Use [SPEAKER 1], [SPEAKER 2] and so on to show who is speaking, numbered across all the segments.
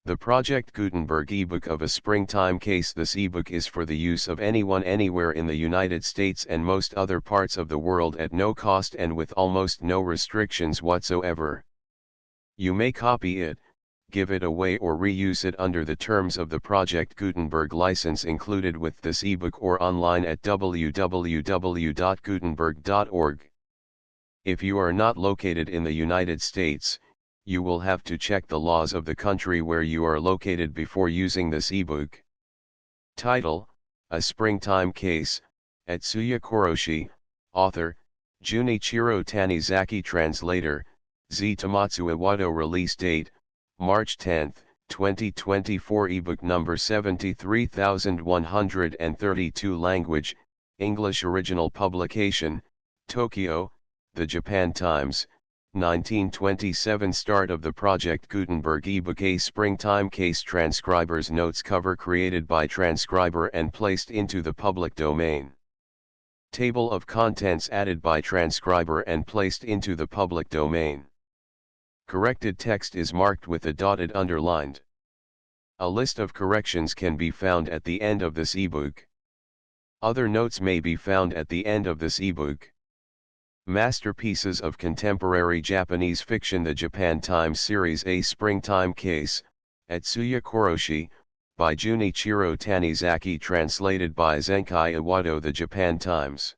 [SPEAKER 1] The Project Gutenberg ebook of A Springtime Case. This ebook is for the use of anyone anywhere in the United States and most other parts of the world at no cost and with almost no restrictions whatsoever. You may copy it, give it away or reuse it under the terms of the Project Gutenberg license included with this ebook or online at www.gutenberg.org. If you are not located in the United States, you will have to check the laws of the country where you are located before using this ebook. Title: A Springtime Case, Atsuya Koroshi, Author, Jun'ichiro Tanizaki. Translator, Z. Tomatsu Iwado. Release date, March 10, 2024. Ebook number 73132. Language, English. Original publication, Tokyo, The Japan Times, 1927. Start of the Project Gutenberg ebook. A Springtime Case. Transcriber's notes. Cover created by transcriber and placed into the public domain. Table of contents added by transcriber and placed into the public domain. Corrected text is marked with a dotted underlined. A list of corrections can be found at the end of this ebook. Other notes may be found at the end of this ebook. Masterpieces of Contemporary Japanese Fiction. The Japan Times Series. A Springtime Case, Atsuya Koroshi, by Jun'ichiro Tanizaki. Translated by Zenkai Iwado. The Japan Times.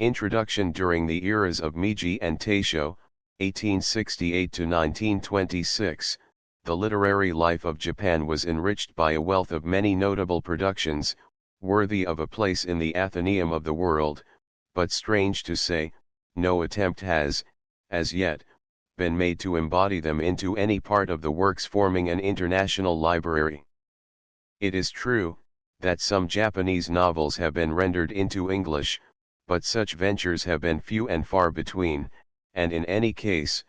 [SPEAKER 1] Introduction. During the eras of Meiji and Taisho, 1868 to 1926, the literary life of Japan was enriched by a wealth of many notable productions, worthy of a place in the Athenaeum of the world, but strange to say, no attempt has, as yet, been made to embody them into any part of the works forming an international library. It is true, that some Japanese novels have been rendered into English, but such ventures have been few and far between, and in any case,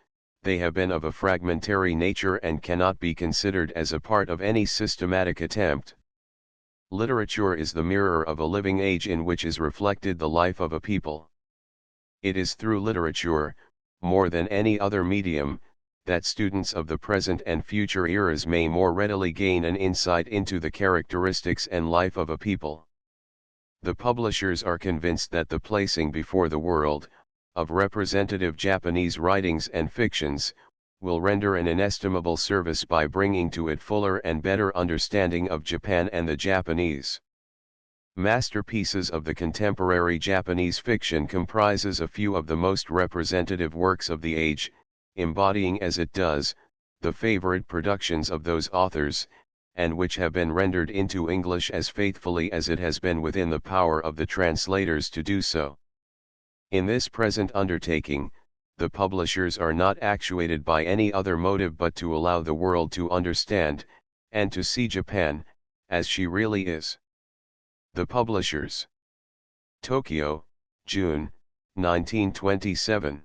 [SPEAKER 1] they have been of a fragmentary nature and cannot be considered as a part of any systematic attempt. Literature is the mirror of a living age in which is reflected the life of a people. It is through literature, more than any other medium, that students of the present and future eras may more readily gain an insight into the characteristics and life of a people. The publishers are convinced that the placing before the world, of representative Japanese writings and fictions, will render an inestimable service by bringing to it fuller and better understanding of Japan and the Japanese. Masterpieces of the Contemporary Japanese Fiction comprises a few of the most representative works of the age, embodying as it does, the favorite productions of those authors, and which have been rendered into English as faithfully as it has been within the power of the translators to do so. In this present undertaking, the publishers are not actuated by any other motive but to allow the world to understand, and to see Japan, as she really is. The Publishers. Tokyo, June, 1927.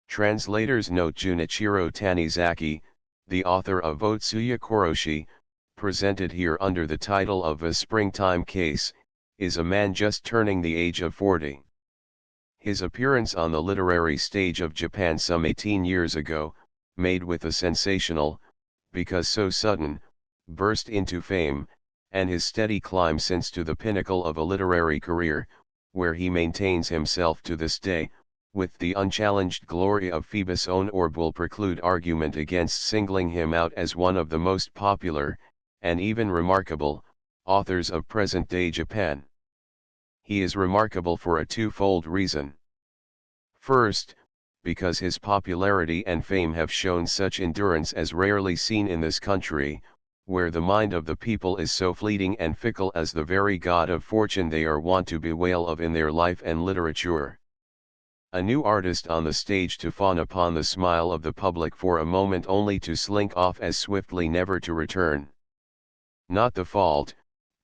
[SPEAKER 1] Translators note: Jun'ichiro Tanizaki, the author of Atsuya Koroshi, presented here under the title of A Springtime Case, is a man just turning the age of 40. His appearance on the literary stage of Japan some 18 years ago, made with a sensational, because so sudden, burst into fame, and his steady climb since to the pinnacle of a literary career, where he maintains himself to this day, with the unchallenged glory of Phoebus' own orb, will preclude argument against singling him out as one of the most popular, and even remarkable, authors of present-day Japan. He is remarkable for a twofold reason. First, because his popularity and fame have shown such endurance as rarely seen in this country, where the mind of the people is so fleeting and fickle as the very god of fortune they are wont to bewail of in their life and literature. A new artist on the stage to fawn upon the smile of the public for a moment only to slink off as swiftly never to return. Not the fault,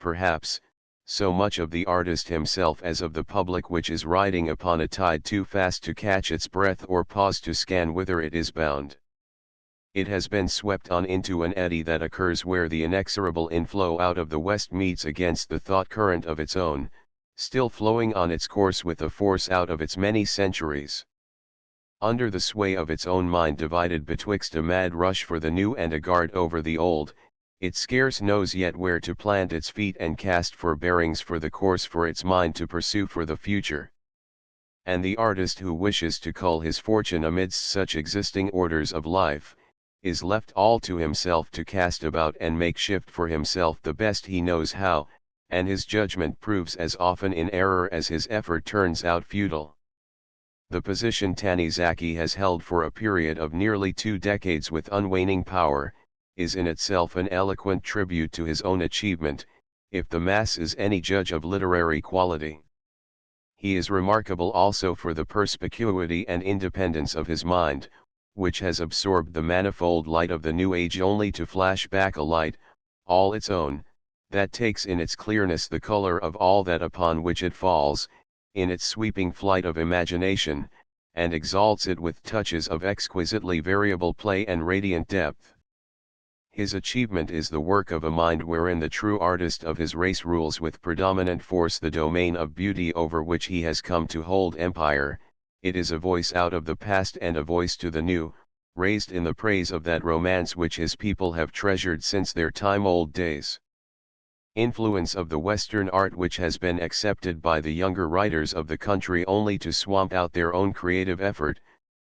[SPEAKER 1] perhaps, so much of the artist himself as of the public, which is riding upon a tide too fast to catch its breath or pause to scan whither it is bound. It has been swept on into an eddy that occurs where the inexorable inflow out of the west meets against the thought current of its own, still flowing on its course with a force out of its many centuries. Under the sway of its own mind divided betwixt a mad rush for the new and a guard over the old, it scarce knows yet where to plant its feet and cast forbearings for the course for its mind to pursue for the future. And the artist who wishes to cull his fortune amidst such existing orders of life, is left all to himself to cast about and make shift for himself the best he knows how, and his judgment proves as often in error as his effort turns out futile. The position Tanizaki has held for a period of nearly 2 decades with unwaning power, is in itself an eloquent tribute to his own achievement, if the mass is any judge of literary quality. He is remarkable also for the perspicuity and independence of his mind, which has absorbed the manifold light of the new age only to flash back a light, all its own, that takes in its clearness the color of all that upon which it falls, in its sweeping flight of imagination, and exalts it with touches of exquisitely variable play and radiant depth. His achievement is the work of a mind wherein the true artist of his race rules with predominant force the domain of beauty over which he has come to hold empire. It is a voice out of the past and a voice to the new, raised in the praise of that romance which his people have treasured since their time-old days. Influence of the Western art which has been accepted by the younger writers of the country only to swamp out their own creative effort,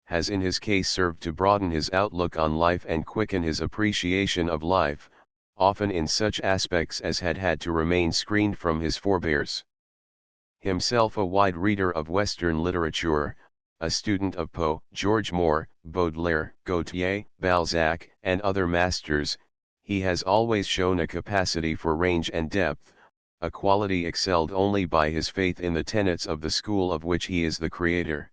[SPEAKER 1] has in his case served to broaden his outlook on life and quicken his appreciation of life, often in such aspects as had to remain screened from his forebears. Himself a wide reader of Western literature, a student of Poe, George Moore, Baudelaire, Gautier, Balzac, and other masters, he has always shown a capacity for range and depth, a quality excelled only by his faith in the tenets of the school of which he is the creator.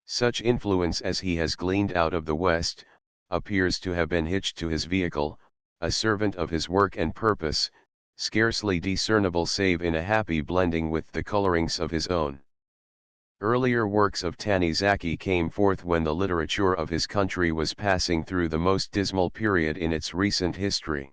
[SPEAKER 1] Such influence as he has gleaned out of the West, appears to have been hitched to his vehicle, a servant of his work and purpose, scarcely discernible save in a happy blending with the colorings of his own. Earlier works of Tanizaki came forth when the literature of his country was passing through the most dismal period in its recent history.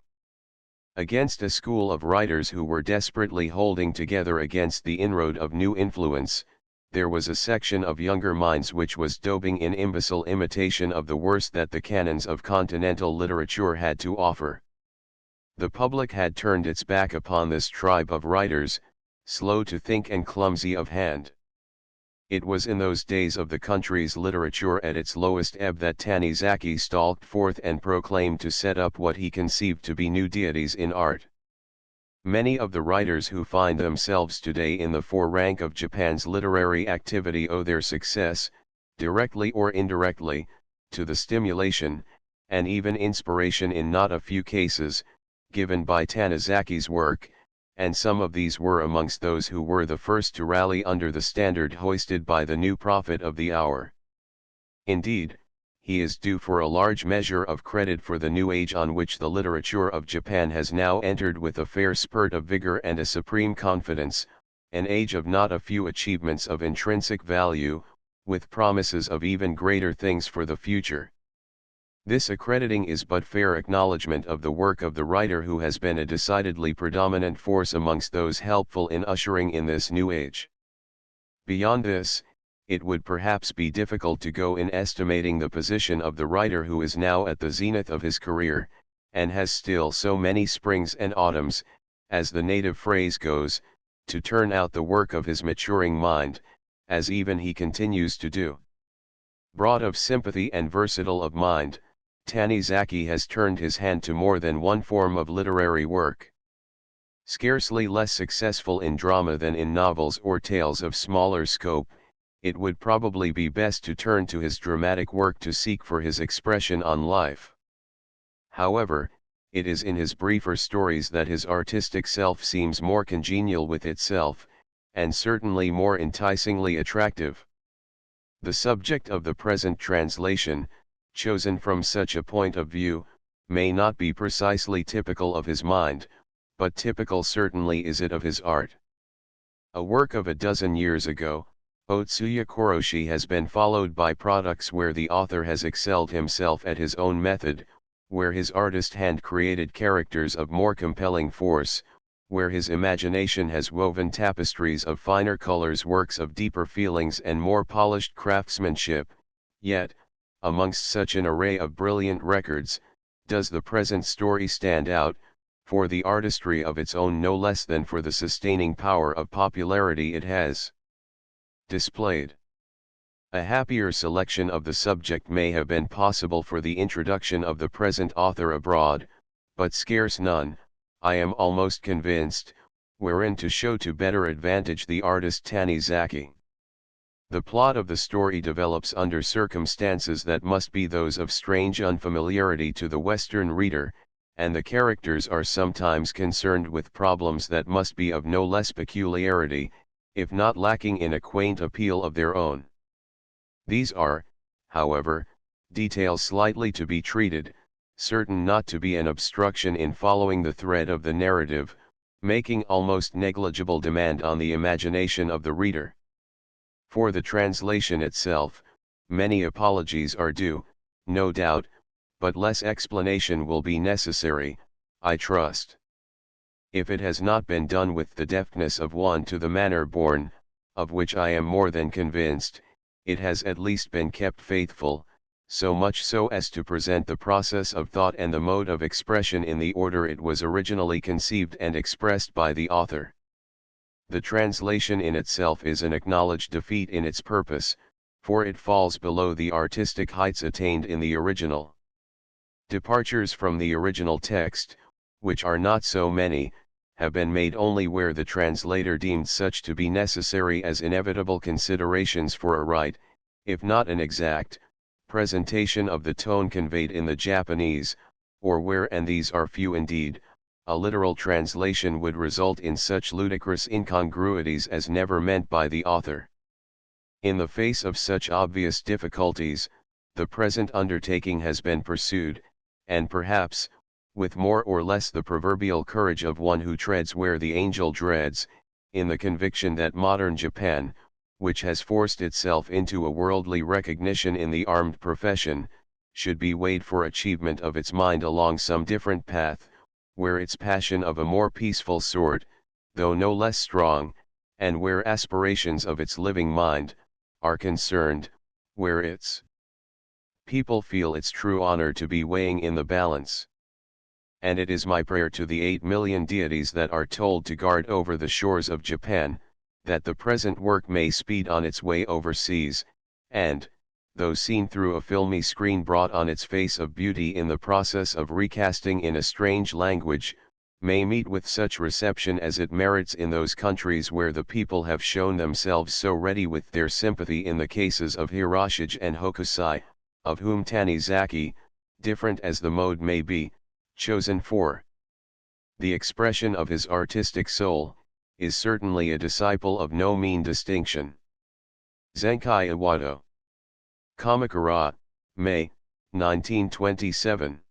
[SPEAKER 1] Against a school of writers who were desperately holding together against the inroad of new influence, there was a section of younger minds which was daubing in imbecile imitation of the worst that the canons of continental literature had to offer. The public had turned its back upon this tribe of writers, slow to think and clumsy of hand. It was in those days of the country's literature at its lowest ebb that Tanizaki stalked forth and proclaimed to set up what he conceived to be new deities in art. Many of the writers who find themselves today in the forerank of Japan's literary activity owe their success, directly or indirectly, to the stimulation, and even inspiration in not a few cases, given by Tanizaki's work, and some of these were amongst those who were the first to rally under the standard hoisted by the new prophet of the hour. Indeed, he is due for a large measure of credit for the new age on which the literature of Japan has now entered with a fair spurt of vigor and a supreme confidence, an age of not a few achievements of intrinsic value, with promises of even greater things for the future. This accrediting is but fair acknowledgment of the work of the writer who has been a decidedly predominant force amongst those helpful in ushering in this new age. Beyond this, it would perhaps be difficult to go in estimating the position of the writer who is now at the zenith of his career, and has still so many springs and autumns, as the native phrase goes, to turn out the work of his maturing mind, as even he continues to do. Broad of sympathy and versatile of mind, Tanizaki has turned his hand to more than one form of literary work. Scarcely less successful in drama than in novels or tales of smaller scope, it would probably be best to turn to his dramatic work to seek for his expression on life. However, it is in his briefer stories that his artistic self seems more congenial with itself, and certainly more enticingly attractive. The subject of the present translation, chosen from such a point of view, may not be precisely typical of his mind, but typical certainly is it of his art. A work of a dozen years ago, Otsuya Koroshi has been followed by products where the author has excelled himself at his own method, where his artist hand created characters of more compelling force, where his imagination has woven tapestries of finer colors, works of deeper feelings and more polished craftsmanship, Yet, amongst such an array of brilliant records, does the present story stand out, for the artistry of its own no less than for the sustaining power of popularity it has displayed. A happier selection of the subject may have been possible for the introduction of the present author abroad, but scarce none, I am almost convinced, wherein to show to better advantage the artist Tanizaki. The plot of the story develops under circumstances that must be those of strange unfamiliarity to the Western reader, and the characters are sometimes concerned with problems that must be of no less peculiarity, if not lacking in a quaint appeal of their own. These are, however, details slightly to be treated, certain not to be an obstruction in following the thread of the narrative, making almost negligible demand on the imagination of the reader. For the translation itself, many apologies are due, no doubt, but less explanation will be necessary, I trust. If it has not been done with the deftness of one to the manner born, of which I am more than convinced, it has at least been kept faithful, so much so as to present the process of thought and the mode of expression in the order it was originally conceived and expressed by the author. The translation in itself is an acknowledged defeat in its purpose, for it falls below the artistic heights attained in the original. Departures from the original text, which are not so many, have been made only where the translator deemed such to be necessary as inevitable considerations for a right, if not an exact, presentation of the tone conveyed in the Japanese, or where, and these are few indeed, a literal translation would result in such ludicrous incongruities as never meant by the author. In the face of such obvious difficulties, the present undertaking has been pursued, and perhaps, with more or less the proverbial courage of one who treads where the angel dreads, in the conviction that modern Japan, which has forced itself into a worldly recognition in the armed profession, should be weighed for achievement of its mind along some different path, where its passion of a more peaceful sort, though no less strong, and where aspirations of its living mind, are concerned, where its people feel its true honor to be weighing in the balance. And it is my prayer to the 8 million deities that are told to guard over the shores of Japan, that the present work may speed on its way overseas, and, though seen through a filmy screen brought on its face of beauty in the process of recasting in a strange language, may meet with such reception as it merits in those countries where the people have shown themselves so ready with their sympathy in the cases of Hiroshige and Hokusai, of whom Tanizaki, different as the mode may be, chosen for the expression of his artistic soul, is certainly a disciple of no mean distinction. Zenkai Iwado. Kamakura, May, 1927.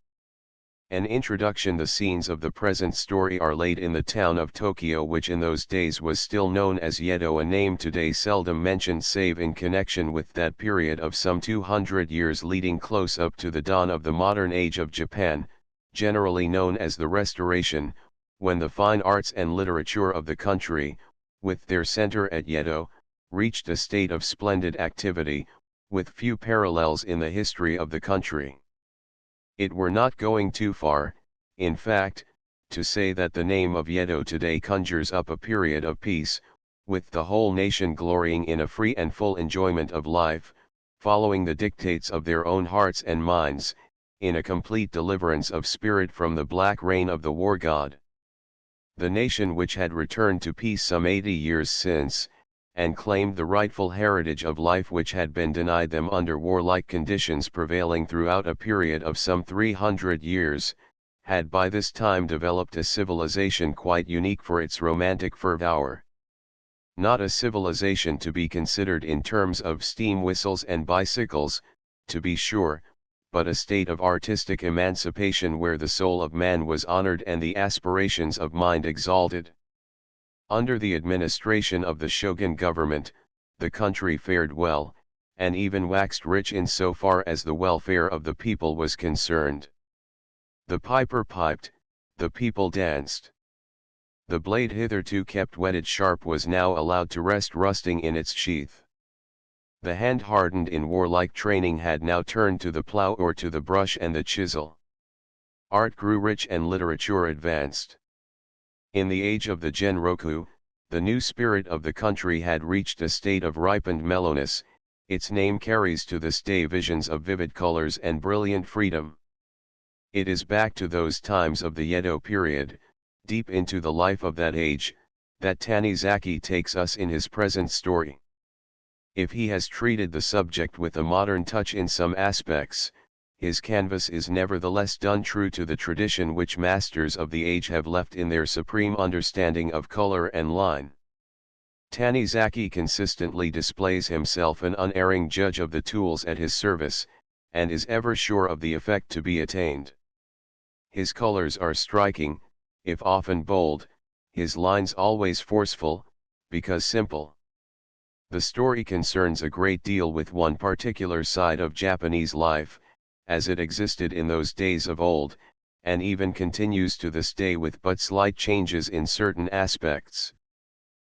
[SPEAKER 1] An introduction. The scenes of the present story are laid in the town of Tokyo, which in those days was still known as Yedo, a name today seldom mentioned save in connection with that period of some 200 years leading close up to the dawn of the modern age of Japan, generally known as the Restoration, when the fine arts and literature of the country, with their center at Yedo, reached a state of splendid activity, with few parallels in the history of the country. It were not going too far, in fact, to say that the name of Yedo today conjures up a period of peace, with the whole nation glorying in a free and full enjoyment of life, following the dictates of their own hearts and minds, in a complete deliverance of spirit from the black reign of the war god. The nation which had returned to peace some 80 years since, and claimed the rightful heritage of life which had been denied them under warlike conditions prevailing throughout a period of some 300 years, had by this time developed a civilization quite unique for its romantic fervor. Not a civilization to be considered in terms of steam whistles and bicycles, to be sure, but a state of artistic emancipation where the soul of man was honored and the aspirations of mind exalted. Under the administration of the Shogun government, the country fared well, and even waxed rich in so far as the welfare of the people was concerned. The piper piped, the people danced. The blade hitherto kept whetted sharp was now allowed to rest rusting in its sheath. The hand hardened in warlike training had now turned to the plow or to the brush and the chisel. Art grew rich and literature advanced. In the age of the Genroku, the new spirit of the country had reached a state of ripened mellowness. Its name carries to this day visions of vivid colors and brilliant freedom. It is back to those times of the Edo period, deep into the life of that age, that Tanizaki takes us in his present story. If he has treated the subject with a modern touch in some aspects, his canvas is nevertheless done true to the tradition which masters of the age have left in their supreme understanding of color and line. Tanizaki consistently displays himself an unerring judge of the tools at his service, and is ever sure of the effect to be attained. His colors are striking, if often bold, his lines always forceful, because simple. The story concerns a great deal with one particular side of Japanese life, as it existed in those days of old, and even continues to this day with but slight changes in certain aspects.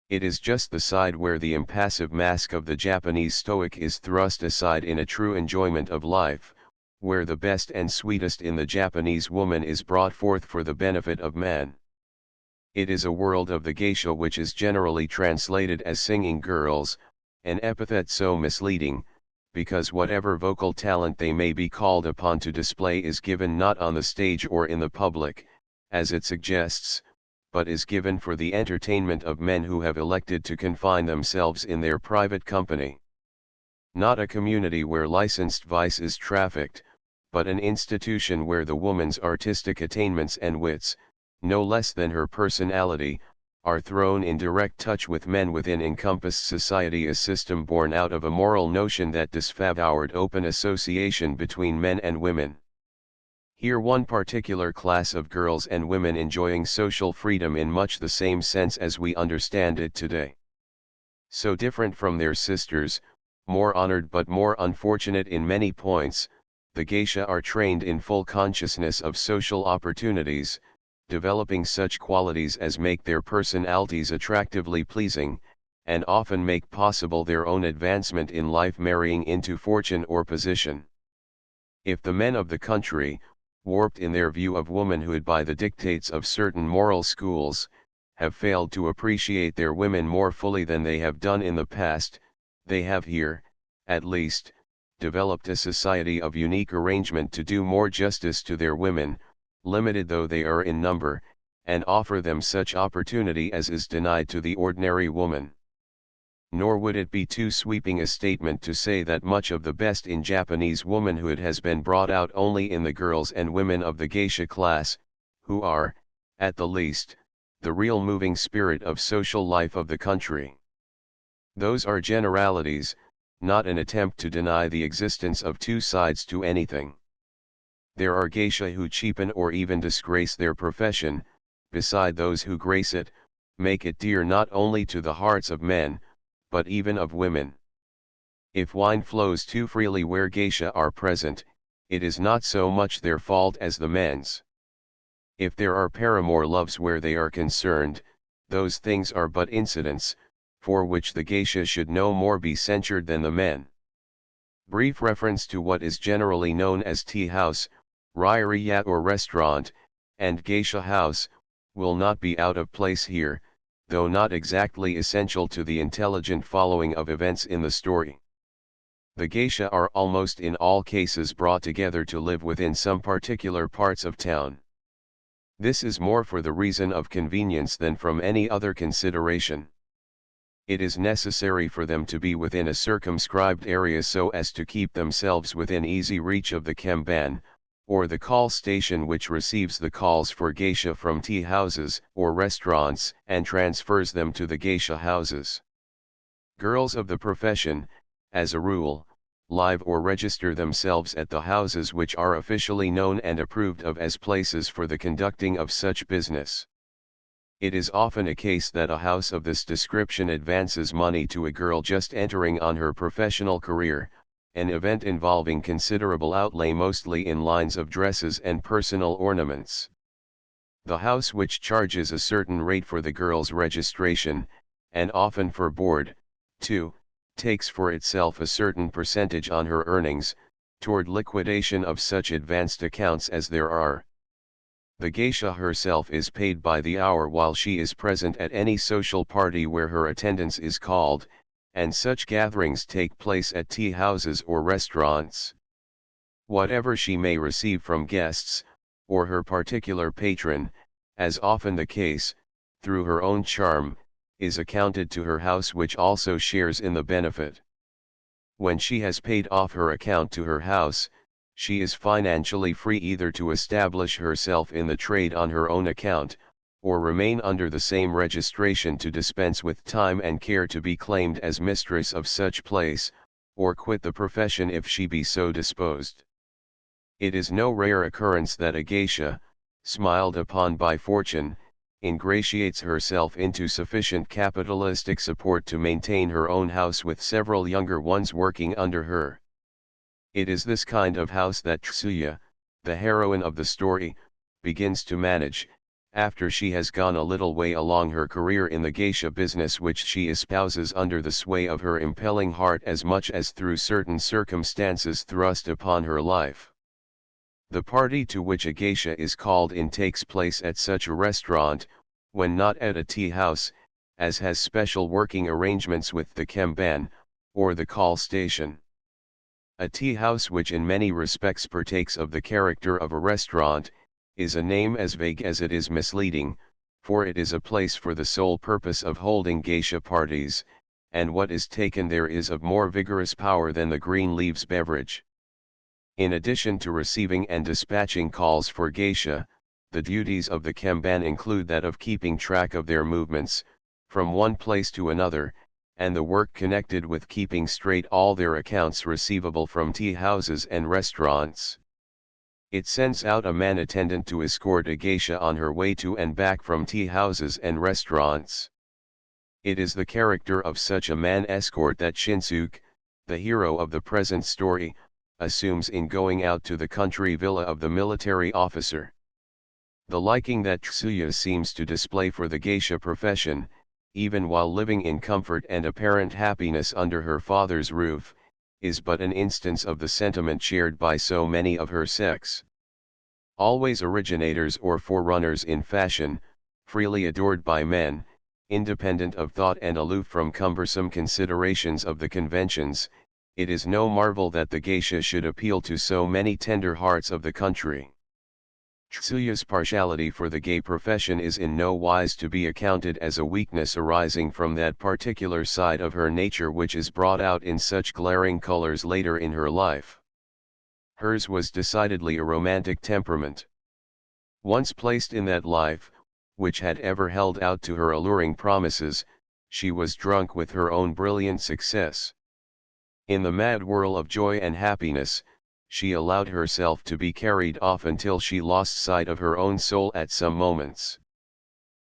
[SPEAKER 1] It is just the side where the impassive mask of the Japanese stoic is thrust aside in a true enjoyment of life, where the best and sweetest in the Japanese woman is brought forth for the benefit of man. It is a world of the geisha which is generally translated as singing girls, an epithet so misleading, because whatever vocal talent they may be called upon to display is given not on the stage or in the public, as it suggests, but is given for the entertainment of men who have elected to confine themselves in their private company. Not a community where licensed vice is trafficked, but an institution where the woman's artistic attainments and wits, no less than her personality, are thrown in direct touch with men within encompassed society, a system born out of a moral notion that disfavored open association between men and women. Here one particular class of girls and women enjoying social freedom in much the same sense as we understand it today. So different from their sisters, more honored but more unfortunate in many points, the geisha are trained in full consciousness of social opportunities, developing such qualities as make their personalities attractively pleasing, and often make possible their own advancement in life, marrying into fortune or position. If the men of the country, warped in their view of womanhood by the dictates of certain moral schools, have failed to appreciate their women more fully than they have done in the past, they have here, at least, developed a society of unique arrangement to do more justice to their women, limited though they are in number, and offer them such opportunity as is denied to the ordinary woman. Nor would it be too sweeping a statement to say that much of the best in Japanese womanhood has been brought out only in the girls and women of the geisha class, who are, at the least, the real moving spirit of social life of the country. Those are generalities, not an attempt to deny the existence of two sides to anything. There are geisha who cheapen or even disgrace their profession, beside those who grace it, make it dear not only to the hearts of men, but even of women. If wine flows too freely where geisha are present, it is not so much their fault as the men's. If there are paramour loves where they are concerned, those things are but incidents, for which the geisha should no more be censured than the men. Brief reference to what is generally known as tea house, ryuriya or restaurant, and geisha house, will not be out of place here, though not exactly essential to the intelligent following of events in the story. The geisha are almost in all cases brought together to live within some particular parts of town. This is more for the reason of convenience than from any other consideration. It is necessary for them to be within a circumscribed area so as to keep themselves within easy reach of the kamban, or the call station which receives the calls for geisha from tea houses or restaurants and transfers them to the geisha houses. Girls of the profession, as a rule, live or register themselves at the houses which are officially known and approved of as places for the conducting of such business. It is often a case that a house of this description advances money to a girl just entering on her professional career, an event involving considerable outlay mostly in lines of dresses and personal ornaments. The house which charges a certain rate for the girl's registration, and often for board, too, takes for itself a certain percentage on her earnings, toward liquidation of such advanced accounts as there are. The geisha herself is paid by the hour while she is present at any social party where her attendance is called, and such gatherings take place at tea houses or restaurants. Whatever she may receive from guests, or her particular patron, as often the case, through her own charm, is accounted to her house, which also shares in the benefit. When she has paid off her account to her house, she is financially free either to establish herself in the trade on her own account, or remain under the same registration to dispense with time and care to be claimed as mistress of such place, or quit the profession if she be so disposed. It is no rare occurrence that a geisha, smiled upon by fortune, ingratiates herself into sufficient capitalistic support to maintain her own house with several younger ones working under her. It is this kind of house that Tsuya, the heroine of the story, begins to manage, after she has gone a little way along her career in the geisha business, which she espouses under the sway of her impelling heart as much as through certain circumstances thrust upon her life. The party to which a geisha is called in takes place at such a restaurant, when not at a tea house, as has special working arrangements with the kemban, or the call station. A tea house, which in many respects partakes of the character of a restaurant, is a name as vague as it is misleading, for it is a place for the sole purpose of holding geisha parties, and what is taken there is of more vigorous power than the green leaves beverage. In addition to receiving and dispatching calls for geisha, the duties of the kemban include that of keeping track of their movements, from one place to another, and the work connected with keeping straight all their accounts receivable from tea houses and restaurants. It sends out a man attendant to escort a geisha on her way to and back from tea houses and restaurants. It is the character of such a man escort that Shinsuke, the hero of the present story, assumes in going out to the country villa of the military officer. The liking that Tsuya seems to display for the geisha profession, even while living in comfort and apparent happiness under her father's roof, is but an instance of the sentiment shared by so many of her sex. Always originators or forerunners in fashion, freely adored by men, independent of thought and aloof from cumbersome considerations of the conventions, it is no marvel that the geisha should appeal to so many tender hearts of the country. Tsuya's partiality for the gay profession is in no wise to be accounted as a weakness arising from that particular side of her nature which is brought out in such glaring colors later in her life. Hers was decidedly a romantic temperament. Once placed in that life, which had ever held out to her alluring promises, she was drunk with her own brilliant success. In the mad whirl of joy and happiness, she allowed herself to be carried off until she lost sight of her own soul at some moments.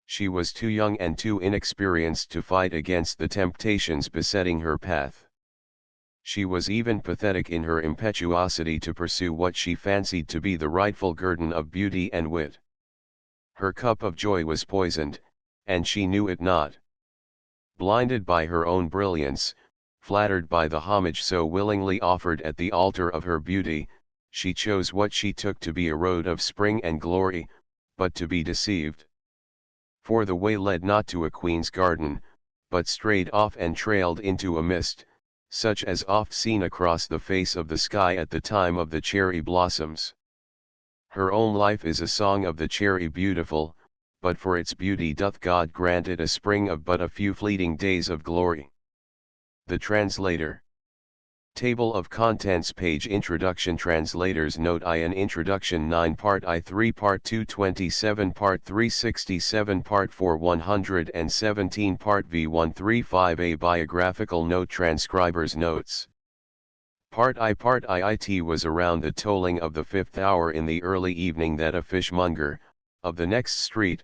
[SPEAKER 1] She was too young and too inexperienced to fight against the temptations besetting her path. She was even pathetic in her impetuosity to pursue what she fancied to be the rightful guerdon of beauty and wit. Her cup of joy was poisoned, and she knew it not. Blinded by her own brilliance, flattered by the homage so willingly offered at the altar of her beauty, she chose what she took to be a road of spring and glory, but to be deceived. For the way led not to a queen's garden, but strayed off and trailed into a mist, such as oft seen across the face of the sky at the time of the cherry blossoms. Her own life is a song of the cherry beautiful, but for its beauty doth God grant it a spring of but a few fleeting days of glory. The Translator. Table of Contents Page Introduction Translators Note I An Introduction 9 Part I 3 Part 227 Part 367 Part 4 117 Part V 135A Biographical Note Transcribers Notes Part I it was around the tolling of the 5th hour in the early evening that a fishmonger, of the next street,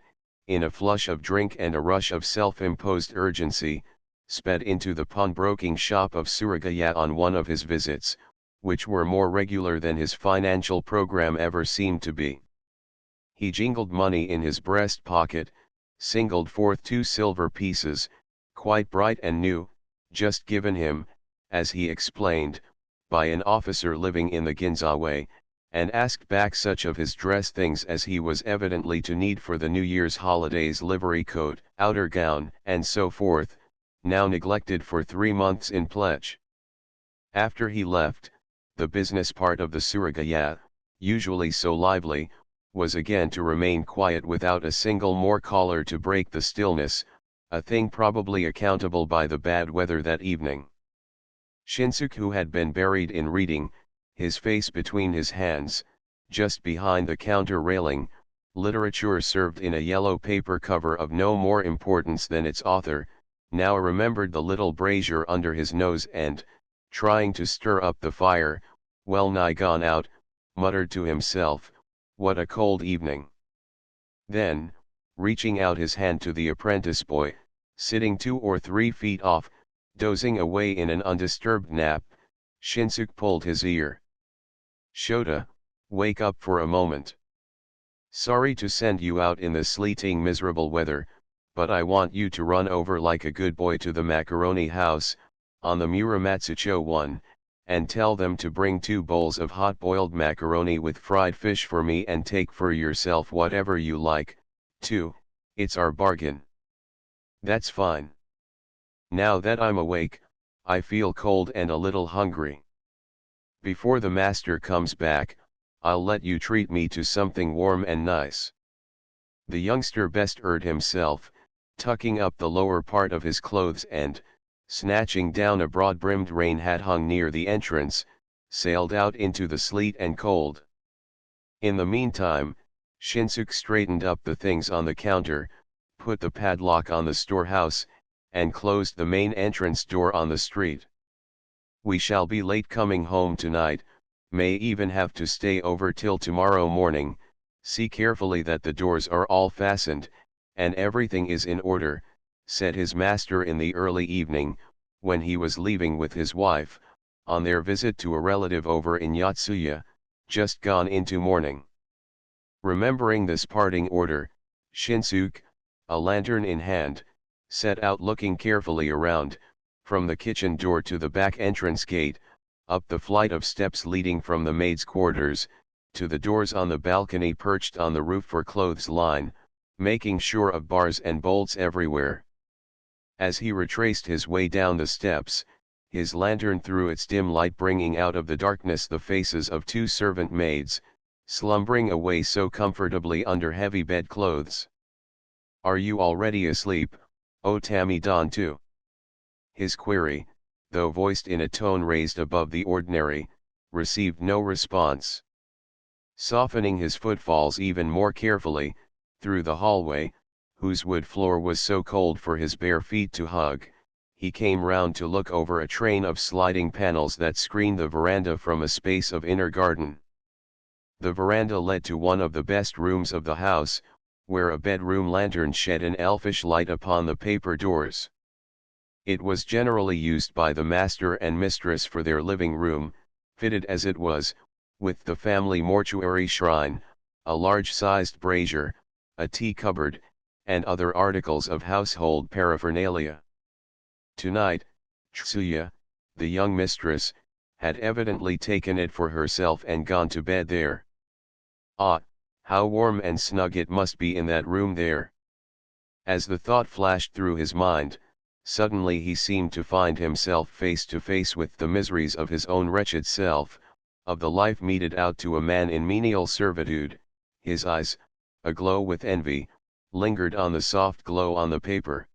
[SPEAKER 1] in a flush of drink and a rush of self-imposed urgency, sped into the pawnbroking shop of Suragaya on one of his visits, which were more regular than his financial program ever seemed to be. He jingled money in his breast pocket, singled forth 2 silver pieces, quite bright and new, just given him, as he explained, by an officer living in the Ginzawa, and asked back such of his dress things as he was evidently to need for the New Year's holidays: livery coat, outer gown, and so forth, now neglected for 3 months in pledge. After he left, the business part of the suragaya, usually so lively, was again to remain quiet without a single more caller to break the stillness, a thing probably accountable by the bad weather that evening. Shinsuke, who had been buried in reading, his face between his hands, just behind the counter railing, literature served in a yellow paper cover of no more importance than its author, now remembered the little brazier under his nose and, trying to stir up the fire, well nigh gone out, muttered to himself, "What a cold evening." Then, reaching out his hand to the apprentice boy, sitting 2 or 3 feet off, dozing away in an undisturbed nap, Shinsuke pulled his ear. "Shota, wake up for a moment. Sorry to send you out in the sleeting miserable weather, but I want you to run over like a good boy to the macaroni house, on the Muramatsucho 1, and tell them to bring 2 bowls of hot-boiled macaroni with fried fish for me, and take for yourself whatever you like, too. It's our bargain." "That's fine. Now that I'm awake, I feel cold and a little hungry. Before the master comes back, I'll let you treat me to something warm and nice." The youngster bestirred himself, tucking up the lower part of his clothes and, snatching down a broad-brimmed rain hat hung near the entrance, sailed out into the sleet and cold. In the meantime, Shinsuke straightened up the things on the counter, put the padlock on the storehouse, and closed the main entrance door on the street. "We shall be late coming home tonight, may even have to stay over till tomorrow morning. See carefully that the doors are all fastened, and everything is in order," said his master in the early evening, when he was leaving with his wife, on their visit to a relative over in Yotsuya, just gone into mourning. Remembering this parting order, Shinsuke, a lantern in hand, set out looking carefully around, from the kitchen door to the back entrance gate, up the flight of steps leading from the maids' quarters, to the doors on the balcony perched on the roof for clothesline, making sure of bars and bolts everywhere. As he retraced his way down the steps, his lantern threw its dim light bringing out of the darkness the faces of 2 servant maids, slumbering away so comfortably under heavy bedclothes. "Are you already asleep, O Tamidon too?" His query, though voiced in a tone raised above the ordinary, received no response. Softening his footfalls even more carefully, through the hallway, whose wood floor was so cold for his bare feet to hug, he came round to look over a train of sliding panels that screened the veranda from a space of inner garden. The veranda led to one of the best rooms of the house, where a bedroom lantern shed an elfish light upon the paper doors. It was generally used by the master and mistress for their living room, fitted as it was, with the family mortuary shrine, a large-sized brazier, a tea cupboard, and other articles of household paraphernalia. Tonight, Tsuya, the young mistress, had evidently taken it for herself and gone to bed there. Ah, how warm and snug it must be in that room there. As the thought flashed through his mind, suddenly he seemed to find himself face to face with the miseries of his own wretched self, of the life meted out to a man in menial servitude. His eyes, aglow with envy, lingered on the soft glow on the paper.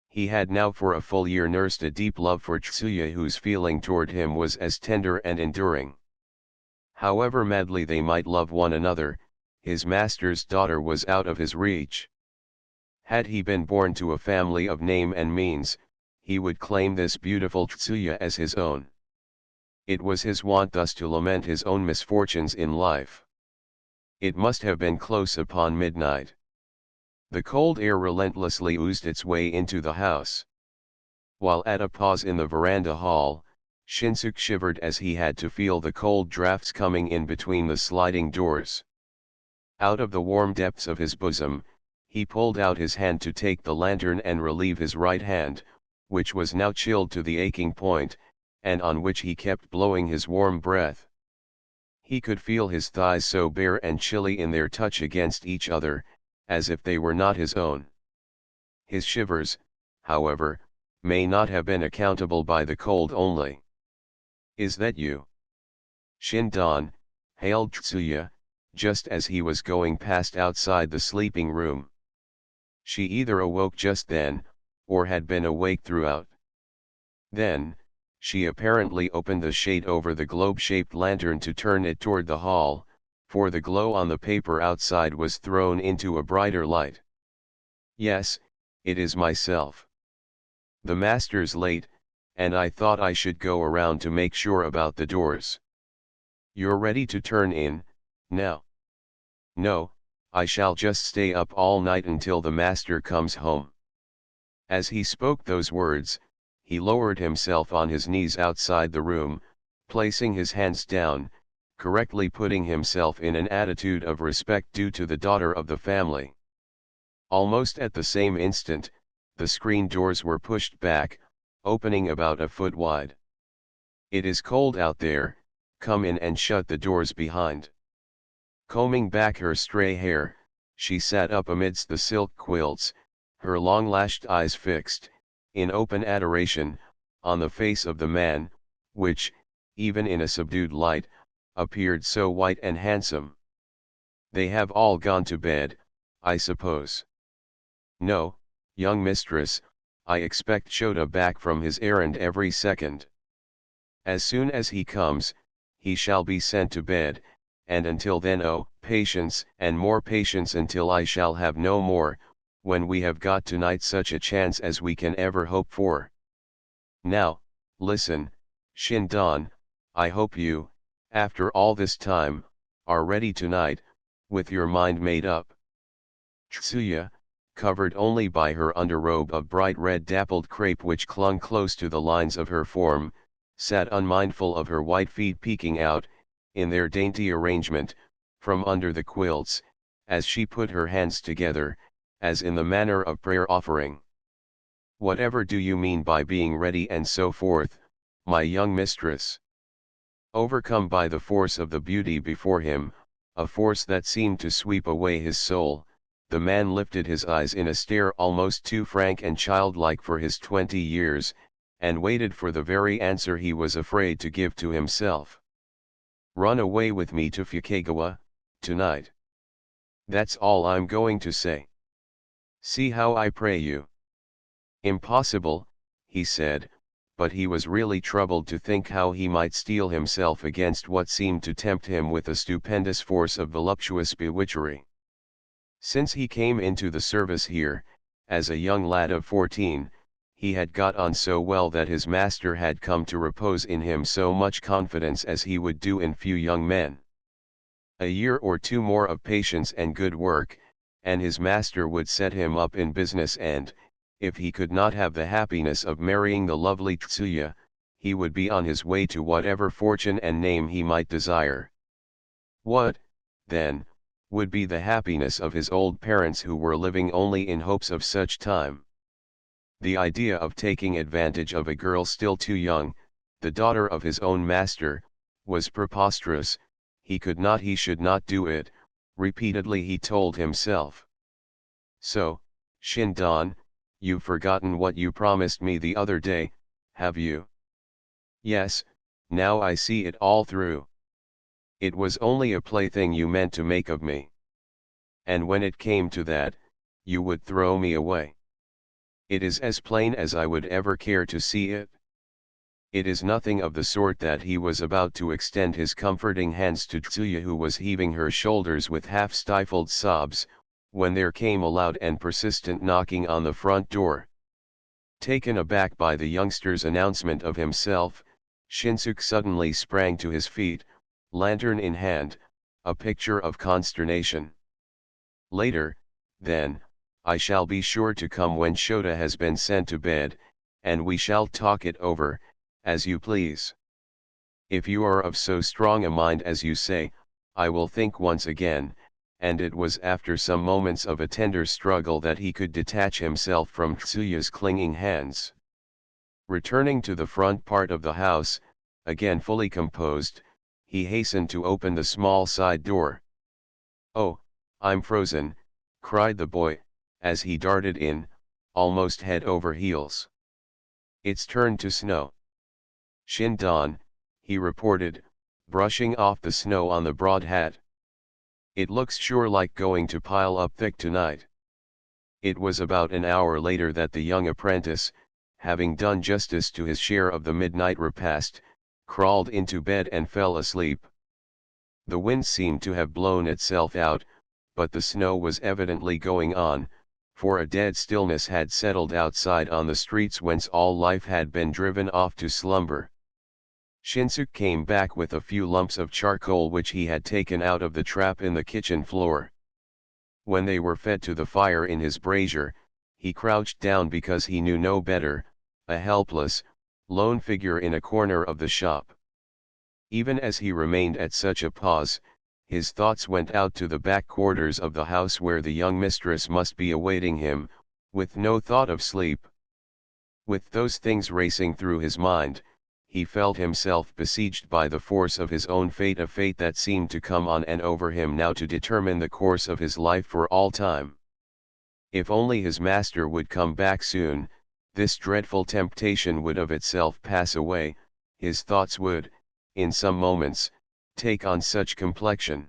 [SPEAKER 1] He had now for a full year nursed a deep love for Tsuya, whose feeling toward him was as tender and enduring. However madly they might love one another, his master's daughter was out of his reach. Had he been born to a family of name and means, he would claim this beautiful Tsuya as his own. It was his wont thus to lament his own misfortunes in life. It must have been close upon midnight. The cold air relentlessly oozed its way into the house. While at a pause in the veranda hall, Shinsuke shivered as he had to feel the cold drafts coming in between the sliding doors. Out of the warm depths of his bosom, he pulled out his hand to take the lantern and relieve his right hand, which was now chilled to the aching point, and on which he kept blowing his warm breath. He could feel his thighs so bare and chilly in their touch against each other, as if they were not his own. His shivers, however, may not have been accountable by the cold only. "Is that you?" Shindan hailed Tsuya, just as he was going past outside the sleeping room. She either awoke just then, or had been awake throughout. Then, she apparently opened the shade over the globe-shaped lantern to turn it toward the hall, for the glow on the paper outside was thrown into a brighter light. "Yes, it is myself. The master's late, and I thought I should go around to make sure about the doors. You're ready to turn in, now?" "No, I shall just stay up all night until the master comes home." As he spoke those words, he lowered himself on his knees outside the room, placing his hands down, correctly putting himself in an attitude of respect due to the daughter of the family. Almost at the same instant, the screen doors were pushed back, opening about a foot wide. "It is cold out there, come in and shut the doors behind." Combing back her stray hair, she sat up amidst the silk quilts, her long-lashed eyes fixed, in open adoration, on the face of the man, which, even in a subdued light, appeared so white and handsome. "They have all gone to bed, I suppose?" "No, young mistress, I expect Shota back from his errand every second. As soon as he comes, he shall be sent to bed, and until then patience and more patience until I shall have no more, when we have got tonight such a chance as we can ever hope for. Now, listen, Shindan, I hope you, after all this time, are ready tonight, with your mind made up." Tsuya, covered only by her underrobe of bright red dappled crepe which clung close to the lines of her form, sat unmindful of her white feet peeking out, in their dainty arrangement, from under the quilts, as she put her hands together, as in the manner of prayer offering. "Whatever do you mean by being ready and so forth, my young mistress?" Overcome by the force of the beauty before him, a force that seemed to sweep away his soul, the man lifted his eyes in a stare almost too frank and childlike for his 20 years, and waited for the very answer he was afraid to give to himself. "Run away with me to Fukagawa, tonight. That's all I'm going to say. See how I pray you." "Impossible," he said, but he was really troubled to think how he might steel himself against what seemed to tempt him with a stupendous force of voluptuous bewitchery. Since he came into the service here, as a young lad of 14, he had got on so well that his master had come to repose in him so much confidence as he would do in few young men. A year or two more of patience and good work, and his master would set him up in business and, if he could not have the happiness of marrying the lovely Tsuya, he would be on his way to whatever fortune and name he might desire. What, then, would be the happiness of his old parents who were living only in hopes of such time? The idea of taking advantage of a girl still too young, the daughter of his own master, was preposterous. He should not do it, repeatedly he told himself. "So, Shindan, you've forgotten what you promised me the other day, have you?" "Yes, now I see it all through. It was only a plaything you meant to make of me. And when it came to that, you would throw me away. It is as plain as I would ever care to see it." It is nothing of the sort that he was about to extend his comforting hands to Tsuya, who was heaving her shoulders with half-stifled sobs, when there came a loud and persistent knocking on the front door. Taken aback by the youngster's announcement of himself, Shinsuke suddenly sprang to his feet, lantern in hand, a picture of consternation. "Later, then, I shall be sure to come when Shota has been sent to bed, and we shall talk it over, as you please. If you are of so strong a mind as you say, I will think once again," and it was after some moments of a tender struggle that he could detach himself from Tsuya's clinging hands. Returning to the front part of the house, again fully composed, he hastened to open the small side door. "Oh, I'm frozen," cried the boy, as he darted in, almost head over heels. "It's turned to snow." "Shindan," he reported, brushing off the snow on the broad hat. "It looks sure like going to pile up thick tonight." It was about an hour later that the young apprentice, having done justice to his share of the midnight repast, crawled into bed and fell asleep. The wind seemed to have blown itself out, but the snow was evidently going on, for a dead stillness had settled outside on the streets whence all life had been driven off to slumber. Shinsuke came back with a few lumps of charcoal which he had taken out of the trap in the kitchen floor. When they were fed to the fire in his brazier, he crouched down because he knew no better, a helpless, lone figure in a corner of the shop. Even as he remained at such a pause, his thoughts went out to the back quarters of the house where the young mistress must be awaiting him, with no thought of sleep. With those things racing through his mind, he felt himself besieged by the force of his own fate, a fate that seemed to come on and over him now to determine the course of his life for all time. If only his master would come back soon, this dreadful temptation would of itself pass away, his thoughts would, in some moments, take on such complexion.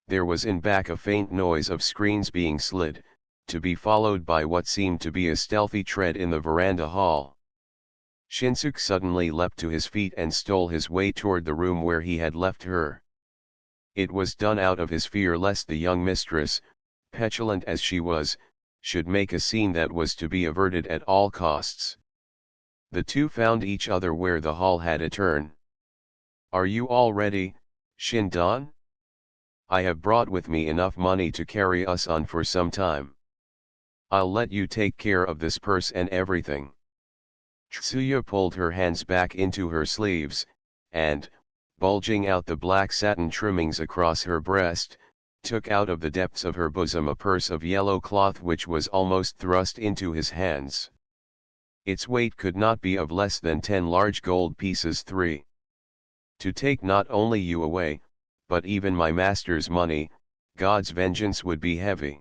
[SPEAKER 1] There was in back a faint noise of screens being slid, to be followed by what seemed to be a stealthy tread in the veranda hall. Shinsuke suddenly leapt to his feet and stole his way toward the room where he had left her. It was done out of his fear lest the young mistress, petulant as she was, should make a scene that was to be averted at all costs. The two found each other where the hall had a turn. "Are you all ready, Shindan? I have brought with me enough money to carry us on for some time. I'll let you take care of this purse and everything." Tsuya pulled her hands back into her sleeves, and, bulging out the black satin trimmings across her breast, took out of the depths of her bosom a purse of yellow cloth which was almost thrust into his hands. Its weight could not be of less than 10 large gold pieces 3. "To take not only you away, but even my master's money, God's vengeance would be heavy."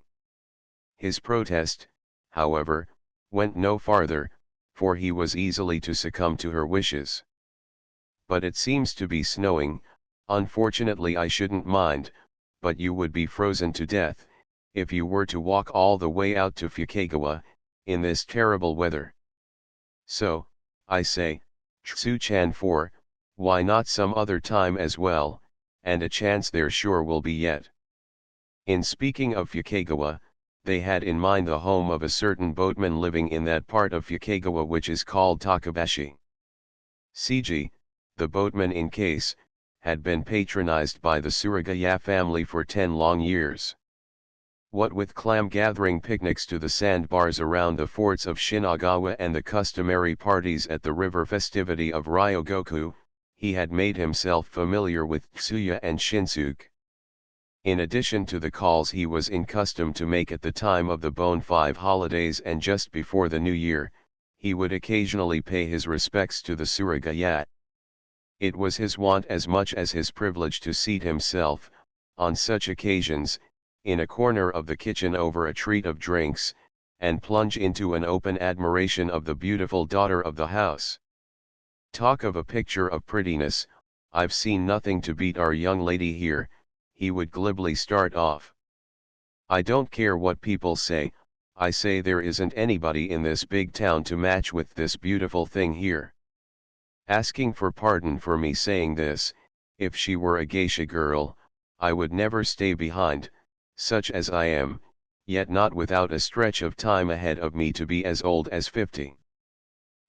[SPEAKER 1] His protest, however, went no farther, for he was easily to succumb to her wishes. "But it seems to be snowing. Unfortunately I shouldn't mind, but you would be frozen to death, if you were to walk all the way out to Fukagawa, in this terrible weather. So, I say, Tsu-chan, for, why not some other time as well, and a chance there sure will be yet." In speaking of Fukagawa, they had in mind the home of a certain boatman living in that part of Fukagawa which is called Takabashi. CG, the boatman in case, had been patronized by the Surigaya family for 10 long years. What with clam-gathering picnics to the sandbars around the forts of Shinagawa and the customary parties at the river festivity of Ryogoku, he had made himself familiar with Tsuya and Shinsuke. In addition to the calls he was accustomed to make at the time of the Bon 5 holidays and just before the New Year, he would occasionally pay his respects to the Surigaya. It was his wont as much as his privilege to seat himself, on such occasions, in a corner of the kitchen over a treat of drinks, and plunge into an open admiration of the beautiful daughter of the house. "Talk of a picture of prettiness, I've seen nothing to beat our young lady here," he would glibly start off. "I don't care what people say, I say there isn't anybody in this big town to match with this beautiful thing here. Asking for pardon for me saying this, if she were a geisha girl, I would never stay behind, such as I am, yet not without a stretch of time ahead of me to be as old as 50.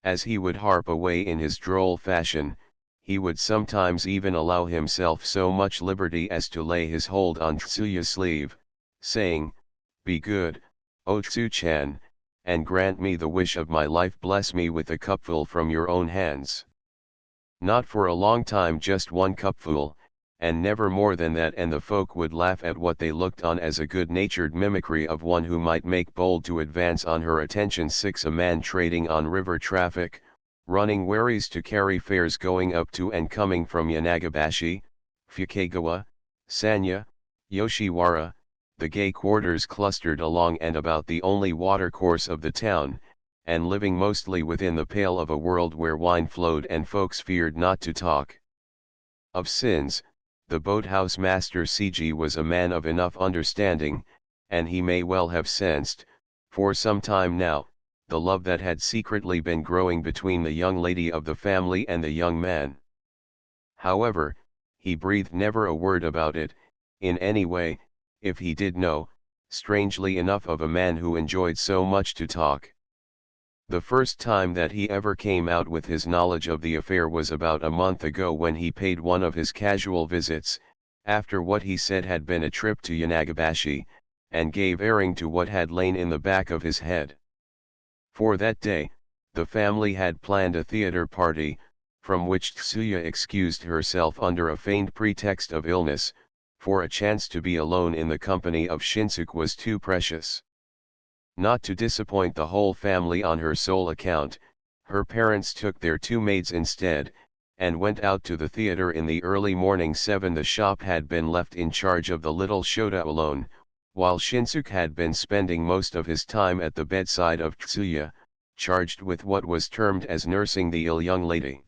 [SPEAKER 1] As he would harp away in his droll fashion, he would sometimes even allow himself so much liberty as to lay his hold on Tsuya's sleeve, saying, "Be good, O Tsu-chan, and grant me the wish of my life, bless me with a cupful from your own hands." Not for a long time, just one cupful, and never more than that, and the folk would laugh at what they looked on as a good-natured mimicry of one who might make bold to advance on her attention. 6. A man trading on river traffic, running wherries to carry fares going up to and coming from Yanagabashi, Fukagawa, Sanya, Yoshiwara, the gay quarters clustered along and about the only watercourse of the town, and living mostly within the pale of a world where wine flowed and folks feared not to talk of sins. The boathouse master CG was a man of enough understanding, and he may well have sensed, for some time now, the love that had secretly been growing between the young lady of the family and the young man. However, he breathed never a word about it, in any way, if he did know, strangely enough, of a man who enjoyed so much to talk. The first time that he ever came out with his knowledge of the affair was about a month ago, when he paid one of his casual visits, after what he said had been a trip to Yanagabashi, and gave airing to what had lain in the back of his head. For that day, the family had planned a theater party, from which Tsuya excused herself under a feigned pretext of illness, for a chance to be alone in the company of Shinsuke was too precious. Not to disappoint the whole family on her sole account, her parents took their two maids instead, and went out to the theater in the early morning. The shop had been left in charge of the little Shota alone, while Shinsuke had been spending most of his time at the bedside of Tsuya, charged with what was termed as nursing the ill young lady.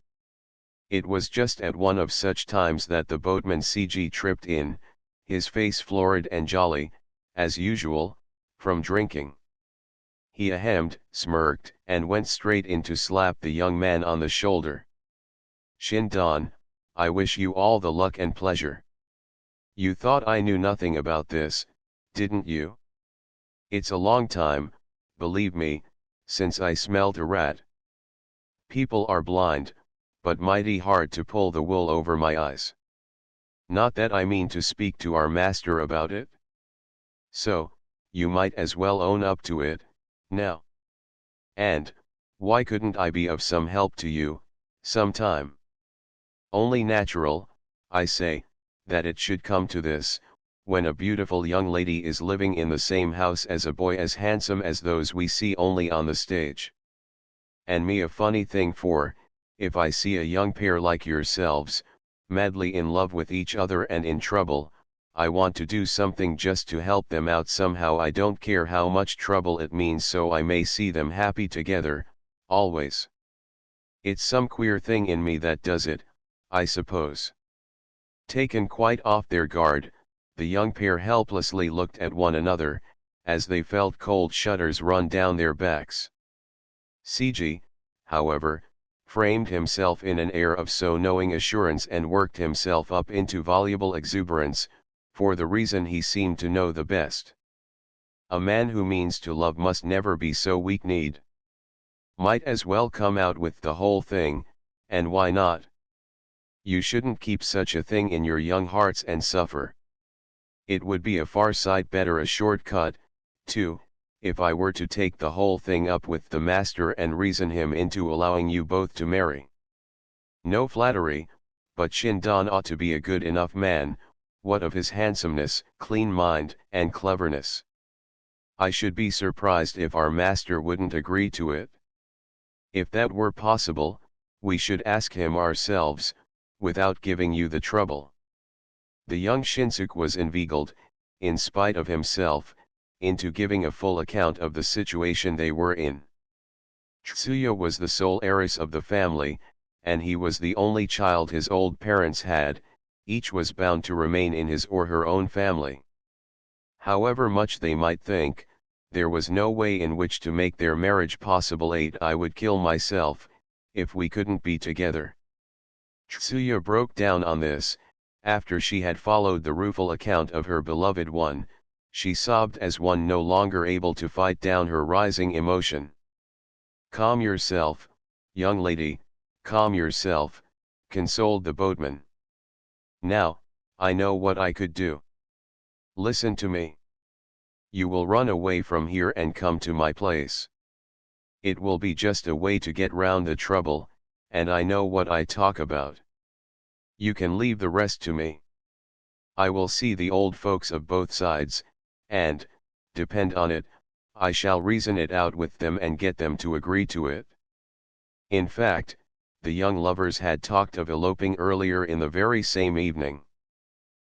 [SPEAKER 1] It was just at one of such times that the boatman CG tripped in, his face florid and jolly, as usual, from drinking. He ahemed, smirked, and went straight in to slap the young man on the shoulder. "Shindan, I wish you all the luck and pleasure. You thought I knew nothing about this, didn't you? It's a long time, believe me, since I smelt a rat. People are blind, but mighty hard to pull the wool over my eyes. Not that I mean to speak to our master about it. So, you might as well own up to it, now. And, why couldn't I be of some help to you, sometime? Only natural, I say, that it should come to this, when a beautiful young lady is living in the same house as a boy as handsome as those we see only on the stage. And me a funny thing, for, if I see a young pair like yourselves, madly in love with each other and in trouble, I want to do something just to help them out somehow. I don't care how much trouble it means, so I may see them happy together, always. It's some queer thing in me that does it, I suppose." Taken quite off their guard, the young pair helplessly looked at one another, as they felt cold shudders run down their backs. CG, however, framed himself in an air of so knowing assurance and worked himself up into voluble exuberance, for the reason he seemed to know the best. A man who means to love must never be so weak-kneed. Might as well come out with the whole thing, and why not? You shouldn't keep such a thing in your young hearts and suffer. It would be a far sight better, a shortcut, too, if I were to take the whole thing up with the master and reason him into allowing you both to marry. No flattery, but Shindan ought to be a good enough man, what of his handsomeness, clean mind, and cleverness. I should be surprised if our master wouldn't agree to it. If that were possible, we should ask him ourselves, without giving you the trouble." The young Shinsuke was inveigled, in spite of himself, into giving a full account of the situation they were in. Tsuya was the sole heiress of the family, and he was the only child his old parents had. Each was bound to remain in his or her own family. However much they might think, there was no way in which to make their marriage possible. I would kill myself, if we couldn't be together. Tsuya broke down on this. After she had followed the rueful account of her beloved one, she sobbed as one no longer able to fight down her rising emotion. "Calm yourself, young lady, calm yourself," consoled the boatman. "Now, I know what I could do. Listen to me. You will run away from here and come to my place. It will be just a way to get round the trouble, and I know what I talk about. You can leave the rest to me. I will see the old folks of both sides, and, depend on it, I shall reason it out with them and get them to agree to it. In fact, the young lovers had talked of eloping earlier in the very same evening.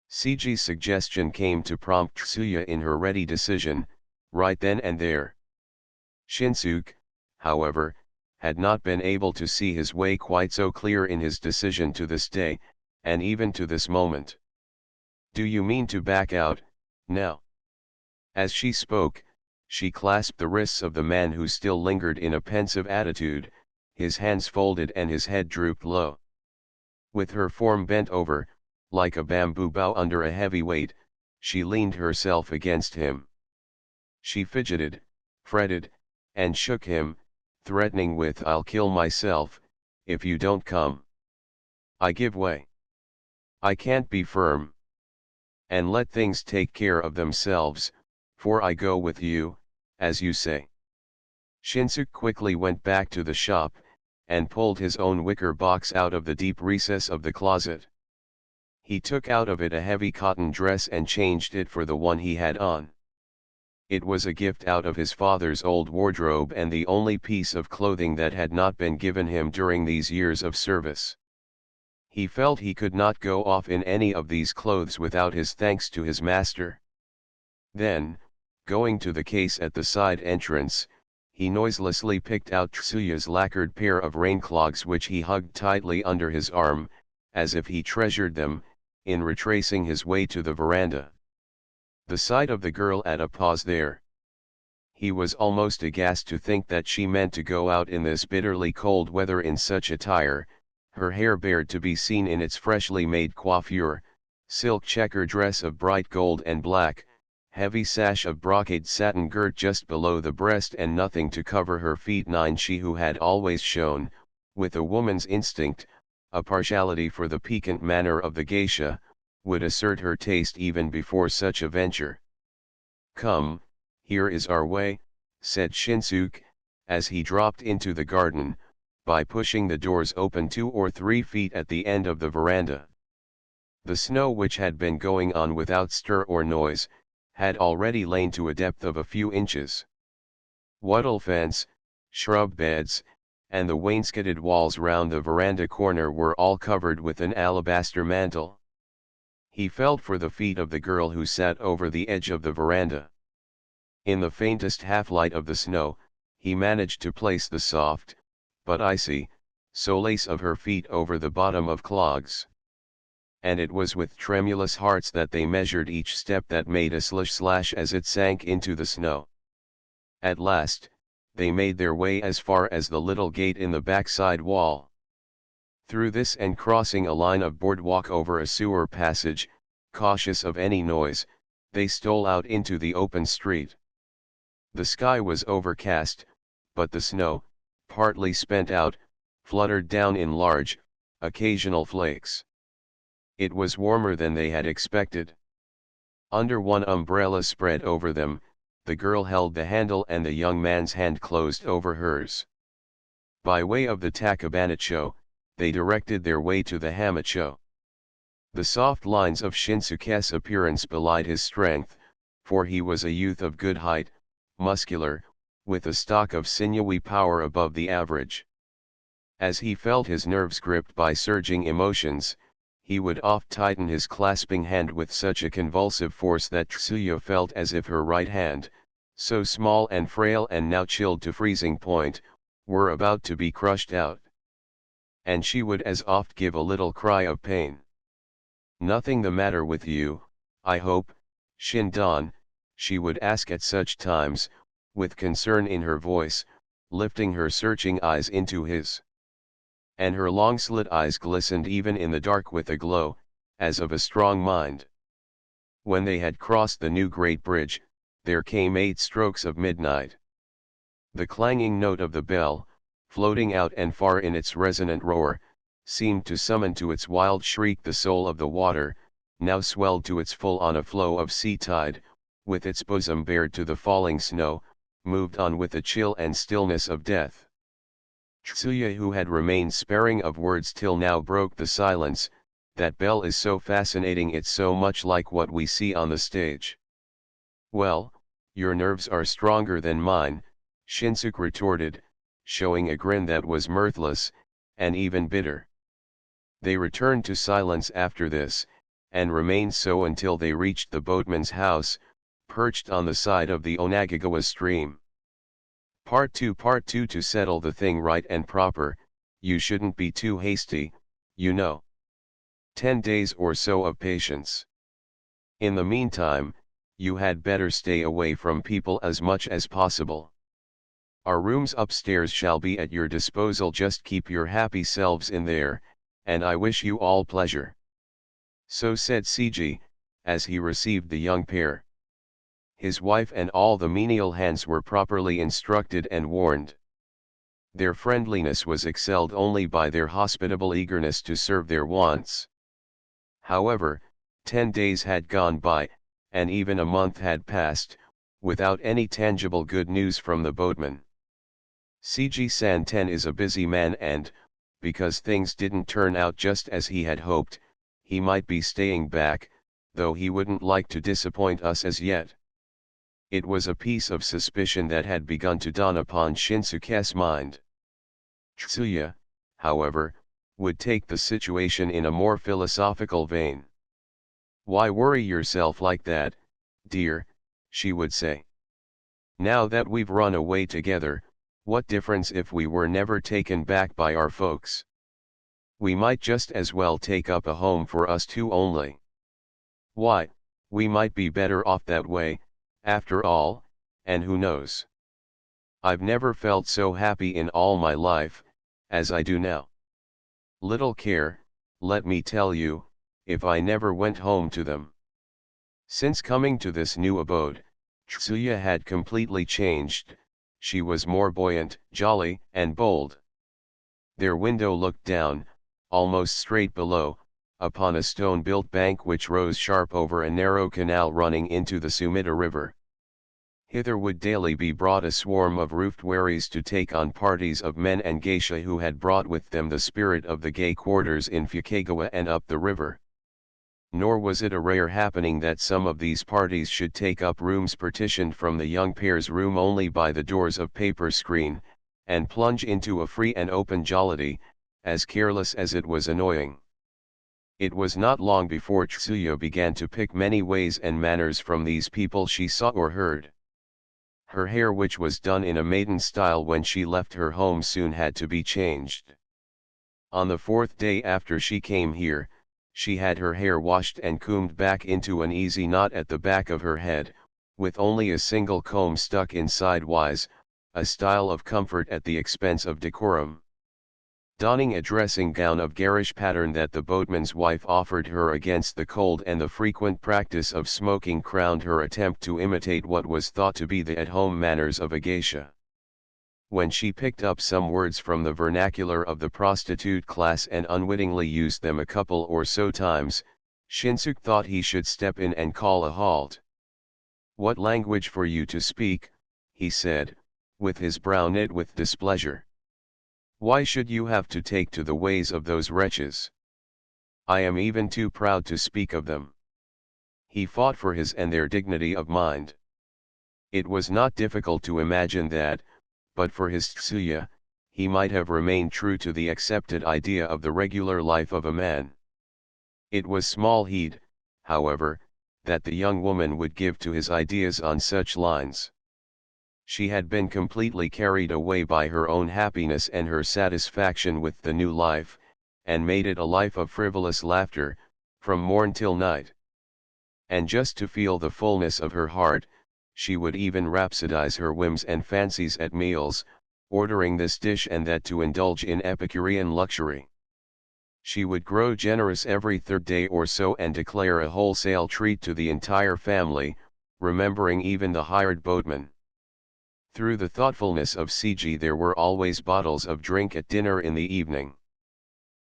[SPEAKER 1] Seiji's suggestion came to prompt Tsuya in her ready decision, right then and there. Shinsuke, however, had not been able to see his way quite so clear in his decision to this day, and even to this moment. "Do you mean to back out, now?" As she spoke, she clasped the wrists of the man who still lingered in a pensive attitude, his hands folded and his head drooped low. With her form bent over, like a bamboo bough under a heavy weight, she leaned herself against him. She fidgeted, fretted, and shook him, threatening with "I'll kill myself, if you don't come. I give way. I can't be firm. And let things take care of themselves, for I go with you, as you say." Shinsuke quickly went back to the shop, and pulled his own wicker box out of the deep recess of the closet. He took out of it a heavy cotton dress and changed it for the one he had on. It was a gift out of his father's old wardrobe and the only piece of clothing that had not been given him during these years of service. He felt he could not go off in any of these clothes without his thanks to his master. Then, going to the case at the side entrance, he noiselessly picked out Tsuya's lacquered pair of rainclogs which he hugged tightly under his arm, as if he treasured them, in retracing his way to the veranda. The sight of the girl at a pause there. He was almost aghast to think that she meant to go out in this bitterly cold weather in such attire, her hair bared to be seen in its freshly made coiffure, silk checker dress of bright gold and black, heavy sash of brocade satin girt just below the breast and nothing to cover her feet. She who had always shown, with a woman's instinct, a partiality for the piquant manner of the geisha, would assert her taste even before such a venture. "Come, here is our way," said Shinsuke, as he dropped into the garden, by pushing the doors open 2 or 3 feet at the end of the veranda. The snow, which had been going on without stir or noise, had already lain to a depth of a few inches. Wattle fence, shrub beds, and the wainscoted walls round the veranda corner were all covered with an alabaster mantle. He felt for the feet of the girl who sat over the edge of the veranda. In the faintest half-light of the snow, he managed to place the soft, but icy, solace of her feet over the bottom of clogs. And it was with tremulous hearts that they measured each step that made a slash as it sank into the snow. At last, they made their way as far as the little gate in the backside wall. Through this, and crossing a line of boardwalk over a sewer passage, cautious of any noise, they stole out into the open street. The sky was overcast, but the snow, partly spent out, fluttered down in large, occasional flakes. It was warmer than they had expected. Under one umbrella spread over them, the girl held the handle and the young man's hand closed over hers. By way of the Takabanacho, they directed their way to the Hamacho. The soft lines of Shinsuke's appearance belied his strength, for he was a youth of good height, muscular, with a stock of sinewy power above the average. As he felt his nerves gripped by surging emotions, he would oft tighten his clasping hand with such a convulsive force that Tsuya felt as if her right hand, so small and frail and now chilled to freezing point, were about to be crushed out. And she would as oft give a little cry of pain. "Nothing the matter with you, I hope, Shindan?" she would ask at such times, with concern in her voice, lifting her searching eyes into his. And her long slit eyes glistened even in the dark with a glow, as of a strong mind. When they had crossed the new great bridge, there came 8 strokes of midnight. The clanging note of the bell, floating out and far in its resonant roar, seemed to summon to its wild shriek the soul of the water, now swelled to its full on a flow of sea tide, with its bosom bared to the falling snow, moved on with the chill and stillness of death. Tsuya, who had remained sparing of words till now, broke the silence. "That bell is so fascinating, it's so much like what we see on the stage." "Well, your nerves are stronger than mine," Shinsuke retorted, showing a grin that was mirthless, and even bitter. They returned to silence after this, and remained so until they reached the boatman's house, perched on the side of the Onagagawa stream. Part 2 To settle the thing right and proper, you shouldn't be too hasty, you know. 10 days or so of patience. In the meantime, you had better stay away from people as much as possible. Our rooms upstairs shall be at your disposal, just keep your happy selves in there, and I wish you all pleasure. So said Seiji, as he received the young pair. His wife and all the menial hands were properly instructed and warned. Their friendliness was excelled only by their hospitable eagerness to serve their wants. However, 10 days had gone by, and even a month had passed, without any tangible good news from the boatman. Seiji Santen is a busy man and, because things didn't turn out just as he had hoped, he might be staying back, though he wouldn't like to disappoint us as yet. It was a piece of suspicion that had begun to dawn upon Shinsuke's mind. Tsuya, however, would take the situation in a more philosophical vein. Why worry yourself like that, dear, she would say. Now that we've run away together, what difference if we were never taken back by our folks? We might just as well take up a home for us two only. Why, we might be better off that way, after all, and who knows? I've never felt so happy in all my life, as I do now. Little care, let me tell you, if I never went home to them. Since coming to this new abode, Tsuya had completely changed. She was more buoyant, jolly, and bold. Their window looked down, almost straight below, upon a stone-built bank which rose sharp over a narrow canal running into the Sumida River. Hither would daily be brought a swarm of roofed wherries to take on parties of men and geisha who had brought with them the spirit of the gay quarters in Fukagawa and up the river. Nor was it a rare happening that some of these parties should take up rooms partitioned from the young pair's room only by the doors of paper screen, and plunge into a free and open jollity, as careless as it was annoying. It was not long before Tsuya began to pick many ways and manners from these people she saw or heard. Her hair, which was done in a maiden style when she left her home, soon had to be changed. On the 4th day after she came here, she had her hair washed and combed back into an easy knot at the back of her head, with only a single comb stuck in sidewise, a style of comfort at the expense of decorum. Donning a dressing gown of garish pattern that the boatman's wife offered her against the cold, and the frequent practice of smoking crowned her attempt to imitate what was thought to be the at-home manners of a geisha. When she picked up some words from the vernacular of the prostitute class and unwittingly used them a couple or so times, Shinsuke thought he should step in and call a halt. "What language for you to speak," he said, with his brow knit with displeasure. "Why should you have to take to the ways of those wretches? I am even too proud to speak of them." He fought for his and their dignity of mind. It was not difficult to imagine that, but for his Tsuya, he might have remained true to the accepted idea of the regular life of a man. It was small heed, however, that the young woman would give to his ideas on such lines. She had been completely carried away by her own happiness and her satisfaction with the new life, and made it a life of frivolous laughter, from morn till night. And just to feel the fullness of her heart, she would even rhapsodize her whims and fancies at meals, ordering this dish and that to indulge in Epicurean luxury. She would grow generous every 3rd day or so and declare a wholesale treat to the entire family, remembering even the hired boatman. Through the thoughtfulness of Seiji there were always bottles of drink at dinner in the evening.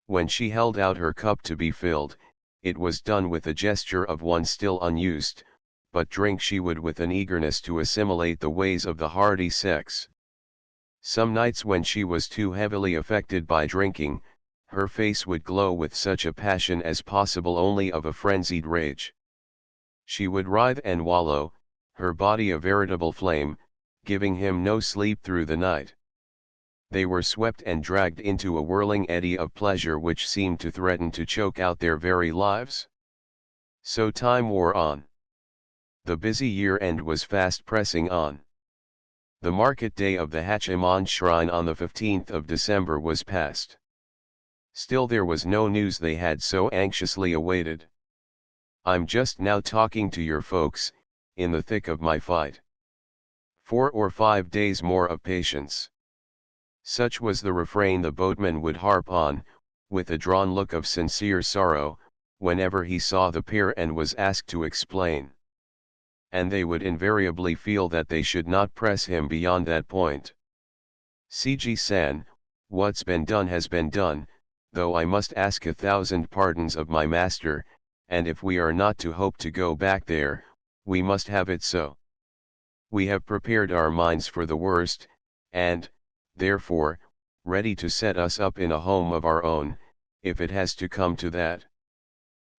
[SPEAKER 1] When she held out her cup to be filled, it was done with a gesture of one still unused, but drink she would with an eagerness to assimilate the ways of the hardy sex. Some nights when she was too heavily affected by drinking, her face would glow with such a passion as possible only of a frenzied rage. She would writhe and wallow, her body a veritable flame, giving him no sleep through the night. They were swept and dragged into a whirling eddy of pleasure which seemed to threaten to choke out their very lives. So time wore on. The busy year-end was fast pressing on. The market day of the Hachiman shrine on the 15th of December was past. Still there was no news they had so anxiously awaited. "I'm just now talking to your folks, in the thick of my fight. 4 or 5 days more of patience." Such was the refrain the boatman would harp on, with a drawn look of sincere sorrow, whenever he saw the pair and was asked to explain. And they would invariably feel that they should not press him beyond that point. "Cg-san, what's been done has been done, though I must ask 1,000 pardons of my master, and if we are not to hope to go back there, we must have it so. We have prepared our minds for the worst, and, therefore, ready to set us up in a home of our own, if it has to come to that.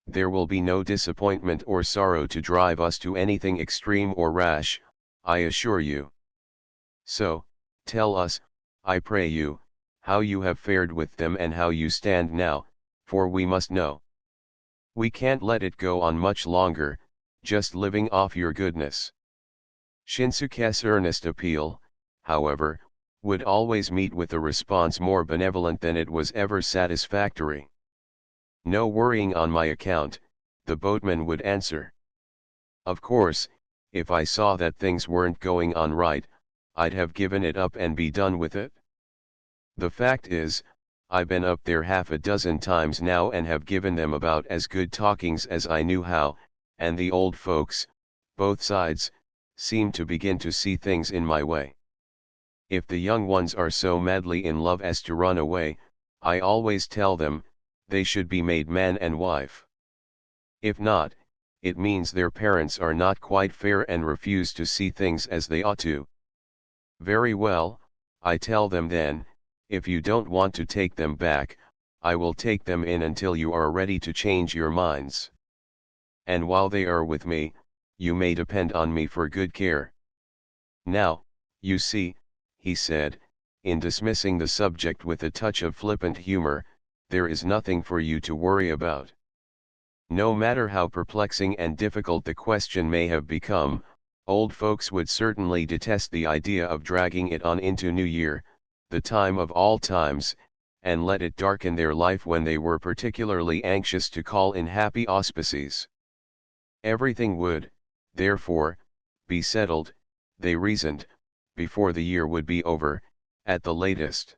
[SPEAKER 1] There will be no disappointment or sorrow to drive us to anything extreme or rash, I assure you. So, tell us, I pray you, how you have fared with them and how you stand now, for we must know. We can't let it go on much longer, just living off your goodness." Shinsuke's earnest appeal, however, would always meet with a response more benevolent than it was ever satisfactory. "No worrying on my account," the boatman would answer. "Of course, if I saw that things weren't going on right, I'd have given it up and be done with it. The fact is, I've been up there half a dozen times now and have given them about as good talkings as I knew how, and the old folks, both sides, seem to begin to see things in my way. If the young ones are so madly in love as to run away, I always tell them, they should be made man and wife. If not, it means their parents are not quite fair and refuse to see things as they ought to. Very well, I tell them then, if you don't want to take them back, I will take them in until you are ready to change your minds. And while they are with me, you may depend on me for good care. Now, you see," he said, in dismissing the subject with a touch of flippant humor, "there is nothing for you to worry about. No matter how perplexing and difficult the question may have become, old folks would certainly detest the idea of dragging it on into New Year, the time of all times, and let it darken their life when they were particularly anxious to call in happy auspices. Everything would, therefore, be settled, they reasoned, before the year would be over, at the latest."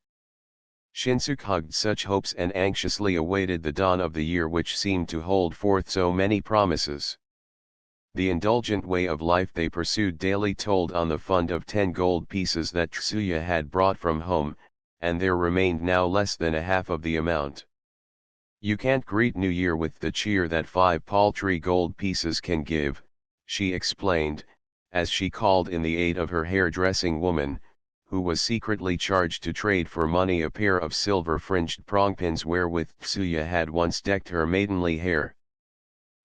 [SPEAKER 1] Shinsuke hugged such hopes and anxiously awaited the dawn of the year which seemed to hold forth so many promises. The indulgent way of life they pursued daily told on the fund of 10 gold pieces that Tsuya had brought from home, and there remained now less than a half of the amount. "You can't greet New Year with the cheer that 5 paltry gold pieces can give," she explained, as she called in the aid of her hairdressing woman, who was secretly charged to trade for money a pair of silver-fringed prongpins wherewith Tsuya had once decked her maidenly hair.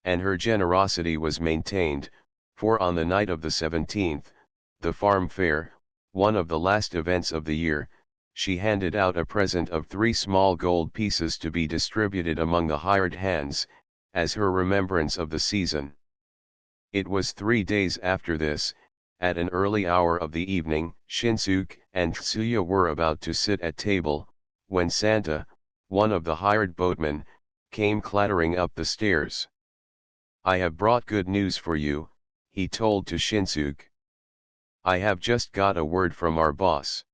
[SPEAKER 1] And her generosity was maintained, for on the night of the 17th, the farm fair, one of the last events of the year, she handed out a present of 3 small gold pieces to be distributed among the hired hands, as her remembrance of the season. It was 3 days after this, at an early hour of the evening, Shinsuke and Tsuya were about to sit at table, when Santa, one of the hired boatmen, came clattering up the stairs. "I have brought good news for you," he told to Shinsuke. "I have just got a word from our boss.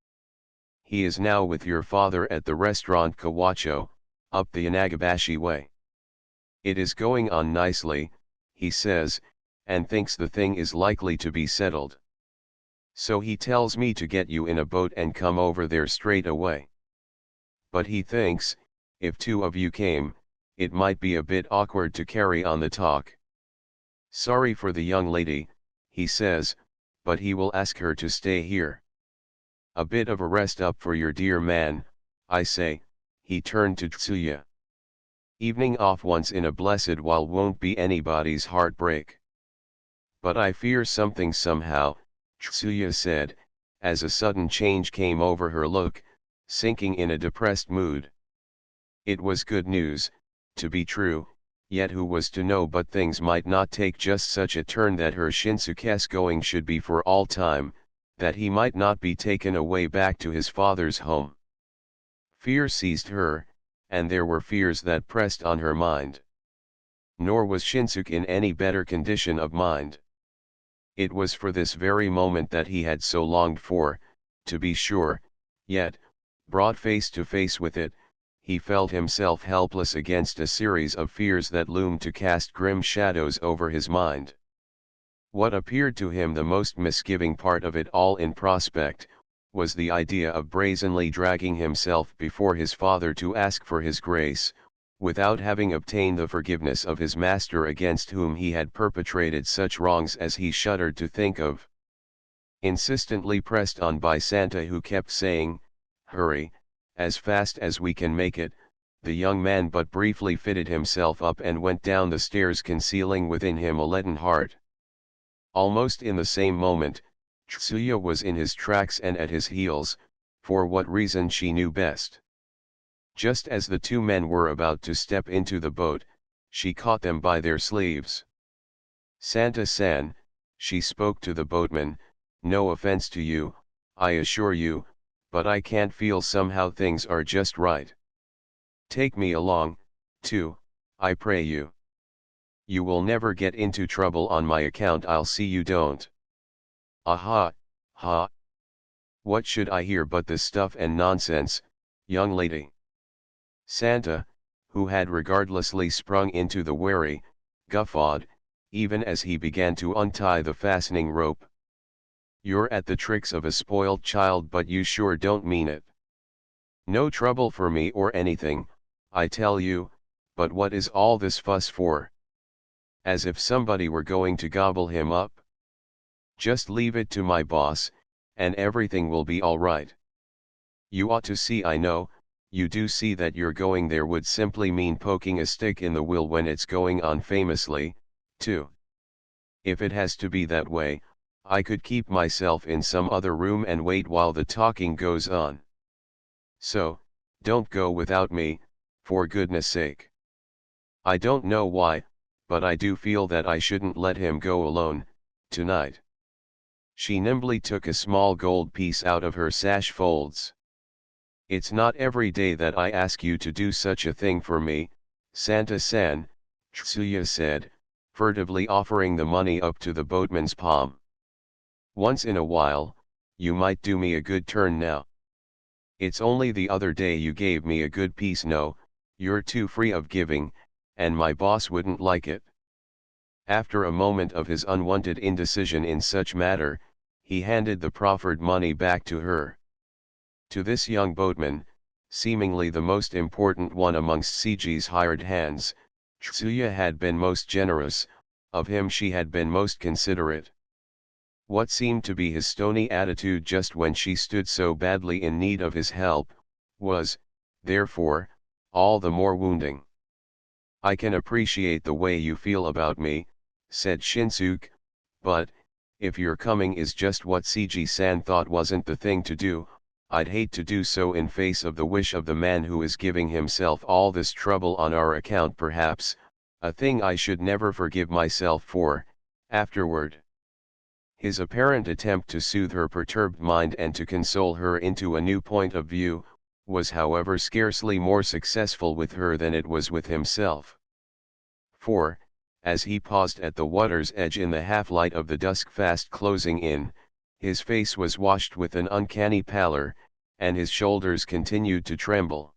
[SPEAKER 1] He is now with your father at the restaurant Kawacho, up the Yanagabashi way. It is going on nicely, he says, and thinks the thing is likely to be settled. So he tells me to get you in a boat and come over there straight away. But he thinks, if 2 of you came, it might be a bit awkward to carry on the talk. Sorry for the young lady, he says, but he will ask her to stay here. A bit of a rest up for your dear man, I say," he turned to Tsuya. "Evening off once in a blessed while won't be anybody's heartbreak." "But I fear something somehow," Tsuya said, as a sudden change came over her look, sinking in a depressed mood. It was good news, to be true, yet who was to know but things might not take just such a turn that her Shinsuke's going should be for all time, that he might not be taken away back to his father's home. Fear seized her, and there were fears that pressed on her mind. Nor was Shinsuke in any better condition of mind. It was for this very moment that he had so longed for, to be sure, yet, brought face to face with it, he felt himself helpless against a series of fears that loomed to cast grim shadows over his mind. What appeared to him the most misgiving part of it all in prospect, was the idea of brazenly dragging himself before his father to ask for his grace, without having obtained the forgiveness of his master against whom he had perpetrated such wrongs as he shuddered to think of. Insistently pressed on by Santa, who kept saying, "Hurry, as fast as we can make it," the young man but briefly fitted himself up and went down the stairs, concealing within him a leaden heart. Almost in the same moment, Tsuya was in his tracks and at his heels, for what reason she knew best. Just as the two men were about to step into the boat, she caught them by their sleeves. "Santa-san," she spoke to the boatman, "no offense to you, I assure you, but I can't feel somehow things are just right. Take me along, too, I pray you. You will never get into trouble on my account, I'll see you don't." "Aha, ha. What should I hear but this stuff and nonsense, young lady?" Santa, who had regardlessly sprung into the wherry, guffawed, even as he began to untie the fastening rope. "You're at the tricks of a spoiled child, but you sure don't mean it. No trouble for me or anything, I tell you, but what is all this fuss for? As if somebody were going to gobble him up. Just leave it to my boss, and everything will be all right. You ought to see, I know, you do see that your going there would simply mean poking a stick in the wheel when it's going on famously, too. If it has to be that way, I could keep myself in some other room and wait while the talking goes on. So, don't go without me, for goodness sake. I don't know why, but I do feel that I shouldn't let him go alone, tonight." She nimbly took a small gold piece out of her sash folds. "It's not every day that I ask you to do such a thing for me, Santa-san," Tsuya said, furtively offering the money up to the boatman's palm. "Once in a while, you might do me a good turn now. It's only the other day you gave me a good piece. No, you're too free of giving, and my boss wouldn't like it." After a moment of his unwanted indecision in such matter, he handed the proffered money back to her. To this young boatman, seemingly the most important one amongst Siji's hired hands, Tsuya had been most generous, of him she had been most considerate. What seemed to be his stony attitude just when she stood so badly in need of his help, was, therefore, all the more wounding. "I can appreciate the way you feel about me," said Shinsuke, "but, if your coming is just what Siji-san thought wasn't the thing to do, I'd hate to do so in face of the wish of the man who is giving himself all this trouble on our account, perhaps, a thing I should never forgive myself for, afterward." His apparent attempt to soothe her perturbed mind and to console her into a new point of view, was however scarcely more successful with her than it was with himself. For, as he paused at the water's edge in the half-light of the dusk fast closing in, his face was washed with an uncanny pallor, and his shoulders continued to tremble.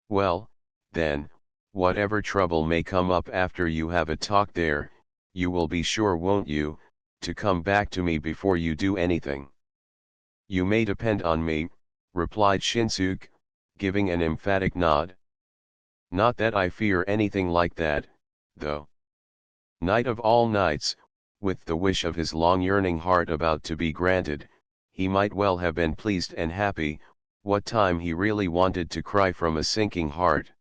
[SPEAKER 1] "Well, then, whatever trouble may come up after you have a talk there, you will be sure, won't you, to come back to me before you do anything?" "You may depend on me," replied Shinsuke, giving an emphatic nod. "Not that I fear anything like that, though." Night of all nights, with the wish of his long yearning heart about to be granted, he might well have been pleased and happy, what time he really wanted to cry from a sinking heart.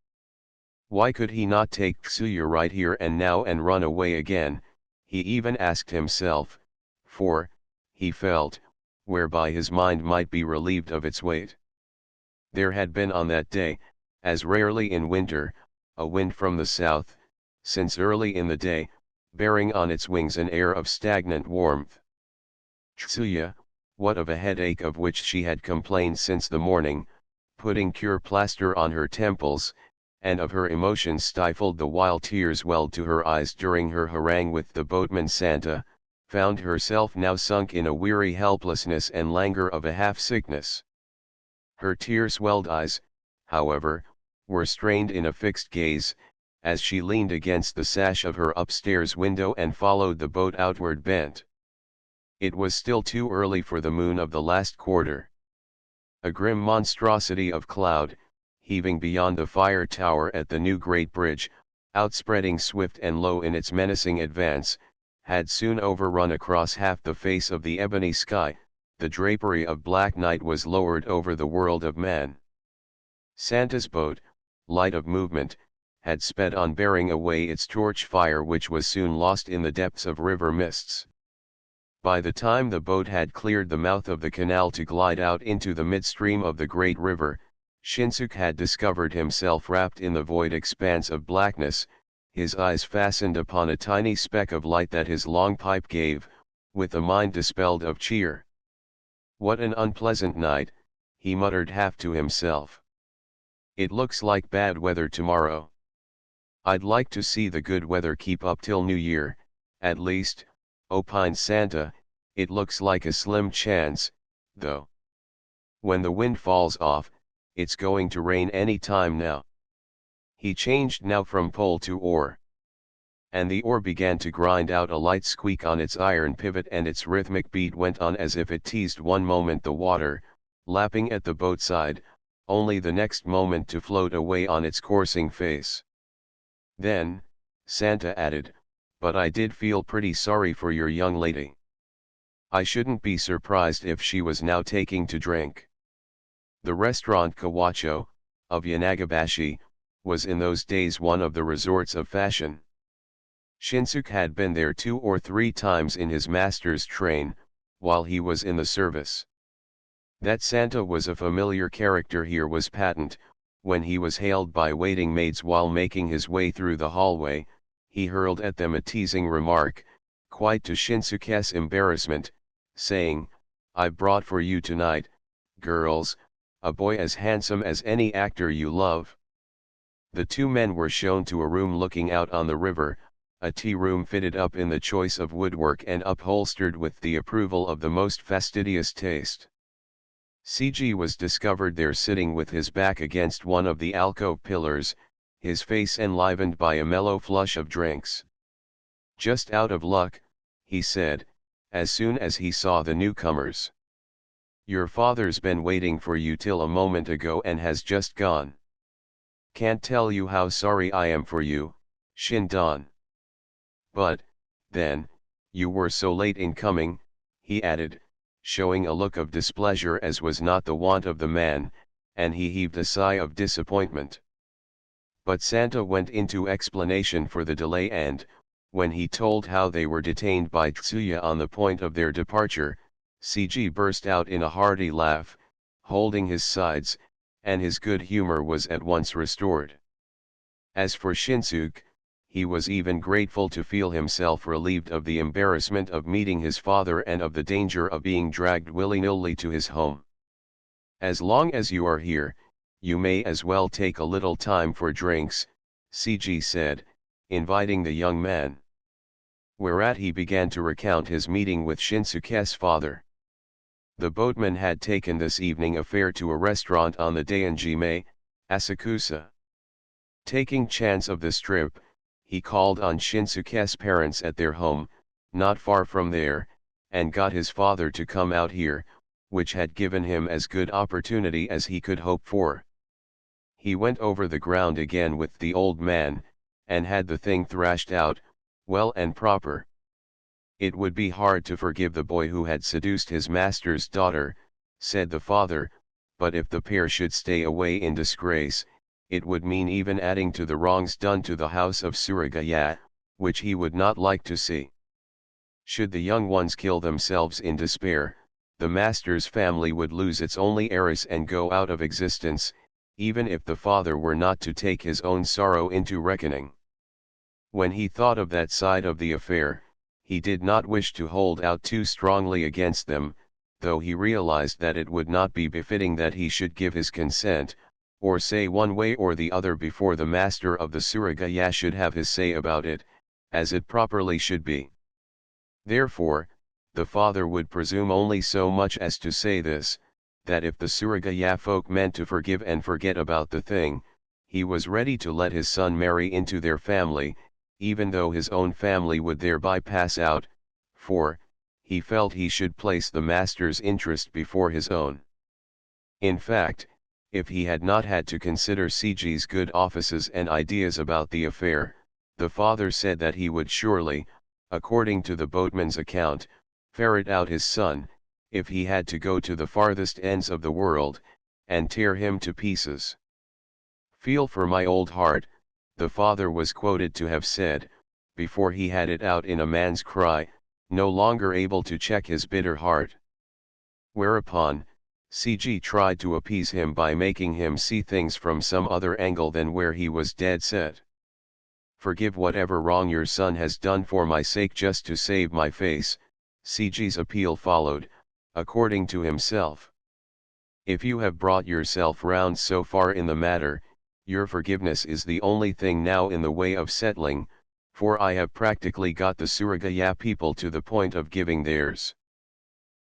[SPEAKER 1] Why could he not take Tsuya right here and now and run away again, he even asked himself, for, he felt, whereby his mind might be relieved of its weight. There had been on that day, as rarely in winter, a wind from the south, since early in the day, bearing on its wings an air of stagnant warmth. Tsuya, what of a headache of which she had complained since the morning, putting cure plaster on her temples, and of her emotions stifled the while tears welled to her eyes during her harangue with the boatman Santa, found herself now sunk in a weary helplessness and languor of a half-sickness. Her tear-swelled eyes, however, were strained in a fixed gaze, as she leaned against the sash of her upstairs window and followed the boat outward bent. It was still too early for the moon of the last quarter. A grim monstrosity of cloud, heaving beyond the fire tower at the new Great Bridge, outspreading swift and low in its menacing advance, had soon overrun across half the face of the ebony sky. The drapery of black night was lowered over the world of man. Santa's boat, light of movement, had sped on bearing away its torch fire, which was soon lost in the depths of river mists. By the time the boat had cleared the mouth of the canal to glide out into the midstream of the great river, Shinsuke had discovered himself wrapped in the void expanse of blackness, his eyes fastened upon a tiny speck of light that his long pipe gave, with a mind dispelled of cheer. "What an unpleasant night," he muttered half to himself. "It looks like bad weather tomorrow. I'd like to see the good weather keep up till New Year, at least," opined Santa. "It looks like a slim chance, though. When the wind falls off, it's going to rain any time now." He changed now from pole to oar. And the oar began to grind out a light squeak on its iron pivot, and its rhythmic beat went on as if it teased one moment the water, lapping at the boat side, only the next moment to float away on its coursing face. Then, Santa added, "But I did feel pretty sorry for your young lady. I shouldn't be surprised if she was now taking to drink." The restaurant Kawacho, of Yanagabashi, was in those days one of the resorts of fashion. Shinsuke had been there 2 or 3 times in his master's train, while he was in the service. That Santa was a familiar character here was patent. When he was hailed by waiting maids while making his way through the hallway, he hurled at them a teasing remark, quite to Shinsuke's embarrassment, saying, "I've brought for you tonight, girls, a boy as handsome as any actor you love." The 2 men were shown to a room looking out on the river, a tea room fitted up in the choice of woodwork and upholstered with the approval of the most fastidious taste. CG was discovered there sitting with his back against one of the alcove pillars, his face enlivened by a mellow flush of drinks. "Just out of luck," he said, as soon as he saw the newcomers. "Your father's been waiting for you till a moment ago and has just gone. Can't tell you how sorry I am for you, Shin-don. But, then, you were so late in coming," he added, showing a look of displeasure as was not the wont of the man, and he heaved a sigh of disappointment. But Santa went into explanation for the delay, and, when he told how they were detained by Tsuya on the point of their departure, CG burst out in a hearty laugh, holding his sides, and his good humor was at once restored. As for Shinsuke, he was even grateful to feel himself relieved of the embarrassment of meeting his father and of the danger of being dragged willy-nilly to his home. "As long as you are here, you may as well take a little time for drinks," CG said, inviting the young man. Whereat he began to recount his meeting with Shinsuke's father. The boatman had taken this evening a fare to a restaurant on the Dainjime, Asakusa. Taking chance of this trip, he called on Shinsuke's parents at their home, not far from there, and got his father to come out here, which had given him as good opportunity as he could hope for. He went over the ground again with the old man, and had the thing thrashed out, well and proper. It would be hard to forgive the boy who had seduced his master's daughter, said the father, but if the pair should stay away in disgrace, it would mean even adding to the wrongs done to the house of Suragaya, which he would not like to see. Should the young ones kill themselves in despair, the master's family would lose its only heiress and go out of existence, even if the father were not to take his own sorrow into reckoning. When he thought of that side of the affair, he did not wish to hold out too strongly against them, though he realized that it would not be befitting that he should give his consent, or say one way or the other before the master of the Suragaya should have his say about it, as it properly should be. Therefore, the father would presume only so much as to say this, that if the Suragaya folk meant to forgive and forget about the thing, he was ready to let his son marry into their family, even though his own family would thereby pass out, for, he felt he should place the master's interest before his own. In fact, if he had not had to consider Siji's good offices and ideas about the affair, the father said that he would surely, according to the boatman's account, ferret out his son, if he had to go to the farthest ends of the world, and tear him to pieces. "Feel for my old heart," the father was quoted to have said, before he had it out in a man's cry, no longer able to check his bitter heart. Whereupon, Cg tried to appease him by making him see things from some other angle than where he was dead set. "Forgive whatever wrong your son has done for my sake just to save my face," Cg's appeal followed, according to himself. "If you have brought yourself round so far in the matter, your forgiveness is the only thing now in the way of settling, for I have practically got the Suragaya people to the point of giving theirs."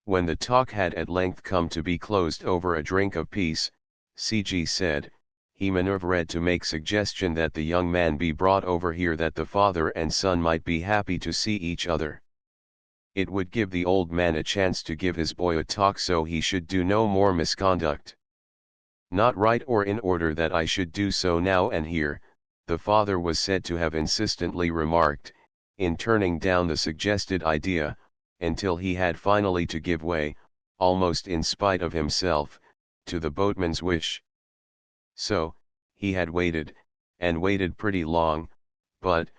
[SPEAKER 1] When the talk had at length come to be closed over a drink of peace, Cg said, he maneuvered to make suggestion that the young man be brought over here that the father and son might be happy to see each other. It would give the old man a chance to give his boy a talk so he should do no more misconduct. "Not right or in order that I should do so now and here," the father was said to have insistently remarked, in turning down the suggested idea, until he had finally to give way, almost in spite of himself, to the boatman's wish. So, he had waited, and waited pretty long, but,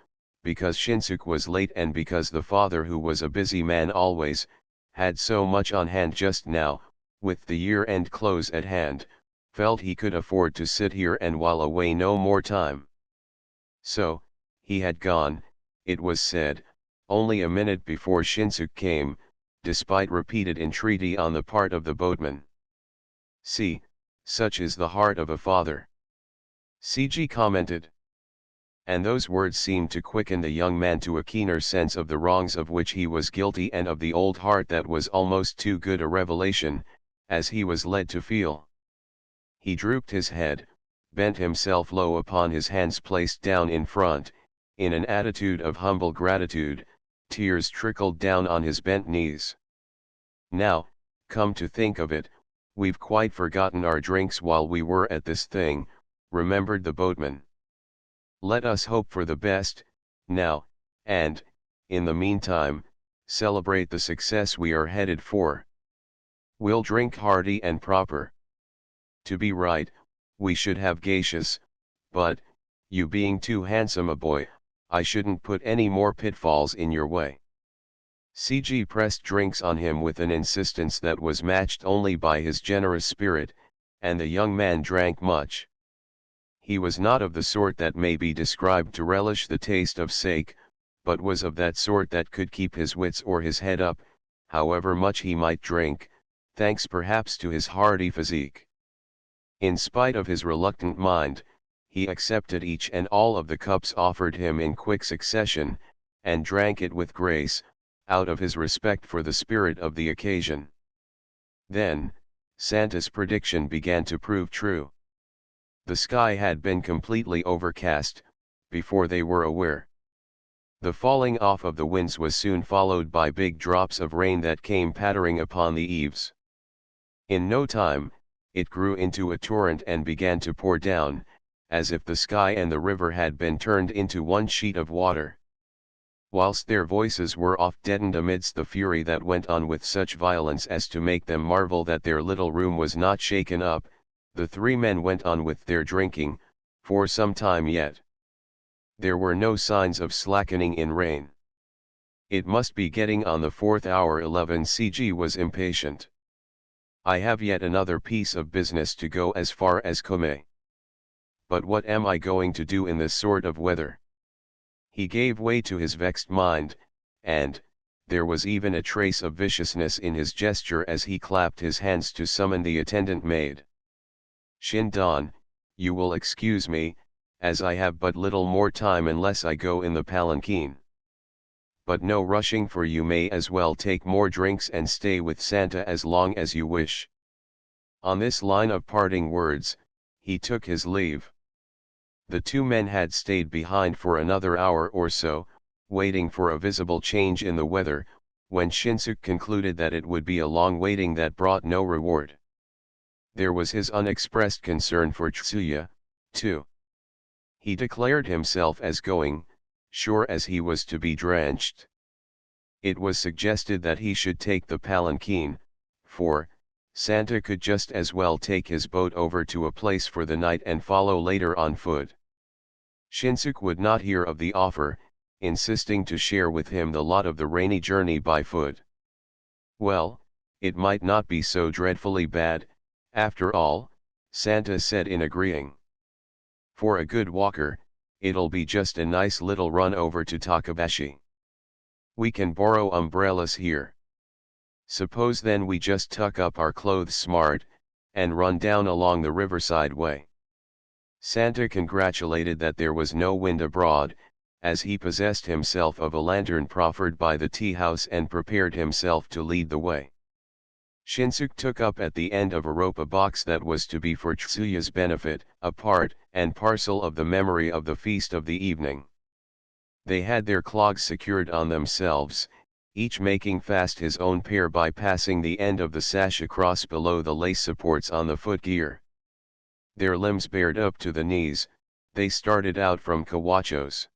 [SPEAKER 1] because Shinsuke was late and because the father, who was a busy man always, had so much on hand just now, with the year-end close at hand, felt he could afford to sit here and while away no more time. So, he had gone, it was said, only a minute before Shinsuke came, despite repeated entreaty on the part of the boatman. "See, such is the heart of a father," Cg commented. And those words seemed to quicken the young man to a keener sense of the wrongs of which he was guilty and of the old heart that was almost too good a revelation, as he was led to feel. He drooped his head, bent himself low upon his hands placed down in front, in an attitude of humble gratitude. Tears trickled down on his bent knees. "Now, come to think of it, we've quite forgotten our drinks while we were at this thing," remembered the boatman. "Let us hope for the best, now, and, in the meantime, celebrate the success we are headed for. We'll drink hearty and proper. To be right, we should have geishas, but, you being too handsome a boy, I shouldn't put any more pitfalls in your way." Cg pressed drinks on him with an insistence that was matched only by his generous spirit, and the young man drank much. He was not of the sort that may be described to relish the taste of sake, but was of that sort that could keep his wits or his head up, however much he might drink, thanks perhaps to his hardy physique. In spite of his reluctant mind, he accepted each and all of the cups offered him in quick succession, and drank it with grace, out of his respect for the spirit of the occasion. Then, Santa's prediction began to prove true. The sky had been completely overcast, before they were aware. The falling off of the winds was soon followed by big drops of rain that came pattering upon the eaves. In no time, it grew into a torrent and began to pour down, as if the sky and the river had been turned into one sheet of water. Whilst their voices were oft deadened amidst the fury that went on with such violence as to make them marvel that their little room was not shaken up, the three men went on with their drinking, for some time yet. There were no signs of slackening in rain. It must be getting on the 4th hour. 11. Cg was impatient. I have yet another piece of business to go as far as Kome. But what am I going to do in this sort of weather? He gave way to his vexed mind, and, there was even a trace of viciousness in his gesture as he clapped his hands to summon the attendant maid. Shindan, you will excuse me, as I have but little more time unless I go in the palanquin. But no rushing, for you may as well take more drinks and stay with Santa as long as you wish. On this line of parting words, he took his leave. The two men had stayed behind for another hour or so, waiting for a visible change in the weather, when Shinsuke concluded that it would be a long waiting that brought no reward. There was his unexpressed concern for Tsuya, too. He declared himself as going, sure as he was to be drenched. It was suggested that he should take the palanquin, for, Santa could just as well take his boat over to a place for the night and follow later on foot. Shinsuke would not hear of the offer, insisting to share with him the lot of the rainy journey by foot. Well, it might not be so dreadfully bad, after all, Santa said in agreeing. For a good walker, it'll be just a nice little run over to Takabashi. We can borrow umbrellas here. Suppose then we just tuck up our clothes smart, and run down along the riverside way. Santa congratulated that there was no wind abroad, as he possessed himself of a lantern proffered by the tea house and prepared himself to lead the way. Shinsuke took up at the end of a rope a box that was to be for Tsuya's benefit, a part and parcel of the memory of the feast of the evening. They had their clogs secured on themselves, each making fast his own pair by passing the end of the sash across below the lace supports on the footgear. Their limbs bared up to the knees, they started out from Kawachos.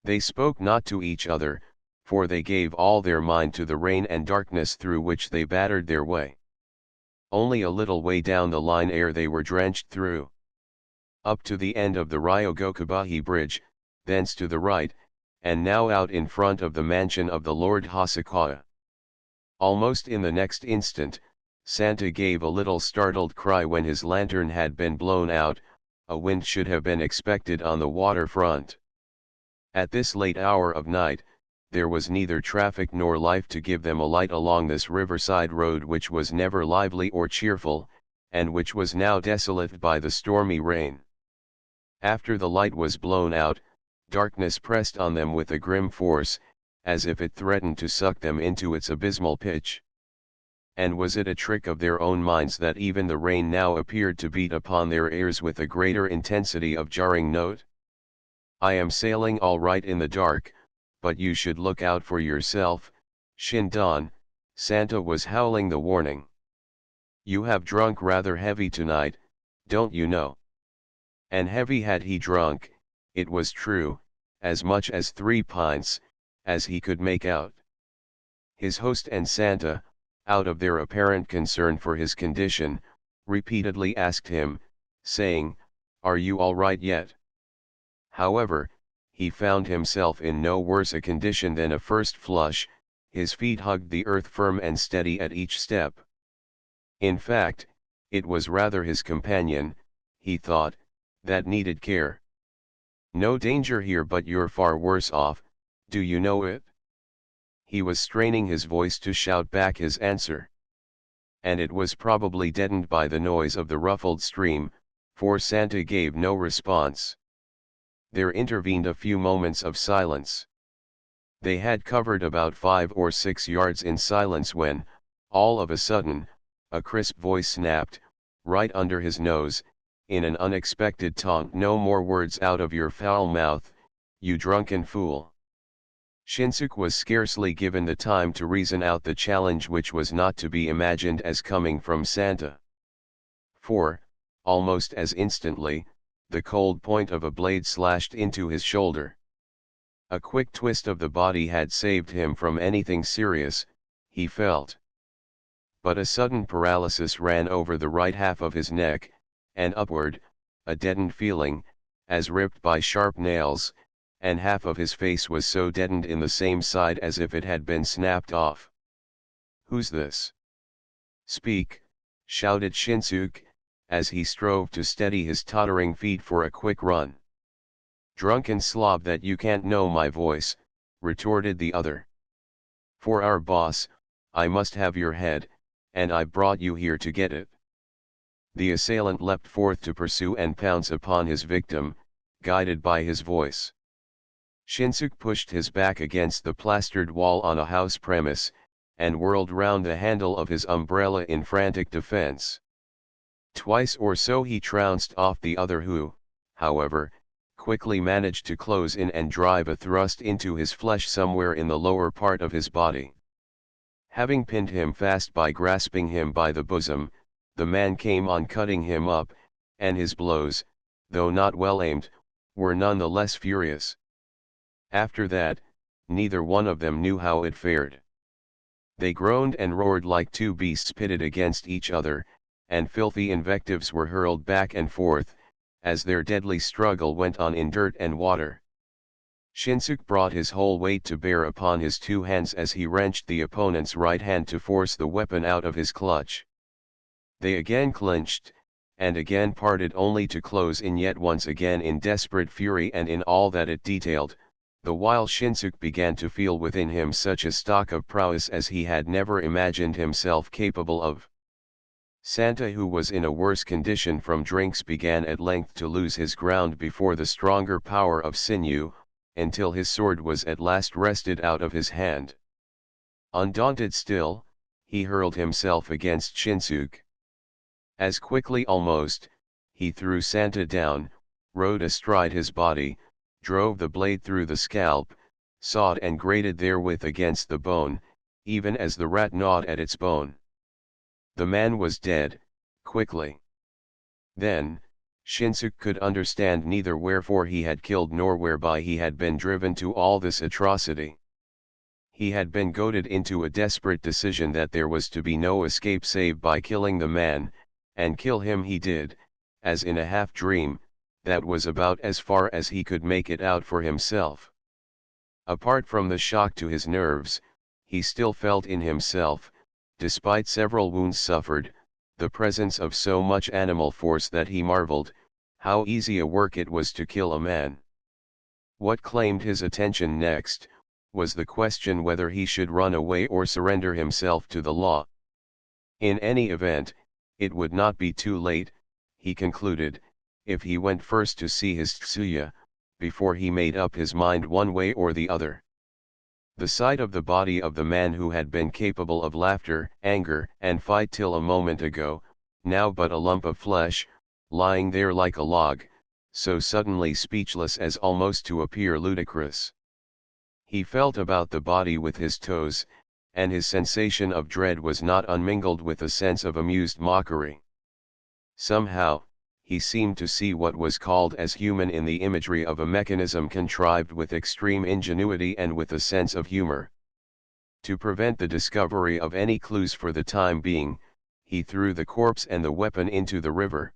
[SPEAKER 1] They spoke not to each other, for they gave all their mind to the rain and darkness through which they battered their way. Only a little way down the line ere they were drenched through. Up to the end of the Ryogokubahi bridge, thence to the right, and now out in front of the mansion of the Lord Hosokawa. Almost in the next instant, Santa gave a little startled cry when his lantern had been blown out. A wind should have been expected on the waterfront. At this late hour of night, there was neither traffic nor life to give them a light along this riverside road which was never lively or cheerful, and which was now desolate by the stormy rain. After the light was blown out, darkness pressed on them with a grim force, as if it threatened to suck them into its abysmal pitch. And was it a trick of their own minds that even the rain now appeared to beat upon their ears with a greater intensity of jarring note? I am sailing all right in the dark, but you should look out for yourself, Shindan, Santa was howling the warning. You have drunk rather heavy tonight, don't you know? And heavy had he drunk, it was true, as much as 3 pints, as he could make out. His host and Santa, out of their apparent concern for his condition, repeatedly asked him, saying, "Are you all right yet?" However, he found himself in no worse a condition than a first flush, his feet hugged the earth firm and steady at each step. In fact, it was rather his companion, he thought, that needed care. No danger here, but you're far worse off, do you know it? He was straining his voice to shout back his answer. And it was probably deadened by the noise of the ruffled stream, for Santa gave no response. There intervened a few moments of silence. They had covered about 5 or 6 yards in silence when, all of a sudden, a crisp voice snapped, right under his nose, in an unexpected taunt, "No more words out of your foul mouth, you drunken fool." Shinsuke was scarcely given the time to reason out the challenge, which was not to be imagined as coming from Santa. For, almost as instantly, the cold point of a blade slashed into his shoulder. A quick twist of the body had saved him from anything serious, he felt. But a sudden paralysis ran over the right half of his neck, and upward, a deadened feeling, as ripped by sharp nails, and half of his face was so deadened in the same side as if it had been snapped off. "Who's this? Speak, shouted Shinsuke, as he strove to steady his tottering feet for a quick run. "Drunken slob that you can't know my voice," retorted the other. "For our boss, I must have your head, and I brought you here to get it." The assailant leapt forth to pursue and pounce upon his victim, guided by his voice. Shinsuke pushed his back against the plastered wall on a house premise, and whirled round the handle of his umbrella in frantic defense. Twice or so he trounced off the other who, however, quickly managed to close in and drive a thrust into his flesh somewhere in the lower part of his body. Having pinned him fast by grasping him by the bosom, the man came on cutting him up, and his blows, though not well aimed, were none the less furious. After that, neither one of them knew how it fared. They groaned and roared like two beasts pitted against each other, and filthy invectives were hurled back and forth, as their deadly struggle went on in dirt and water. Shinsuke brought his whole weight to bear upon his two hands as he wrenched the opponent's right hand to force the weapon out of his clutch. They again clinched, and again parted only to close in yet once again in desperate fury and in all that it detailed, the while Shinsuke began to feel within him such a stock of prowess as he had never imagined himself capable of. Santa, who was in a worse condition from drinks, began at length to lose his ground before the stronger power of sinew, until his sword was at last wrested out of his hand. Undaunted still, he hurled himself against Shinsuke. As quickly almost, he threw Santa down, rode astride his body, drove the blade through the scalp, sawed and grated therewith against the bone, even as the rat gnawed at its bone. The man was dead, quickly. Then, Shinsuke could understand neither wherefore he had killed nor whereby he had been driven to all this atrocity. He had been goaded into a desperate decision that there was to be no escape save by killing the man, and kill him he did, as in a half-dream, that was about as far as he could make it out for himself. Apart from the shock to his nerves, he still felt in himself, despite several wounds suffered, the presence of so much animal force that he marveled, how easy a work it was to kill a man. What claimed his attention next, was the question whether he should run away or surrender himself to the law. In any event, it would not be too late, he concluded, if he went first to see his Tsuya, before he made up his mind one way or the other. The sight of the body of the man who had been capable of laughter, anger, and fight till a moment ago, now but a lump of flesh, lying there like a log, so suddenly speechless as almost to appear ludicrous. He felt about the body with his toes, and his sensation of dread was not unmingled with a sense of amused mockery. Somehow, he seemed to see what was called as human in the imagery of a mechanism contrived with extreme ingenuity and with a sense of humor. To prevent the discovery of any clues for the time being, he threw the corpse and the weapon into the river.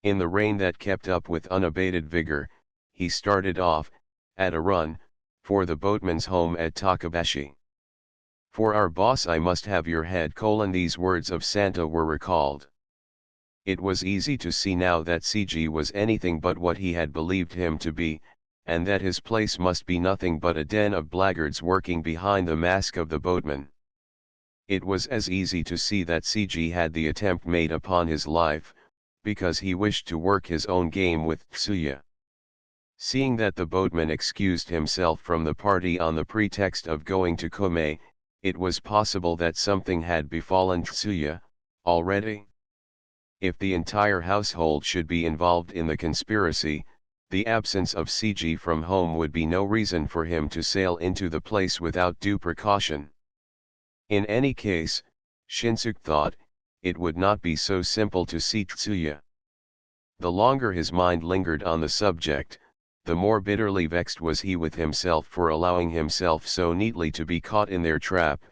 [SPEAKER 1] In the rain that kept up with unabated vigor, he started off, at a run, for the boatman's home at Takabashi. "For our boss I must have your head." These words of Santa were recalled. It was easy to see now that CG was anything but what he had believed him to be, and that his place must be nothing but a den of blackguards working behind the mask of the boatman. It was as easy to see that CG had the attempt made upon his life, because he wished to work his own game with Tsuya. Seeing that the boatman excused himself from the party on the pretext of going to Kome, it was possible that something had befallen Tsuya, already. If the entire household should be involved in the conspiracy, the absence of CG from home would be no reason for him to sail into the place without due precaution. In any case, Shinsuke thought, it would not be so simple to see Tsuya. The longer his mind lingered on the subject, the more bitterly vexed was he with himself for allowing himself so neatly to be caught in their trap,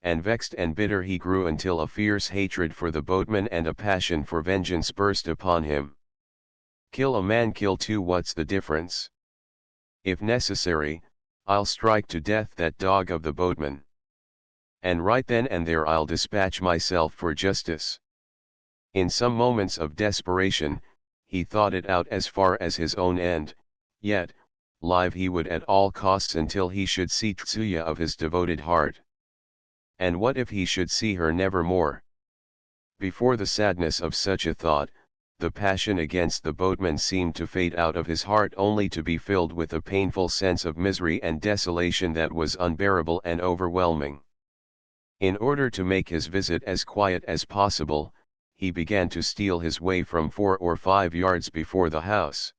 [SPEAKER 1] and vexed and bitter he grew until a fierce hatred for the boatman and a passion for vengeance burst upon him. Kill a man, kill two, what's the difference? If necessary, I'll strike to death that dog of the boatman. And right then and there I'll dispatch myself for justice. In some moments of desperation, he thought it out as far as his own end, yet, live he would at all costs until he should see Tsuya of his devoted heart. And what if he should see her never more? Before the sadness of such a thought, the passion against the boatman seemed to fade out of his heart only to be filled with a painful sense of misery and desolation that was unbearable and overwhelming. In order to make his visit as quiet as possible, he began to steal his way from 4 or 5 yards before the house.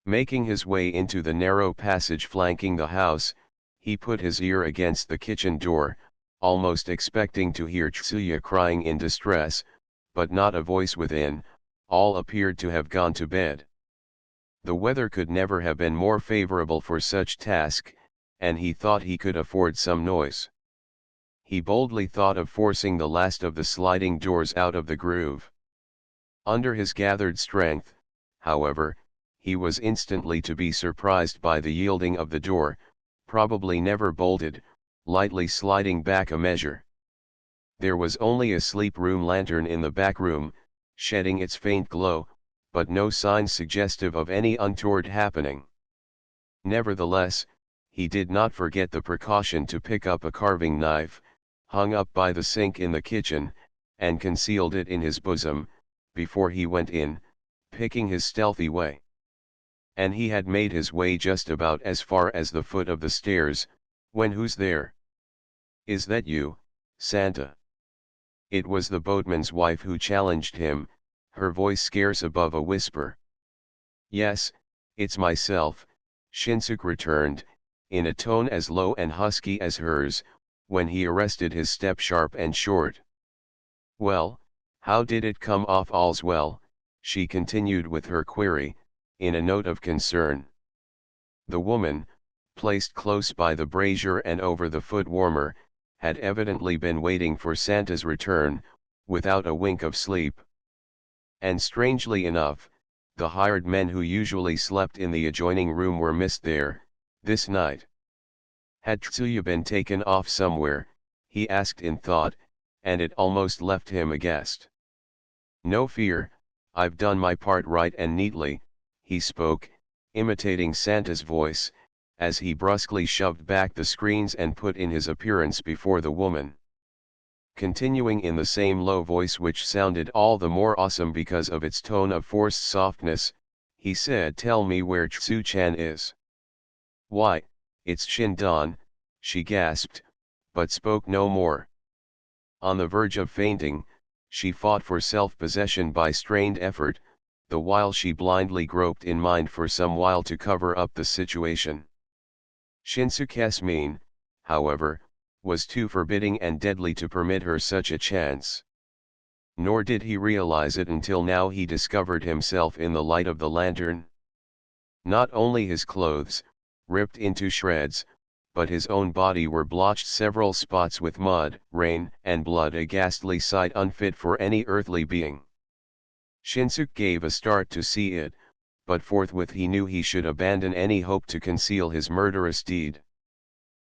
[SPEAKER 1] Making his way into the narrow passage flanking the house, he put his ear against the kitchen door, almost expecting to hear Tsuya crying in distress, but not a voice within. All appeared to have gone to bed. The weather could never have been more favorable for such task, and he thought he could afford some noise. He boldly thought of forcing the last of the sliding doors out of the groove. Under his gathered strength, however, he was instantly to be surprised by the yielding of the door, probably never bolted, lightly sliding back a measure. There was only a sleep-room lantern in the back room, shedding its faint glow, but no signs suggestive of any untoward happening. Nevertheless, he did not forget the precaution to pick up a carving knife, hung up by the sink in the kitchen, and concealed it in his bosom, before he went in, picking his stealthy way. And he had made his way just about as far as the foot of the stairs, when who's there? "Is that you, Santa?" It was the boatman's wife who challenged him, her voice scarce above a whisper. "Yes, it's myself," Shinsuke returned, in a tone as low and husky as hers, when he arrested his step sharp and short. "Well, how did it come off?" "All's well," she continued with her query, in a note of concern. The woman, placed close by the brazier and over the foot warmer, had evidently been waiting for Santa's return, without a wink of sleep. And strangely enough, the hired men who usually slept in the adjoining room were missed there, this night. Had Tsuya been taken off somewhere, he asked in thought, and it almost left him aghast. "No fear, I've done my part right and neatly," he spoke, imitating Santa's voice, as he brusquely shoved back the screens and put in his appearance before the woman. Continuing in the same low voice which sounded all the more awesome because of its tone of forced softness, he said, "Tell me where Tsu-chan is." "Why, it's Shindan," she gasped, but spoke no more. On the verge of fainting, she fought for self-possession by strained effort, the while she blindly groped in mind for some while to cover up the situation. Shinsuke's mien, however, was too forbidding and deadly to permit her such a chance. Nor did he realize it until now he discovered himself in the light of the lantern. Not only his clothes, ripped into shreds, but his own body were blotched several spots with mud, rain, and blood, a ghastly sight unfit for any earthly being. Shinsuke gave a start to see it, but forthwith he knew he should abandon any hope to conceal his murderous deed.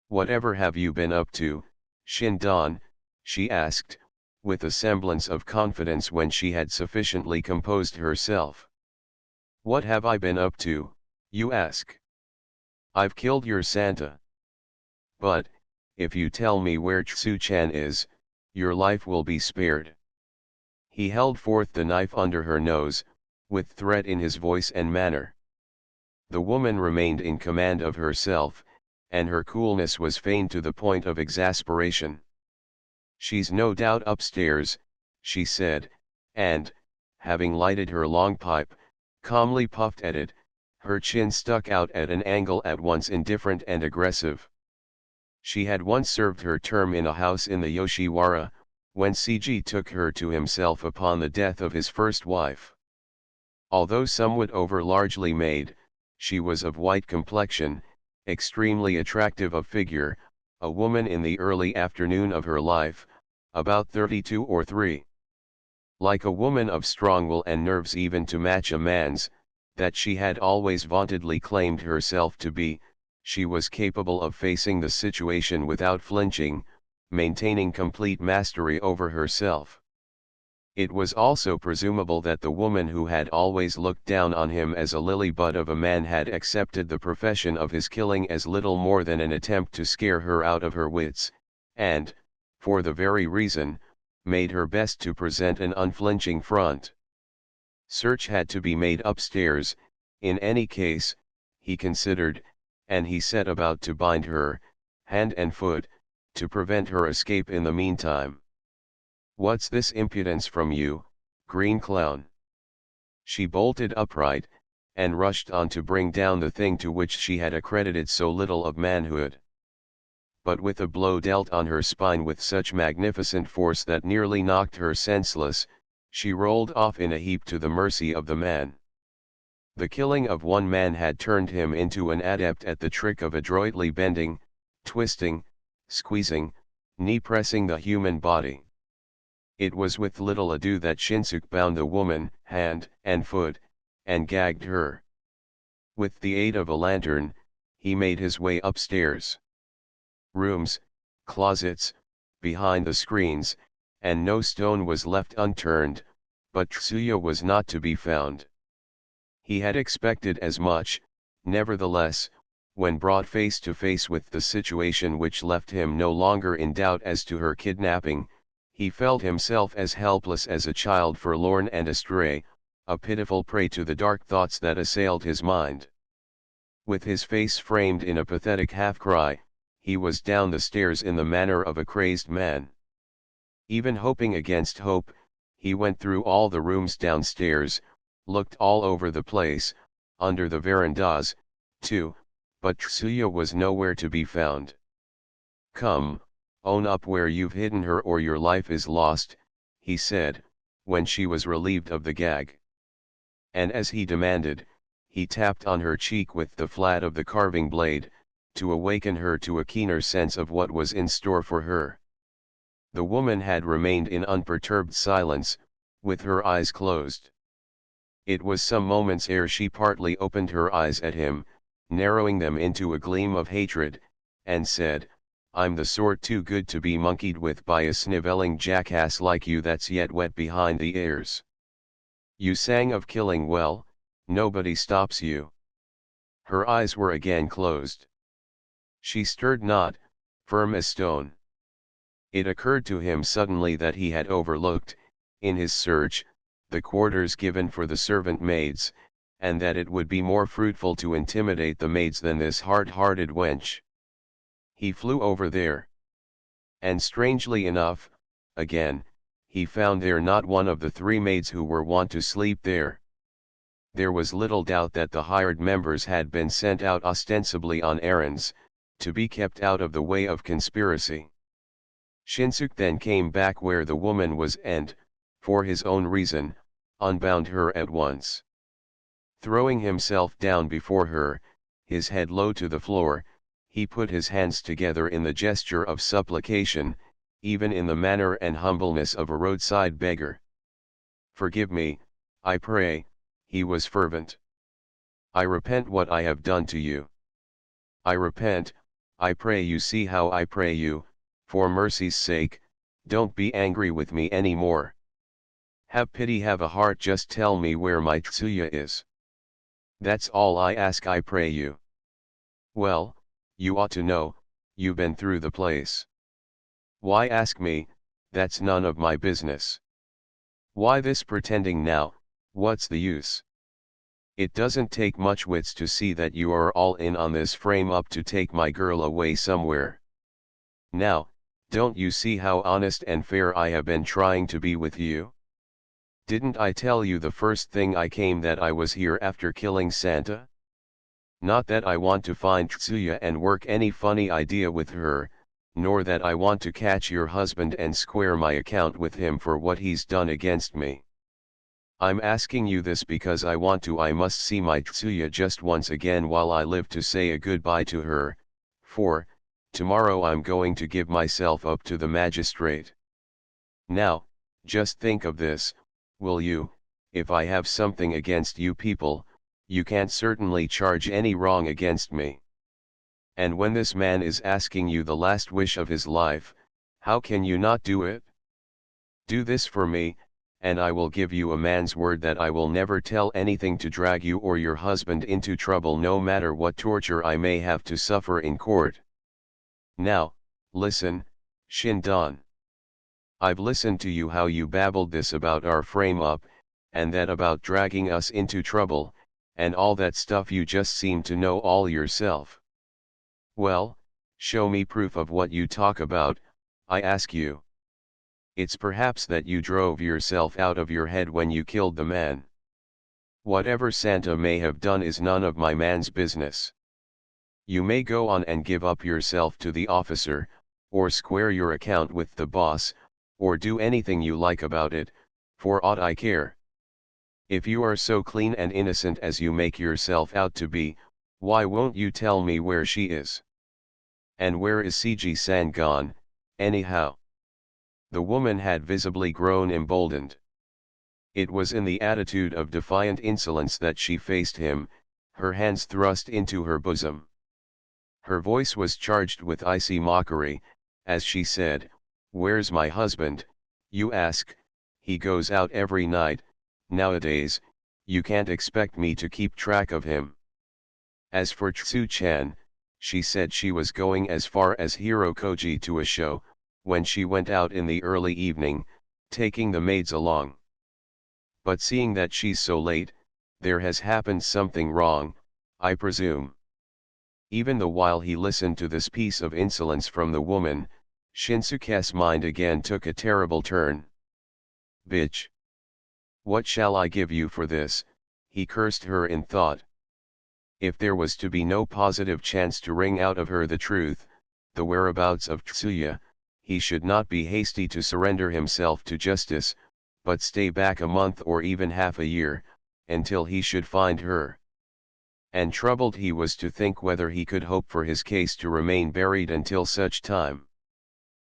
[SPEAKER 1] "Whatever have you been up to, Shindan?" she asked, with a semblance of confidence when she had sufficiently composed herself. "What have I been up to, you ask? I've killed your Santa. But, if you tell me where Tsu-chan is, your life will be spared." He held forth the knife under her nose, with threat in his voice and manner. The woman remained in command of herself, and her coolness was feigned to the point of exasperation. "She's no doubt upstairs," she said, and, having lighted her long pipe, calmly puffed at it, her chin stuck out at an angle at once indifferent and aggressive. She had once served her term in a house in the Yoshiwara, when Seiji took her to himself upon the death of his first wife. Although somewhat over-largely made, she was of white complexion, extremely attractive of figure, a woman in the early afternoon of her life, about 32 or 3. Like a woman of strong will and nerves even to match a man's, that she had always vauntedly claimed herself to be, she was capable of facing the situation without flinching, maintaining complete mastery over herself. It was also presumable that the woman who had always looked down on him as a lily bud of a man had accepted the profession of his killing as little more than an attempt to scare her out of her wits, and, for the very reason, made her best to present an unflinching front. Search had to be made upstairs, in any case, he considered, and he set about to bind her, hand and foot, to prevent her escape in the meantime. "What's this impudence from you, green clown?" She bolted upright, and rushed on to bring down the thing to which she had accredited so little of manhood. But with a blow dealt on her spine with such magnificent force that nearly knocked her senseless, she rolled off in a heap to the mercy of the man. The killing of one man had turned him into an adept at the trick of adroitly bending, twisting, squeezing, knee-pressing the human body. It was with little ado that Shinsuke bound the woman, hand and foot, and gagged her. With the aid of a lantern, he made his way upstairs. Rooms, closets, behind the screens, and no stone was left unturned, but Tsuya was not to be found. He had expected as much, nevertheless, when brought face to face with the situation which left him no longer in doubt as to her kidnapping, he felt himself as helpless as a child forlorn and astray, a pitiful prey to the dark thoughts that assailed his mind. With his face framed in a pathetic half-cry, he was down the stairs in the manner of a crazed man. Even hoping against hope, he went through all the rooms downstairs, looked all over the place, under the verandas, too, but Tsuya was nowhere to be found. "Come, own up where you've hidden her or your life is lost," he said, when she was relieved of the gag. And as he demanded, he tapped on her cheek with the flat of the carving blade, to awaken her to a keener sense of what was in store for her. The woman had remained in unperturbed silence, with her eyes closed. It was some moments ere she partly opened her eyes at him, narrowing them into a gleam of hatred, and said, "I'm the sort too good to be monkeyed with by a snivelling jackass like you that's yet wet behind the ears. You sang of killing well, nobody stops you." Her eyes were again closed. She stirred not, firm as stone. It occurred to him suddenly that he had overlooked, in his search, the quarters given for the servant maids, and that it would be more fruitful to intimidate the maids than this hard-hearted wench. He flew over there. And strangely enough, again, he found there not one of the three maids who were wont to sleep there. There was little doubt that the hired members had been sent out ostensibly on errands, to be kept out of the way of conspiracy. Shinsuke then came back where the woman was and, for his own reason, unbound her at once. Throwing himself down before her, his head low to the floor, he put his hands together in the gesture of supplication, even in the manner and humbleness of a roadside beggar. "Forgive me, I pray," he was fervent. "I repent what I have done to you. I repent, I pray you. See how I pray you, for mercy's sake, don't be angry with me any more. Have pity, have a heart, just tell me where my Tsuya is. That's all I ask, I pray you." "Well, you ought to know, you've been through the place." "Why ask me? That's none of my business." "Why this pretending now, what's the use? It doesn't take much wits to see that you are all in on this frame up to take my girl away somewhere. Now, don't you see how honest and fair I have been trying to be with you? Didn't I tell you the first thing I came that I was here after killing Santa? Not that I want to find Tsuya and work any funny idea with her, nor that I want to catch your husband and square my account with him for what he's done against me. I'm asking you this because I must see my Tsuya just once again while I live to say a goodbye to her, for, tomorrow I'm going to give myself up to the magistrate. Now, just think of this, will you? If I have something against you people, you can't certainly charge any wrong against me. And when this man is asking you the last wish of his life, how can you not do it? Do this for me, and I will give you a man's word that I will never tell anything to drag you or your husband into trouble, no matter what torture I may have to suffer in court. Now, listen, Shindan. I've listened to you how you babbled this about our frame up, and that about dragging us into trouble, and all that stuff. You just seem to know all yourself. Well, show me proof of what you talk about, I ask you. It's perhaps that you drove yourself out of your head when you killed the man. Whatever Santa may have done is none of my man's business. You may go on and give up yourself to the officer, or square your account with the boss, or do anything you like about it, for aught I care. If you are so clean and innocent as you make yourself out to be, why won't you tell me where she is? And where is Seiji-san gone, anyhow? The woman had visibly grown emboldened. It was in the attitude of defiant insolence that she faced him, her hands thrust into her bosom. Her voice was charged with icy mockery, as she said, "Where's my husband, you ask? He goes out every night, nowadays, you can't expect me to keep track of him." As for Tsu-chan, she said she was going as far as Hirokoji to a show, when she went out in the early evening, taking the maids along. But seeing that she's so late, there has happened something wrong, I presume. Even the while he listened to this piece of insolence from the woman, Shinsuke's mind again took a terrible turn. Bitch! What shall I give you for this? He cursed her in thought. If there was to be no positive chance to wring out of her the truth, the whereabouts of Tsuya, he should not be hasty to surrender himself to justice, but stay back a month or even half a year, until he should find her. And troubled he was to think whether he could hope for his case to remain buried until such time.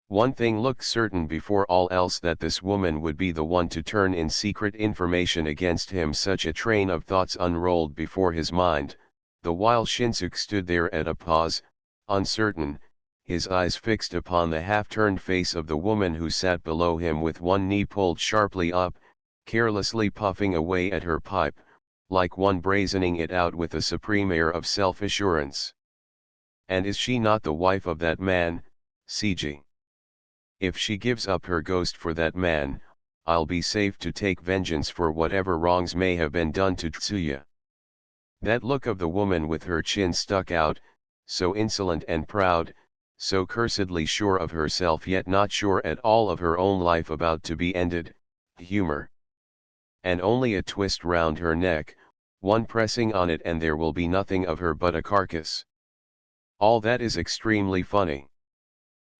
[SPEAKER 1] One thing looked certain before all else, that this woman would be the one to turn in secret information against him. Such a train of thoughts unrolled before his mind, the while Shinsuke stood there at a pause, uncertain, his eyes fixed upon the half-turned face of the woman who sat below him with one knee pulled sharply up, carelessly puffing away at her pipe, like one brazening it out with a supreme air of self-assurance. And is she not the wife of that man, Seiji? If she gives up her ghost for that man, I'll be safe to take vengeance for whatever wrongs may have been done to Tsuya. That look of the woman with her chin stuck out, so insolent and proud, so cursedly sure of herself yet not sure at all of her own life about to be ended, humor. And only a twist round her neck, one pressing on it, and there will be nothing of her but a carcass. All that is extremely funny.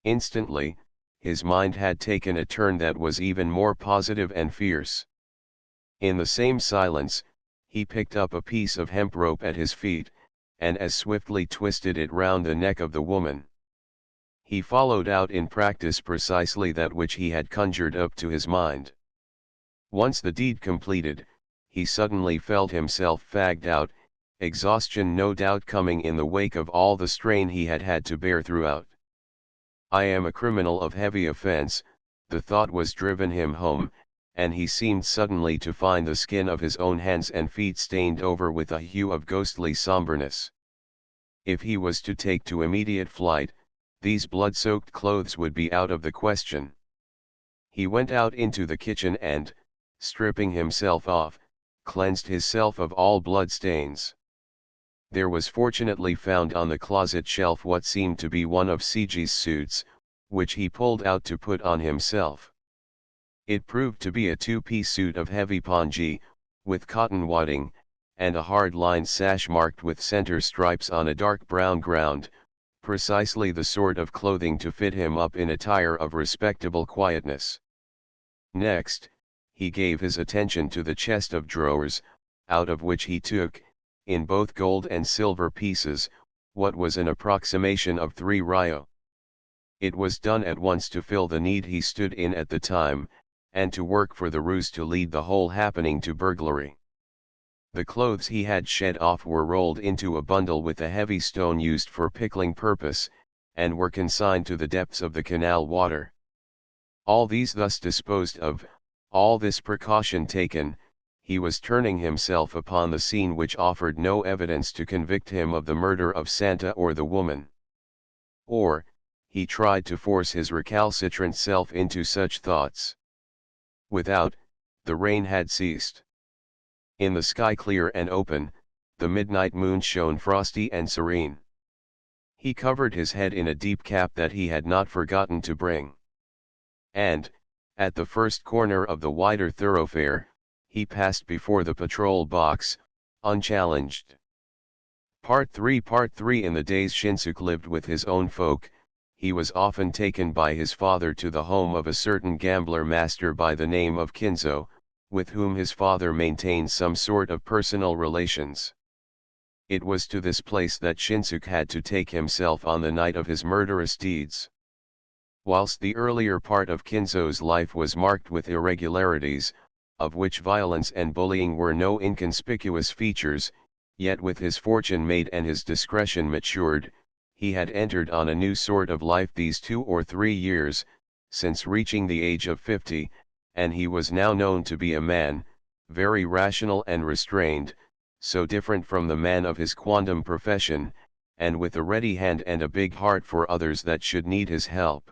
[SPEAKER 1] Instantly, his mind had taken a turn that was even more positive and fierce. In the same silence, he picked up a piece of hemp rope at his feet, and as swiftly twisted it round the neck of the woman. He followed out in practice precisely that which he had conjured up to his mind. Once the deed completed, he suddenly felt himself fagged out, exhaustion no doubt coming in the wake of all the strain he had had to bear throughout. I am a criminal of heavy offense, the thought was driven him home, and he seemed suddenly to find the skin of his own hands and feet stained over with a hue of ghostly somberness. If he was to take to immediate flight, these blood-soaked clothes would be out of the question. He went out into the kitchen and, stripping himself off, cleansed himself of all blood stains. There was fortunately found on the closet shelf what seemed to be one of Seiji's suits, which he pulled out to put on himself. It proved to be a two-piece suit of heavy pongee, with cotton wadding, and a hard-lined sash marked with center stripes on a dark brown ground, precisely the sort of clothing to fit him up in attire of respectable quietness. Next, he gave his attention to the chest of drawers, out of which he took, in both gold and silver pieces, what was an approximation of 3 ryo. It was done at once to fill the need he stood in at the time, and to work for the ruse to lead the whole happening to burglary. The clothes he had shed off were rolled into a bundle with a heavy stone used for pickling purpose, and were consigned to the depths of the canal water. All these thus disposed of, All this precaution taken, he was turning himself upon the scene which offered no evidence to convict him of the murder of Santa or the woman. Or, he tried to force his recalcitrant self into such thoughts. Without, the rain had ceased. In the sky clear and open, the midnight moon shone frosty and serene. He covered his head in a deep cap that he had not forgotten to bring. And, at the first corner of the wider thoroughfare, he passed before the patrol box, unchallenged. Part 3 In the days Shinsuke lived with his own folk, he was often taken by his father to the home of a certain gambler master by the name of Kinzo, with whom his father maintained some sort of personal relations. It was to this place that Shinsuke had to take himself on the night of his murderous deeds. Whilst the earlier part of Kinzo's life was marked with irregularities, of which violence and bullying were no inconspicuous features, yet with his fortune made and his discretion matured, he had entered on a new sort of life these 2 or 3 years, since reaching the age of 50, and he was now known to be a man, very rational and restrained, so different from the man of his quondam profession, and with a ready hand and a big heart for others that should need his help.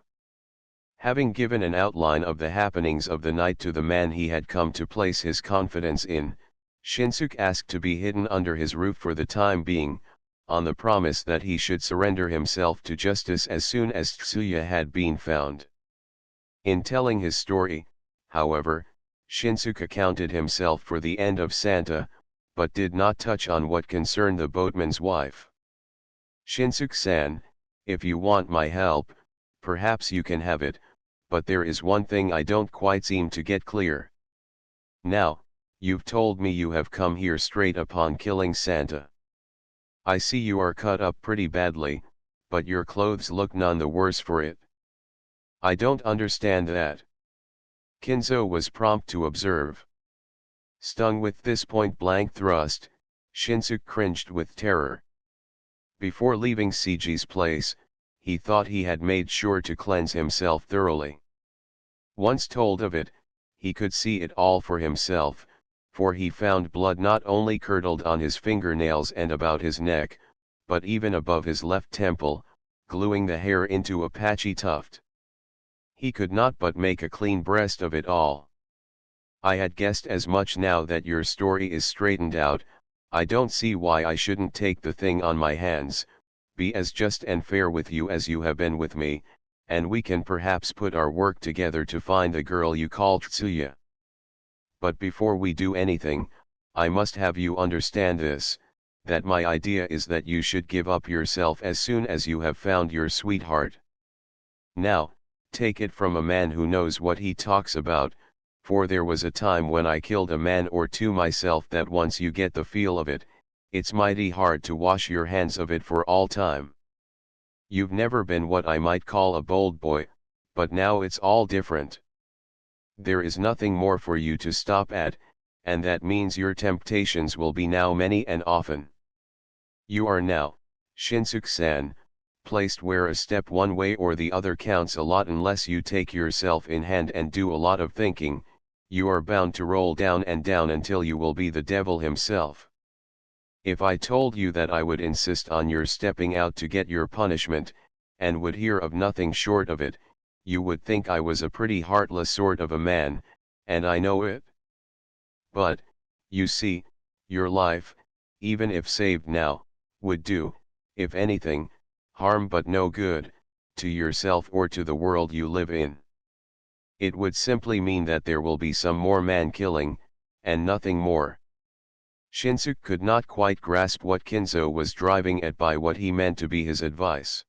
[SPEAKER 1] Having given an outline of the happenings of the night to the man he had come to place his confidence in, Shinsuke asked to be hidden under his roof for the time being, on the promise that he should surrender himself to justice as soon as Tsuya had been found. In telling his story, however, Shinsuke accounted himself for the end of Santa, but did not touch on what concerned the boatman's wife. Shinsuke-san, if you want my help, perhaps you can have it, but there is one thing I don't quite seem to get clear. Now, you've told me you have come here straight upon killing Santa. I see you are cut up pretty badly, but your clothes look none the worse for it. I don't understand that. Kinzo was prompt to observe. Stung with this point-blank thrust, Shinsuke cringed with terror. Before leaving Seiji's place, he thought he had made sure to cleanse himself thoroughly. Once told of it, he could see it all for himself, for he found blood not only curdled on his fingernails and about his neck, but even above his left temple, gluing the hair into a patchy tuft. He could not but make a clean breast of it all. I had guessed as much. Now that your story is straightened out, I don't see why I shouldn't take the thing on my hands, be as just and fair with you as you have been with me, and we can perhaps put our work together to find the girl you call Tsuya. But before we do anything, I must have you understand this, that my idea is that you should give up yourself as soon as you have found your sweetheart. Now, take it from a man who knows what he talks about, for there was a time when I killed a man or two myself, that once you get the feel of it, it's mighty hard to wash your hands of it for all time. You've never been what I might call a bold boy, but now it's all different. There is nothing more for you to stop at, and that means your temptations will be now many and often. You are now, Shinsuke-san, placed where a step one way or the other counts a lot unless you take yourself in hand and do a lot of thinking. You are bound to roll down and down until you will be the devil himself. If I told you that I would insist on your stepping out to get your punishment, and would hear of nothing short of it, you would think I was a pretty heartless sort of a man, and I know it. But, you see, your life, even if saved now, would do, if anything, harm but no good, to yourself or to the world you live in. It would simply mean that there will be some more man-killing, and nothing more. Shinsuke could not quite grasp what Kinzo was driving at by what he meant to be his advice.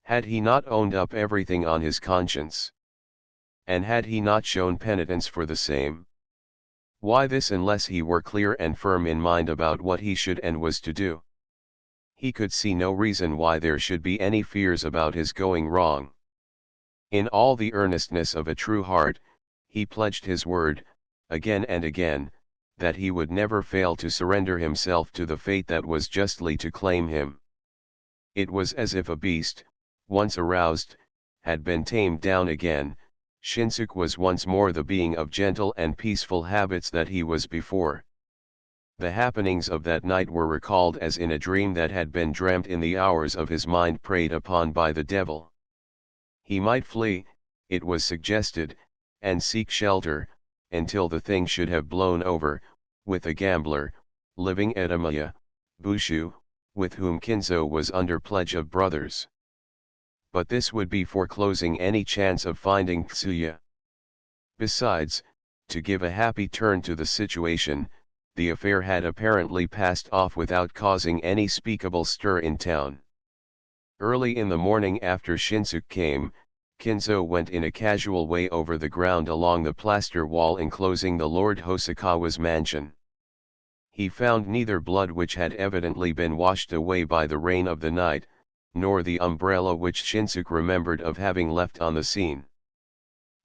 [SPEAKER 1] Had he not owned up everything on his conscience? And had he not shown penitence for the same? Why this unless he were clear and firm in mind about what he should and was to do? He could see no reason why there should be any fears about his going wrong. In all the earnestness of a true heart, he pledged his word, again and again, that he would never fail to surrender himself to the fate that was justly to claim him. It was as if a beast, once aroused, had been tamed down again, Shinsuke was once more the being of gentle and peaceful habits that he was before. The happenings of that night were recalled as in a dream that had been dreamt in the hours of his mind preyed upon by the devil. He might flee, it was suggested, and seek shelter, until the thing should have blown over, with a gambler, living at Amiya, Bushu, with whom Kinzo was under pledge of brothers. But this would be foreclosing any chance of finding Tsuya. Besides, to give a happy turn to the situation, the affair had apparently passed off without causing any speakable stir in town. Early in the morning after Shinsuke came, Kinzo went in a casual way over the ground along the plaster wall enclosing the Lord Hosokawa's mansion. He found neither blood which had evidently been washed away by the rain of the night, nor the umbrella which Shinsuke remembered of having left on the scene.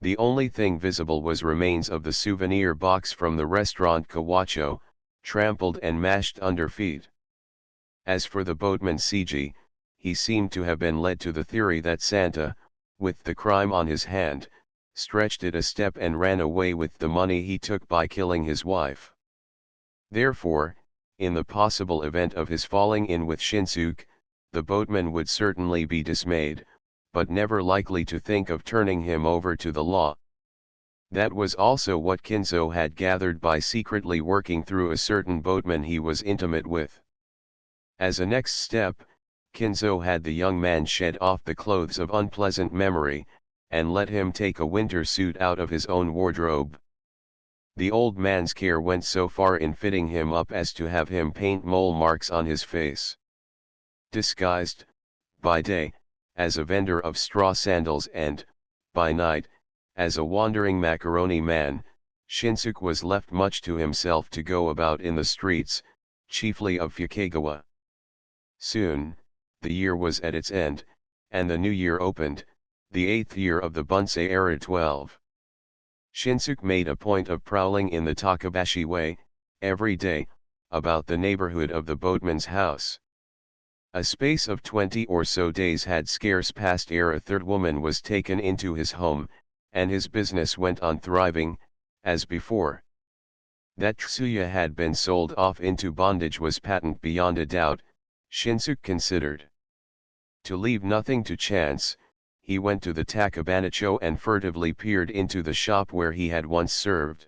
[SPEAKER 1] The only thing visible was remains of the souvenir box from the restaurant Kawacho, trampled and mashed under feet. As for the boatman Seiji, he seemed to have been led to the theory that Santa, with the crime on his hand, stretched it a step and ran away with the money he took by killing his wife. Therefore, in the possible event of his falling in with Shinsuke, the boatman would certainly be dismayed, but never likely to think of turning him over to the law. That was also what Kinzo had gathered by secretly working through a certain boatman he was intimate with. As a next step, Kinzo had the young man shed off the clothes of unpleasant memory, and let him take a winter suit out of his own wardrobe. The old man's care went so far in fitting him up as to have him paint mole marks on his face. Disguised, by day, as a vendor of straw sandals and, by night, as a wandering macaroni man, Shinsuke was left much to himself to go about in the streets, chiefly of Fukagawa. Soon, the year was at its end, and the new year opened, the 8th year of the Bunsei era 12. Shinsuke made a point of prowling in the Takabashi way, every day, about the neighborhood of the boatman's house. A space of 20 or so days had scarce passed ere a third woman was taken into his home, and his business went on thriving, as before. That Tsuya had been sold off into bondage was patent beyond a doubt, Shinsuke considered. To leave nothing to chance, he went to the Takabanacho and furtively peered into the shop where he had once served.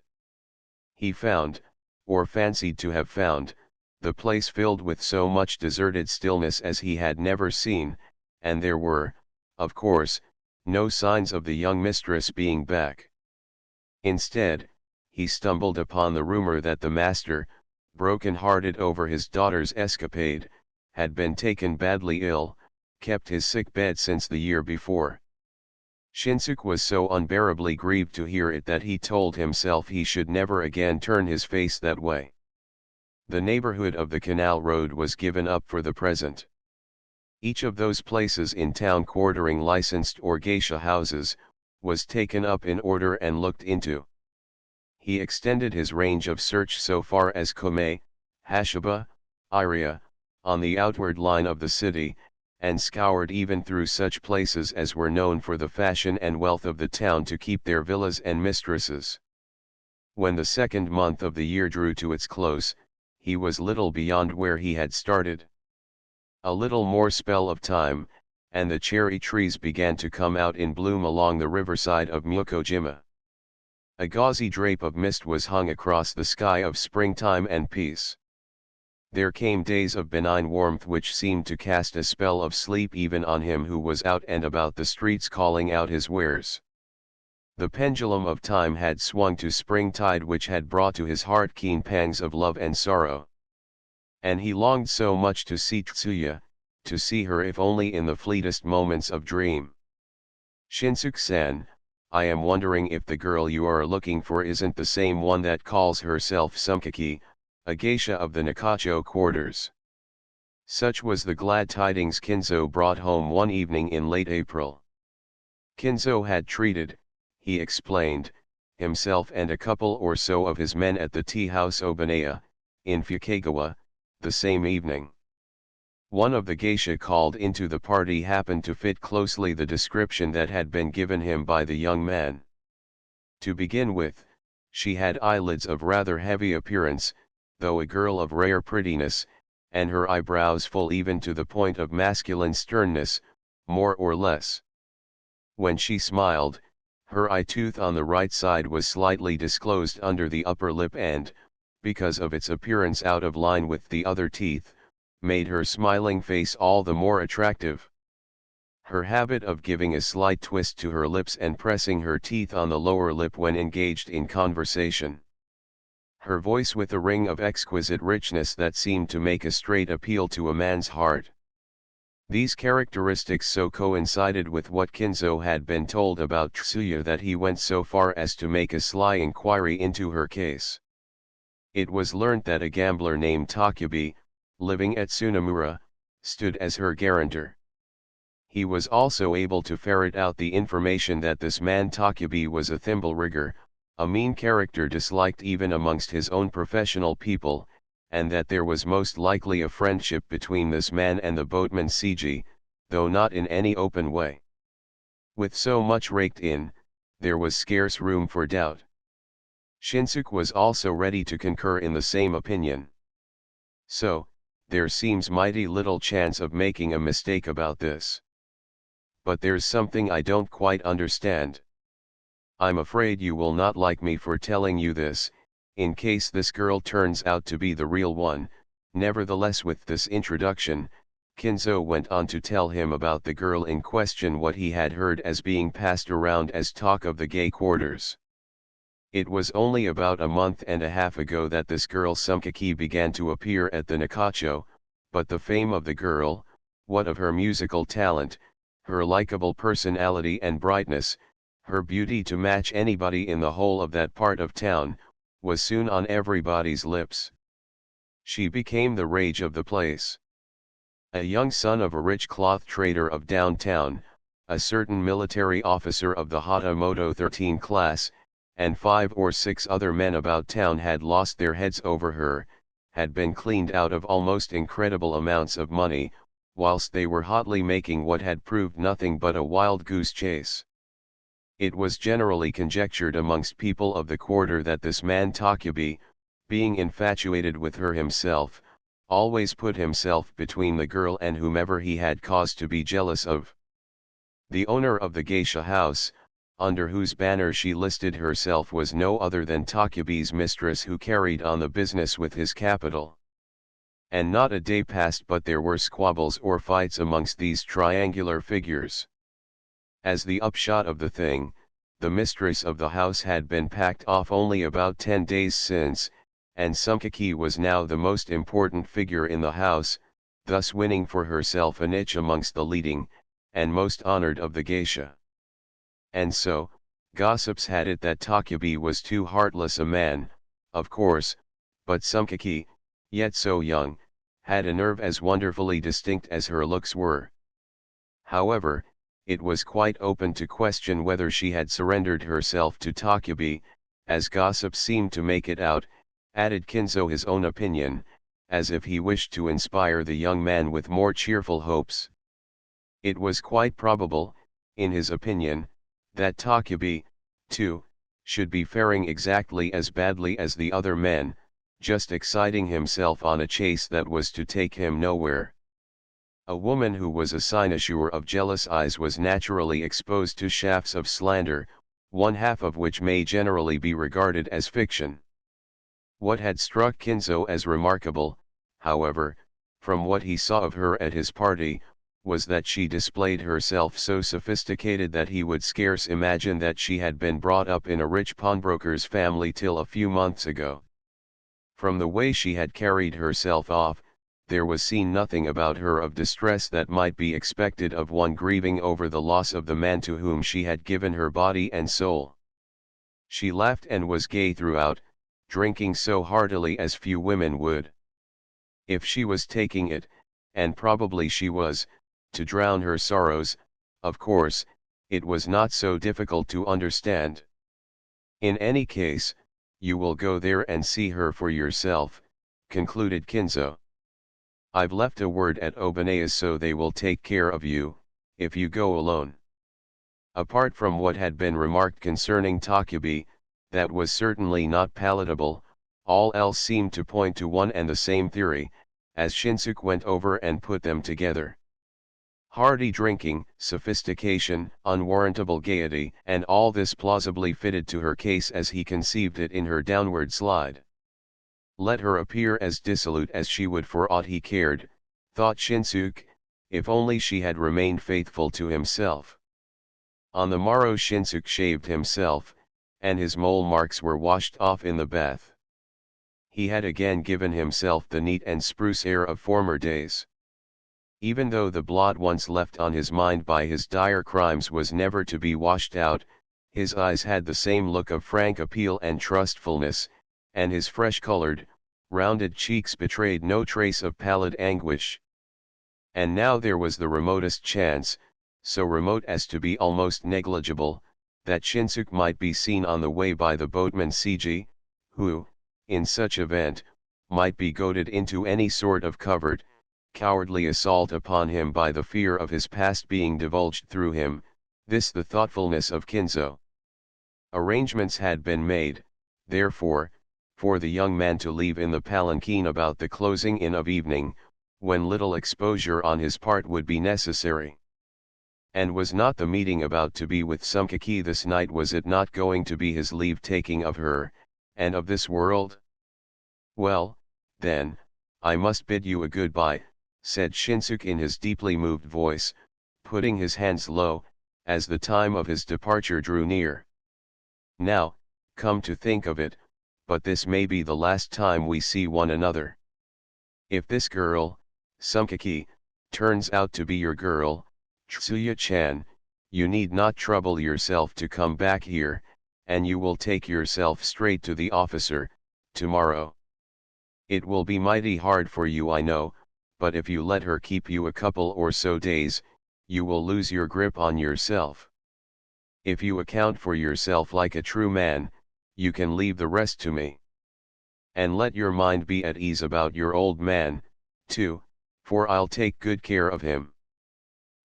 [SPEAKER 1] He found, or fancied to have found, the place filled with so much deserted stillness as he had never seen, and there were, of course, no signs of the young mistress being back. Instead, he stumbled upon the rumor that the master, broken-hearted over his daughter's escapade, had been taken badly ill, kept his sick bed since the year before. Shinsuke was so unbearably grieved to hear it that he told himself he should never again turn his face that way. The neighborhood of the canal road was given up for the present. Each of those places in town quartering licensed or geisha houses, was taken up in order and looked into. He extended his range of search so far as Kome, Hashiba, Iria, on the outward line of the city, and scoured even through such places as were known for the fashion and wealth of the town to keep their villas and mistresses. When the second month of the year drew to its close, he was little beyond where he had started. A little more spell of time, and the cherry trees began to come out in bloom along the riverside of Myokojima. A gauzy drape of mist was hung across the sky of springtime and peace. There came days of benign warmth which seemed to cast a spell of sleep even on him who was out and about the streets calling out his wares. The pendulum of time had swung to springtide which had brought to his heart keen pangs of love and sorrow. And he longed so much to see Tsuya, to see her if only in the fleetest moments of dream. Shinsuke-san, I am wondering if the girl you are looking for isn't the same one that calls herself Sumkaki, a geisha of the Nakacho quarters. Such was the glad tidings Kinzo brought home one evening in late April. Kinzo had treated, he explained, himself and a couple or so of his men at the tea house Obanaya, in Fukagawa, the same evening. One of the geisha called into the party happened to fit closely the description that had been given him by the young man. To begin with, she had eyelids of rather heavy appearance, though a girl of rare prettiness, and her eyebrows full even to the point of masculine sternness, more or less. When she smiled, her eye tooth on the right side was slightly disclosed under the upper lip and, because of its appearance out of line with the other teeth, made her smiling face all the more attractive. Her habit of giving a slight twist to her lips and pressing her teeth on the lower lip when engaged in conversation. Her voice with a ring of exquisite richness that seemed to make a straight appeal to a man's heart. These characteristics so coincided with what Kinzo had been told about Tsuya that he went so far as to make a sly inquiry into her case. It was learnt that a gambler named Takubi, living at Tsunemura, stood as her guarantor. He was also able to ferret out the information that this man Takubi was a thimble rigger, a mean character disliked even amongst his own professional people, and that there was most likely a friendship between this man and the boatman Seiji, though not in any open way. With so much raked in, there was scarce room for doubt. Shinsuke was also ready to concur in the same opinion. So, there seems mighty little chance of making a mistake about this. But there's something I don't quite understand. I'm afraid you will not like me for telling you this, in case this girl turns out to be the real one. Nevertheless, with this introduction, Kinzo went on to tell him about the girl in question, what he had heard as being passed around as talk of the gay quarters. It was only about a month and a half ago that this girl Sumkaki began to appear at the Nakacho, but the fame of the girl, what of her musical talent, her likable personality and brightness, her beauty to match anybody in the whole of that part of town, was soon on everybody's lips. She became the rage of the place. A young son of a rich cloth trader of downtown, a certain military officer of the Hatamoto 13 class, and 5 or 6 other men about town had lost their heads over her, had been cleaned out of almost incredible amounts of money, whilst they were hotly making what had proved nothing but a wild goose chase. It was generally conjectured amongst people of the quarter that this man Takubi, being infatuated with her himself, always put himself between the girl and whomever he had cause to be jealous of. The owner of the geisha house, under whose banner she listed herself, was no other than Takubi's mistress, who carried on the business with his capital. And not a day passed but there were squabbles or fights amongst these triangular figures. As the upshot of the thing, the mistress of the house had been packed off only about 10 days since, and Sumkaki was now the most important figure in the house, thus winning for herself a niche amongst the leading, and most honored of the geisha. And so, gossips had it that Takubi was too heartless a man, of course, but Sumkaki, yet so young, had a nerve as wonderfully distinct as her looks were. However, it was quite open to question whether she had surrendered herself to Takubi, as gossip seemed to make it out, added Kinzo his own opinion, as if he wished to inspire the young man with more cheerful hopes. It was quite probable, in his opinion, that Takubi, too, should be faring exactly as badly as the other men, just exciting himself on a chase that was to take him nowhere. A woman who was a cynosure of jealous eyes was naturally exposed to shafts of slander, one half of which may generally be regarded as fiction. What had struck Kinzo as remarkable, however, from what he saw of her at his party, was that she displayed herself so sophisticated that he would scarce imagine that she had been brought up in a rich pawnbroker's family till a few months ago. From the way she had carried herself off, there was seen nothing about her of distress that might be expected of one grieving over the loss of the man to whom she had given her body and soul. She laughed and was gay throughout, drinking so heartily as few women would. If she was taking it, and probably she was, to drown her sorrows, of course, it was not so difficult to understand. In any case, you will go there and see her for yourself, concluded Kinzo. I've left a word at Obaneya's so they will take care of you, if you go alone. Apart from what had been remarked concerning Takubi, that was certainly not palatable, all else seemed to point to one and the same theory, as Shinsuke went over and put them together. Hearty drinking, sophistication, unwarrantable gaiety, and all this plausibly fitted to her case as he conceived it in her downward slide. Let her appear as dissolute as she would for aught he cared, thought Shinsuke, if only she had remained faithful to himself. On the morrow Shinsuke shaved himself, and his mole marks were washed off in the bath. He had again given himself the neat and spruce air of former days. Even though the blot once left on his mind by his dire crimes was never to be washed out, his eyes had the same look of frank appeal and trustfulness, and his fresh-colored, rounded cheeks betrayed no trace of pallid anguish. And now there was the remotest chance, so remote as to be almost negligible, that Shinsuke might be seen on the way by the boatman Seiji, who, in such event, might be goaded into any sort of covert, cowardly assault upon him by the fear of his past being divulged through him, this the thoughtfulness of Kinzo. Arrangements had been made, therefore, for the young man to leave in the palanquin about the closing in of evening, when little exposure on his part would be necessary. And was not the meeting about to be with Sumkaki this night? Was it not going to be his leave-taking of her, and of this world? Well, then, I must bid you a good-bye, said Shinsuke in his deeply moved voice, putting his hands low, as the time of his departure drew near. Now, come to think of it, but this may be the last time we see one another. If this girl, Sumkaki, turns out to be your girl, Tsuya-chan, you need not trouble yourself to come back here, and you will take yourself straight to the officer, tomorrow. It will be mighty hard for you, I know, but if you let her keep you a couple or so days, you will lose your grip on yourself. If you account for yourself like a true man, you can leave the rest to me. And let your mind be at ease about your old man, too, for I'll take good care of him.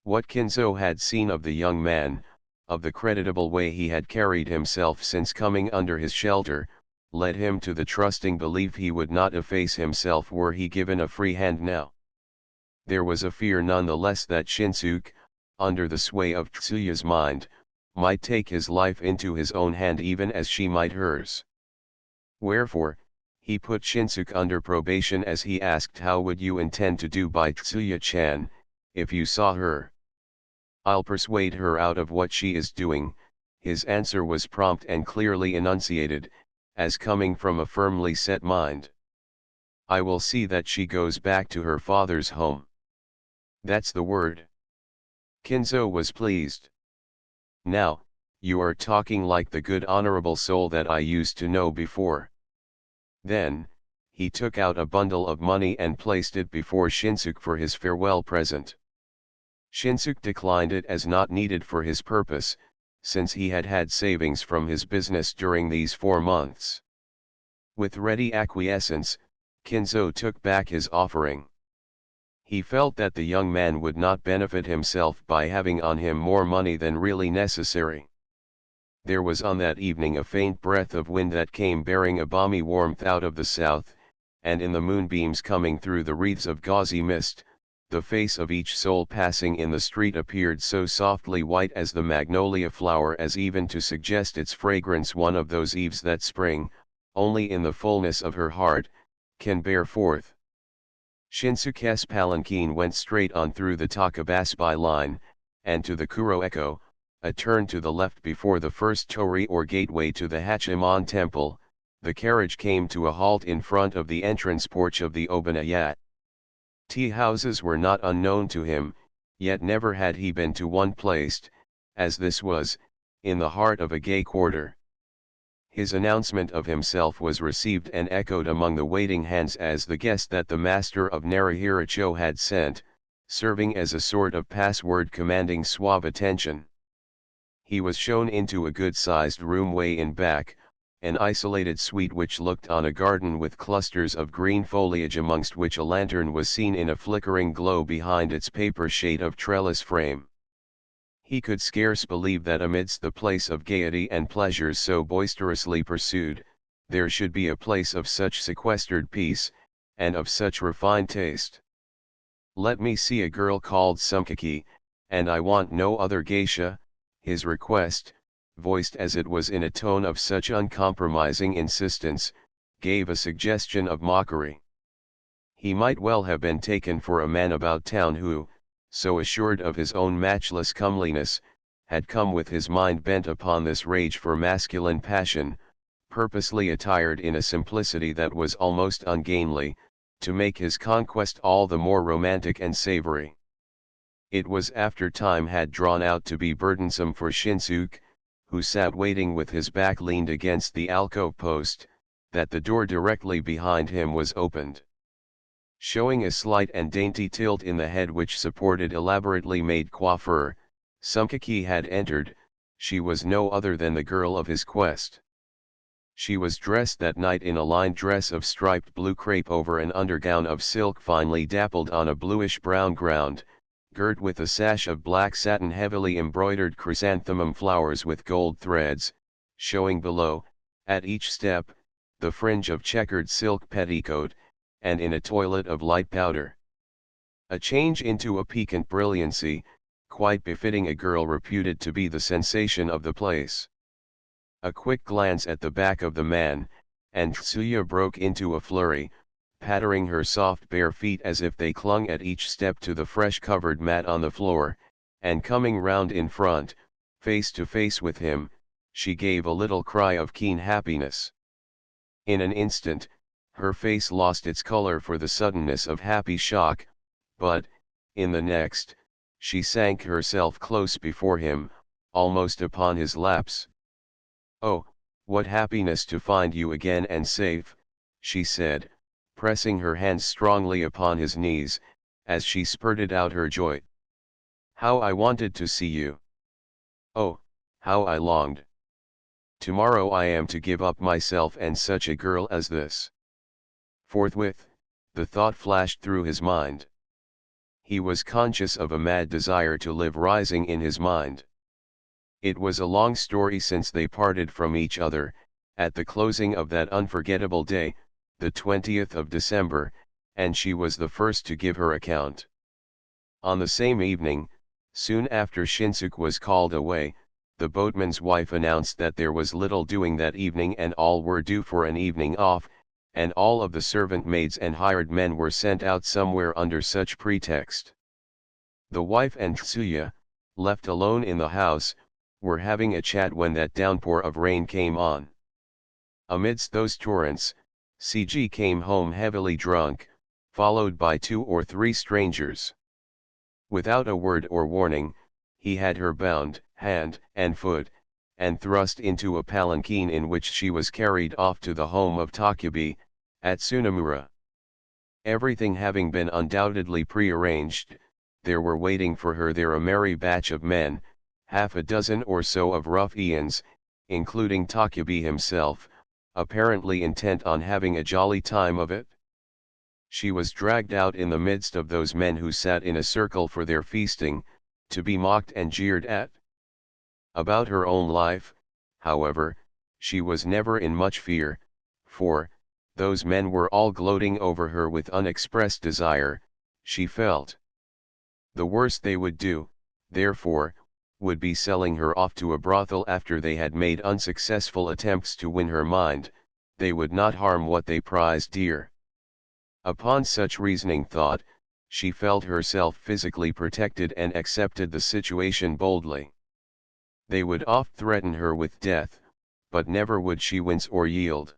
[SPEAKER 1] What Kinzo had seen of the young man, of the creditable way he had carried himself since coming under his shelter, led him to the trusting belief he would not efface himself were he given a free hand now. There was a fear none the less that Shinsuke, under the sway of Tsuya's mind, might take his life into his own hand even as she might hers. Wherefore, he put Shinsuke under probation as he asked, how would you intend to do by Tsuya-chan, if you saw her? I'll persuade her out of what she is doing, his answer was prompt and clearly enunciated, as coming from a firmly set mind. I will see that she goes back to her father's home. That's the word. Kinzo was pleased. Now, you are talking like the good honorable soul that I used to know before. Then, he took out a bundle of money and placed it before Shinsuke for his farewell present. Shinsuke declined it as not needed for his purpose, since he had had savings from his business during these 4 months. With ready acquiescence, Kinzo took back his offering. He felt that the young man would not benefit himself by having on him more money than really necessary. There was on that evening a faint breath of wind that came bearing a balmy warmth out of the south, and in the moonbeams coming through the wreaths of gauzy mist, the face of each soul passing in the street appeared so softly white as the magnolia flower as even to suggest its fragrance one of those eves that spring, only in the fullness of her heart, can bear forth. Shinsuke's palanquin went straight on through the Takabasbai line, and to the Kuroeko, a turn to the left before the first torii or gateway to the Hachiman temple, the carriage came to a halt in front of the entrance porch of the Obanayat. Tea houses were not unknown to him, yet never had he been to one placed, as this was, in the heart of a gay quarter. His announcement of himself was received and echoed among the waiting hands as the guest that the master of Narihiracho had sent, serving as a sort of password commanding suave attention. He was shown into a good-sized room way in back, an isolated suite which looked on a garden with clusters of green foliage amongst which a lantern was seen in a flickering glow behind its paper shade of trellis frame. He could scarce believe that amidst the place of gaiety and pleasures so boisterously pursued, there should be a place of such sequestered peace, and of such refined taste. "Let me see a girl called Sumkaki, and I want no other geisha," his request, voiced as it was in a tone of such uncompromising insistence, gave a suggestion of mockery. He might well have been taken for a man about town who, so assured of his own matchless comeliness, had come with his mind bent upon this rage for masculine passion, purposely attired in a simplicity that was almost ungainly, to make his conquest all the more romantic and savory. It was after time had drawn out to be burdensome for Shinsuke, who sat waiting with his back leaned against the alcove post, that the door directly behind him was opened. Showing a slight and dainty tilt in the head which supported elaborately made coiffure, Sumkaki had entered. She was no other than the girl of his quest. She was dressed that night in a lined dress of striped blue crepe over an undergown of silk finely dappled on a bluish-brown ground, girt with a sash of black satin heavily embroidered chrysanthemum flowers with gold threads, showing below, at each step, the fringe of checkered silk petticoat, and in a toilet of light powder. A change into a piquant brilliancy, quite befitting a girl reputed to be the sensation of the place. A quick glance at the back of the man, and Tsuya broke into a flurry, pattering her soft bare feet as if they clung at each step to the fresh covered mat on the floor, and coming round in front, face to face with him, she gave a little cry of keen happiness. In an instant, her face lost its color for the suddenness of happy shock, but, in the next, she sank herself close before him, almost upon his laps. "Oh, what happiness to find you again and safe," she said, pressing her hands strongly upon his knees, as she spurted out her joy. "How I wanted to see you! Oh, how I longed! Tomorrow I am to give up myself and such a girl as this." Forthwith, the thought flashed through his mind. He was conscious of a mad desire to live rising in his mind. It was a long story since they parted from each other, at the closing of that unforgettable day, the 20th of December, and she was the first to give her account. On the same evening, soon after Shinsuke was called away, the boatman's wife announced that there was little doing that evening and all were due for an evening off, and all of the servant maids and hired men were sent out somewhere under such pretext. The wife and Tsuya, left alone in the house, were having a chat when that downpour of rain came on. Amidst those torrents, CG came home heavily drunk, followed by 2 or 3 strangers. Without a word or warning, he had her bound, hand and foot, and thrust into a palanquin in which she was carried off to the home of Takubi, at Tsunemura. Everything having been undoubtedly prearranged, there were waiting for her there a merry batch of men, half a dozen or so of ruffians, including Takubi himself, apparently intent on having a jolly time of it. She was dragged out in the midst of those men who sat in a circle for their feasting, to be mocked and jeered at. About her own life, however, she was never in much fear, for, those men were all gloating over her with unexpressed desire, she felt. The worst they would do, therefore, would be selling her off to a brothel after they had made unsuccessful attempts to win her mind. They would not harm what they prized dear. Upon such reasoning thought, she felt herself physically protected and accepted the situation boldly. They would oft threaten her with death, but never would she wince or yield.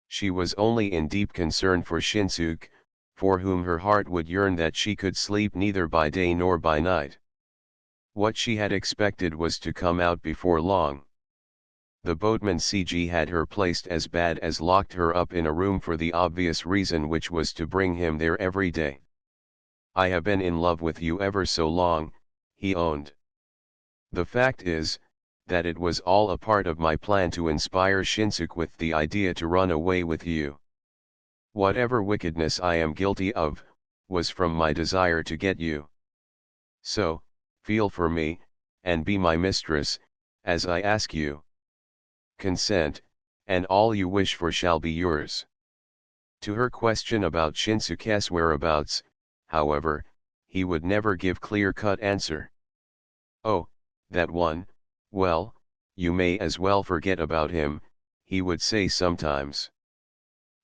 [SPEAKER 1] She was only in deep concern for Shinsuke, for whom her heart would yearn that she could sleep neither by day nor by night. What she had expected was to come out before long. The boatman CG had her placed as bad as locked her up in a room for the obvious reason which was to bring him there every day. "I have been in love with you ever so long," he owned. "The fact is, that it was all a part of my plan to inspire Shinsuke with the idea to run away with you. Whatever wickedness I am guilty of, was from my desire to get you. So, feel for me, and be my mistress, as I ask you. Consent, and all you wish for shall be yours. To her question about Shinsuke's whereabouts, however, he would never give clear-cut answer. Oh, that one, well, you may as well forget about him, he would say sometimes.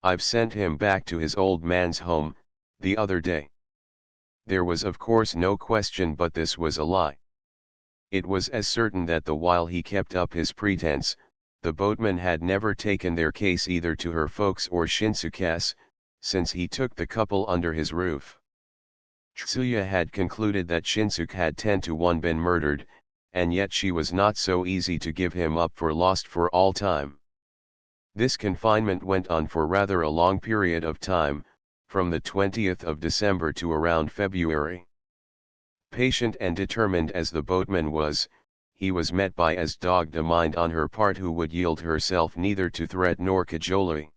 [SPEAKER 1] I've sent him back to his old man's home, the other day. There was of course no question but this was a lie. It was as certain that the while he kept up his pretense, the boatman had never taken their case either to her folks or Shinsuke's, since he took the couple under his roof. Tsuya had concluded that Shinsuke had 10-1 been murdered, and yet she was not so easy to give him up for lost for all time. This confinement went on for rather a long period of time, from the 20th of December to around February. Patient and determined as the boatman was, he was met by as dogged a mind on her part who would yield herself neither to threat nor cajolery.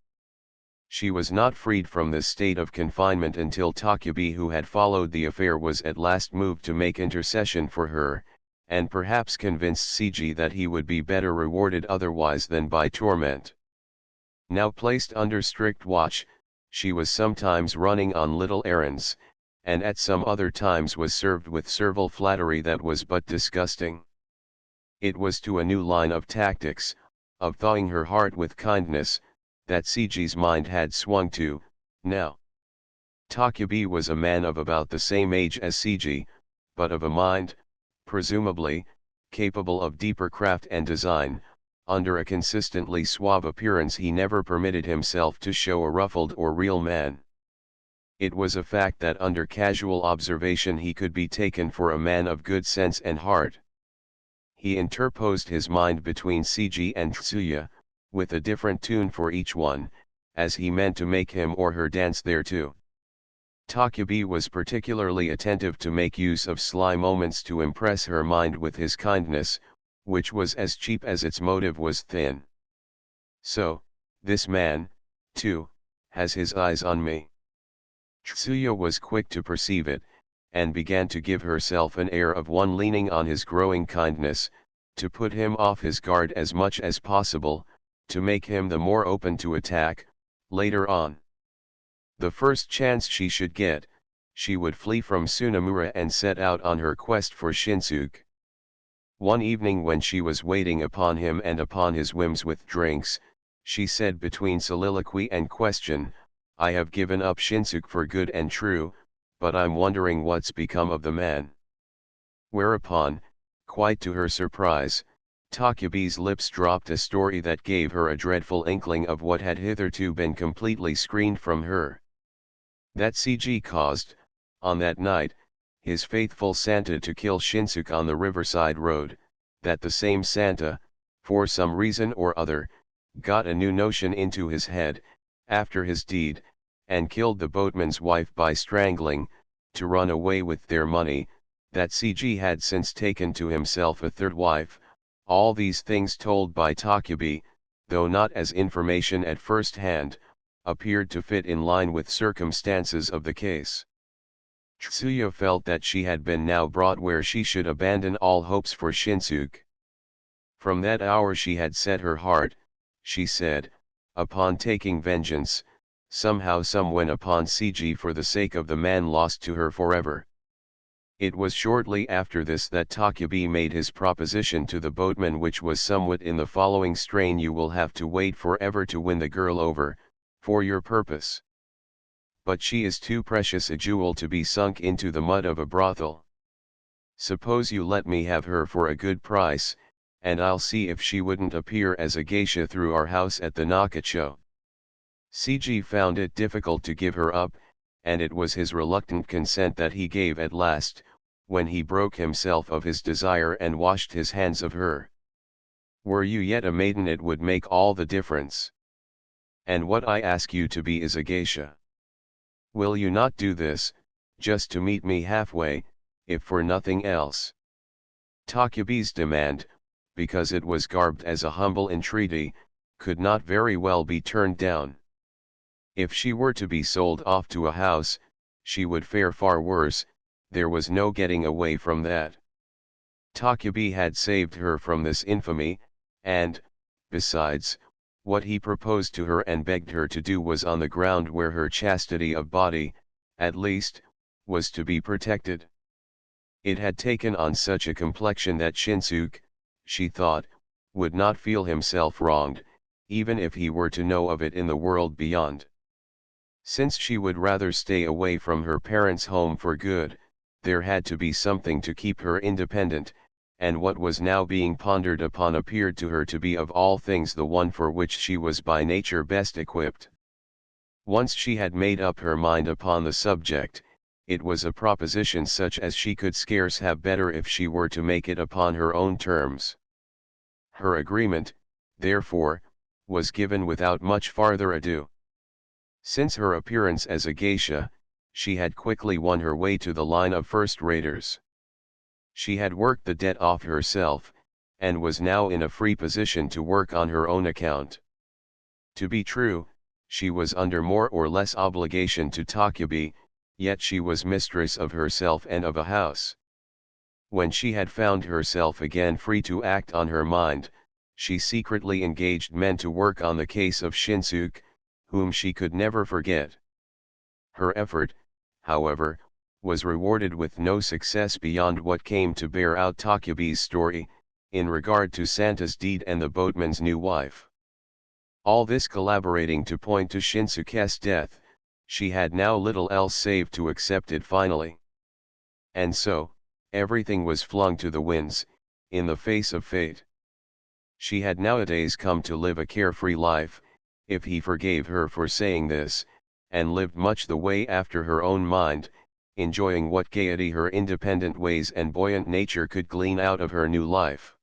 [SPEAKER 1] She was not freed from this state of confinement until Takebe, who had followed the affair, was at last moved to make intercession for her, and perhaps convinced Seiji that he would be better rewarded otherwise than by torment. Now placed under strict watch, she was sometimes running on little errands, and at some other times was served with servile flattery that was but disgusting. It was to a new line of tactics, of thawing her heart with kindness, that Seiji's mind had swung to, now. Takebe was a man of about the same age as Seiji, but of a mind, presumably, capable of deeper craft and design. Under a consistently suave appearance he never permitted himself to show a ruffled or real man. It was a fact that under casual observation he could be taken for a man of good sense and heart. He interposed his mind between Seiji and Tsuya, with a different tune for each one, as he meant to make him or her dance thereto. Takebe was particularly attentive to make use of sly moments to impress her mind with his kindness, which was as cheap as its motive was thin. So, this man, too, has his eyes on me. Tsuya was quick to perceive it, and began to give herself an air of one leaning on his growing kindness, to put him off his guard as much as possible, to make him the more open to attack, later on. The first chance she should get, she would flee from Tsunemura and set out on her quest for Shinsuke. One evening when she was waiting upon him and upon his whims with drinks, she said between soliloquy and question, I have given up Shinsuke for good and true, but I'm wondering what's become of the man. Whereupon, quite to her surprise, Takebe's lips dropped a story that gave her a dreadful inkling of what had hitherto been completely screened from her. That Seiji caused, on that night, his faithful Santa to kill Shinsuke on the Riverside Road, that the same Santa, for some reason or other, got a new notion into his head, after his deed, and killed the boatman's wife by strangling, to run away with their money, that Seiji had since taken to himself a third wife. All these things told by Takebe, though not as information at first hand, appeared to fit in line with circumstances of the case. Tsuya felt that she had been now brought where she should abandon all hopes for Shinsuke. From that hour she had set her heart, she said, upon taking vengeance, somehow somewhen upon Seiji for the sake of the man lost to her forever. It was shortly after this that Takebe made his proposition to the boatman, which was somewhat in the following strain: you will have to wait forever to win the girl over, for your purpose. But she is too precious a jewel to be sunk into the mud of a brothel. Suppose you let me have her for a good price, and I'll see if she wouldn't appear as a geisha through our house at the Nakacho. Seiji found it difficult to give her up, and it was his reluctant consent that he gave at last, when he broke himself of his desire and washed his hands of her. Were you yet a maiden it would make all the difference. And what I ask you to be is a geisha. Will you not do this, just to meet me halfway, if for nothing else? Takebe's demand, because it was garbed as a humble entreaty, could not very well be turned down. If she were to be sold off to a house, she would fare far worse, there was no getting away from that. Takubi had saved her from this infamy, and, besides, what he proposed to her and begged her to do was on the ground where her chastity of body, at least, was to be protected. It had taken on such a complexion that Shinsuke, she thought, would not feel himself wronged, even if he were to know of it in the world beyond. Since she would rather stay away from her parents' home for good, there had to be something to keep her independent, and what was now being pondered upon appeared to her to be of all things the one for which she was by nature best equipped. Once she had made up her mind upon the subject, it was a proposition such as she could scarce have better if she were to make it upon her own terms. Her agreement, therefore, was given without much farther ado. Since her appearance as a geisha, she had quickly won her way to the line of first-raters. She had worked the debt off herself, and was now in a free position to work on her own account. To be true, she was under more or less obligation to Takubi, yet she was mistress of herself and of a house. When she had found herself again free to act on her mind, she secretly engaged men to work on the case of Shinsuke, whom she could never forget. Her effort, however, was rewarded with no success beyond what came to bear out Takubi's story, in regard to Santa's deed and the boatman's new wife. All this collaborating to point to Shinsuke's death, she had now little else save to accept it finally. And so, everything was flung to the winds, in the face of fate. She had nowadays come to live a carefree life, if he forgave her for saying this, and lived much the way after her own mind, enjoying what gaiety her independent ways and buoyant nature could glean out of her new life.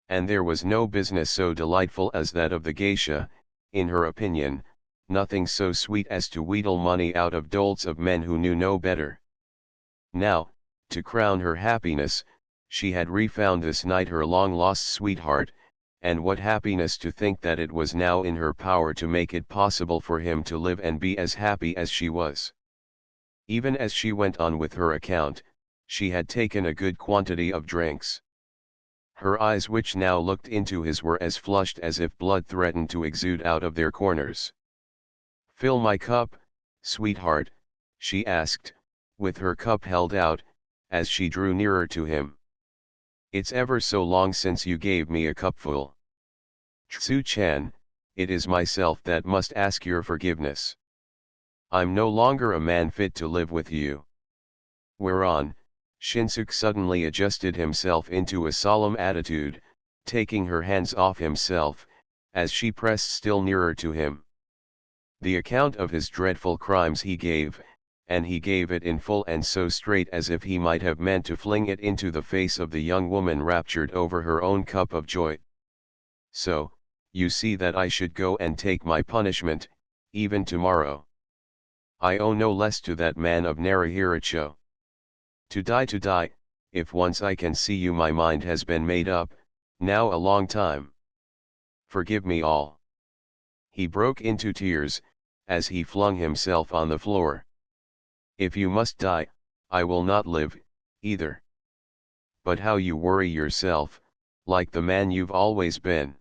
[SPEAKER 1] And there was no business so delightful as that of the geisha, in her opinion, nothing so sweet as to wheedle money out of dolts of men who knew no better. Now, to crown her happiness, she had refound this night her long-lost sweetheart, and what happiness to think that it was now in her power to make it possible for him to live and be as happy as she was. Even as she went on with her account, she had taken a good quantity of drinks. Her eyes which now looked into his were as flushed as if blood threatened to exude out of their corners. "Fill my cup, sweetheart," she asked, with her cup held out, as she drew nearer to him. "It's ever so long since you gave me a cupful. Tsu-chan, it is myself that must ask your forgiveness. I'm no longer a man fit to live with you." Whereon, Shinsuke suddenly adjusted himself into a solemn attitude, taking her hands off himself, as she pressed still nearer to him. The account of his dreadful crimes he gave, and he gave it in full and so straight as if he might have meant to fling it into the face of the young woman raptured over her own cup of joy. "So, you see that I should go and take my punishment, even tomorrow. I owe no less to that man of Narihiracho. To die, if once I can see you my mind has been made up, now a long time. Forgive me all." He broke into tears, as he flung himself on the floor. "If you must die, I will not live, either. But how you worry yourself, like the man you've always been."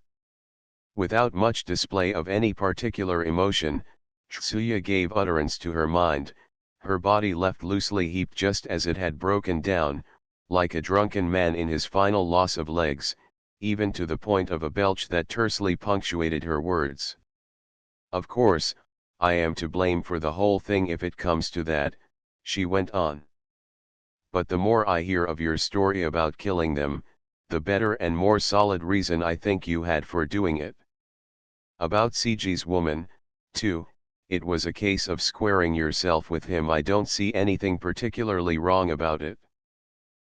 [SPEAKER 1] Without much display of any particular emotion, Tsuya gave utterance to her mind, her body left loosely heaped just as it had broken down, like a drunken man in his final loss of legs, even to the point of a belch that tersely punctuated her words. "Of course, I am to blame for the whole thing if it comes to that," she went on. "But the more I hear of your story about killing them, the better and more solid reason I think you had for doing it. About Seiji's woman, too, it was a case of squaring yourself with him. I don't see anything particularly wrong about it.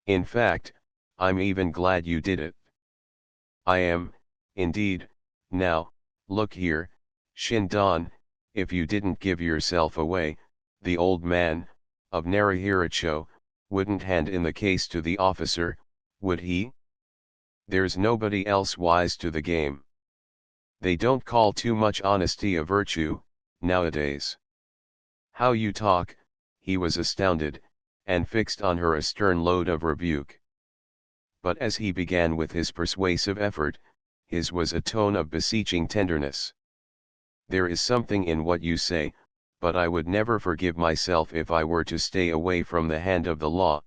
[SPEAKER 1] In fact, I'm even glad you did it. I am, indeed. Now, look here, Shindan, if you didn't give yourself away, the old man, of Narihiracho, wouldn't hand in the case to the officer, would he? There's nobody else wise to the game. They don't call too much honesty a virtue, nowadays." "How you talk," he was astounded, and fixed on her a stern load of rebuke. But as he began with his persuasive effort, his was a tone of beseeching tenderness. "There is something in what you say, but I would never forgive myself if I were to stay away from the hand of the law.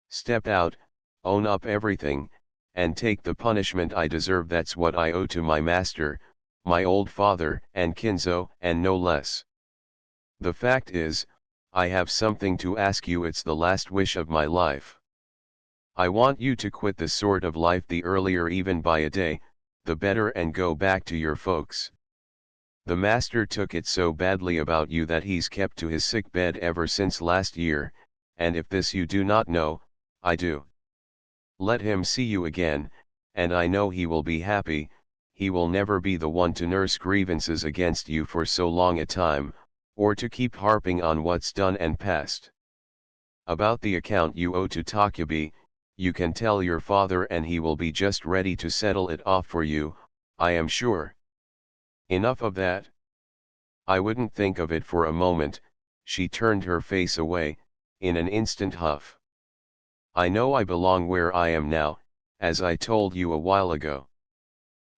[SPEAKER 1] Step out, own up everything, and take the punishment I deserve. That's what I owe to my master, my old father and Kinzo, and no less. The fact is, I have something to ask you. It's the last wish of my life. I want you to quit this sort of life the earlier, even by a day, the better, and go back to your folks. The master took it so badly about you that he's kept to his sick bed ever since last year, and if this you do not know, I do. Let him see you again, and I know he will be happy. He will never be the one to nurse grievances against you for so long a time, or to keep harping on what's done and past. About the account you owe to Takubi, you can tell your father and he will be just ready to settle it off for you, I am sure. Enough of that. I wouldn't think of it for a moment." She turned her face away, in an instant huff. "I know I belong where I am now, as I told you a while ago.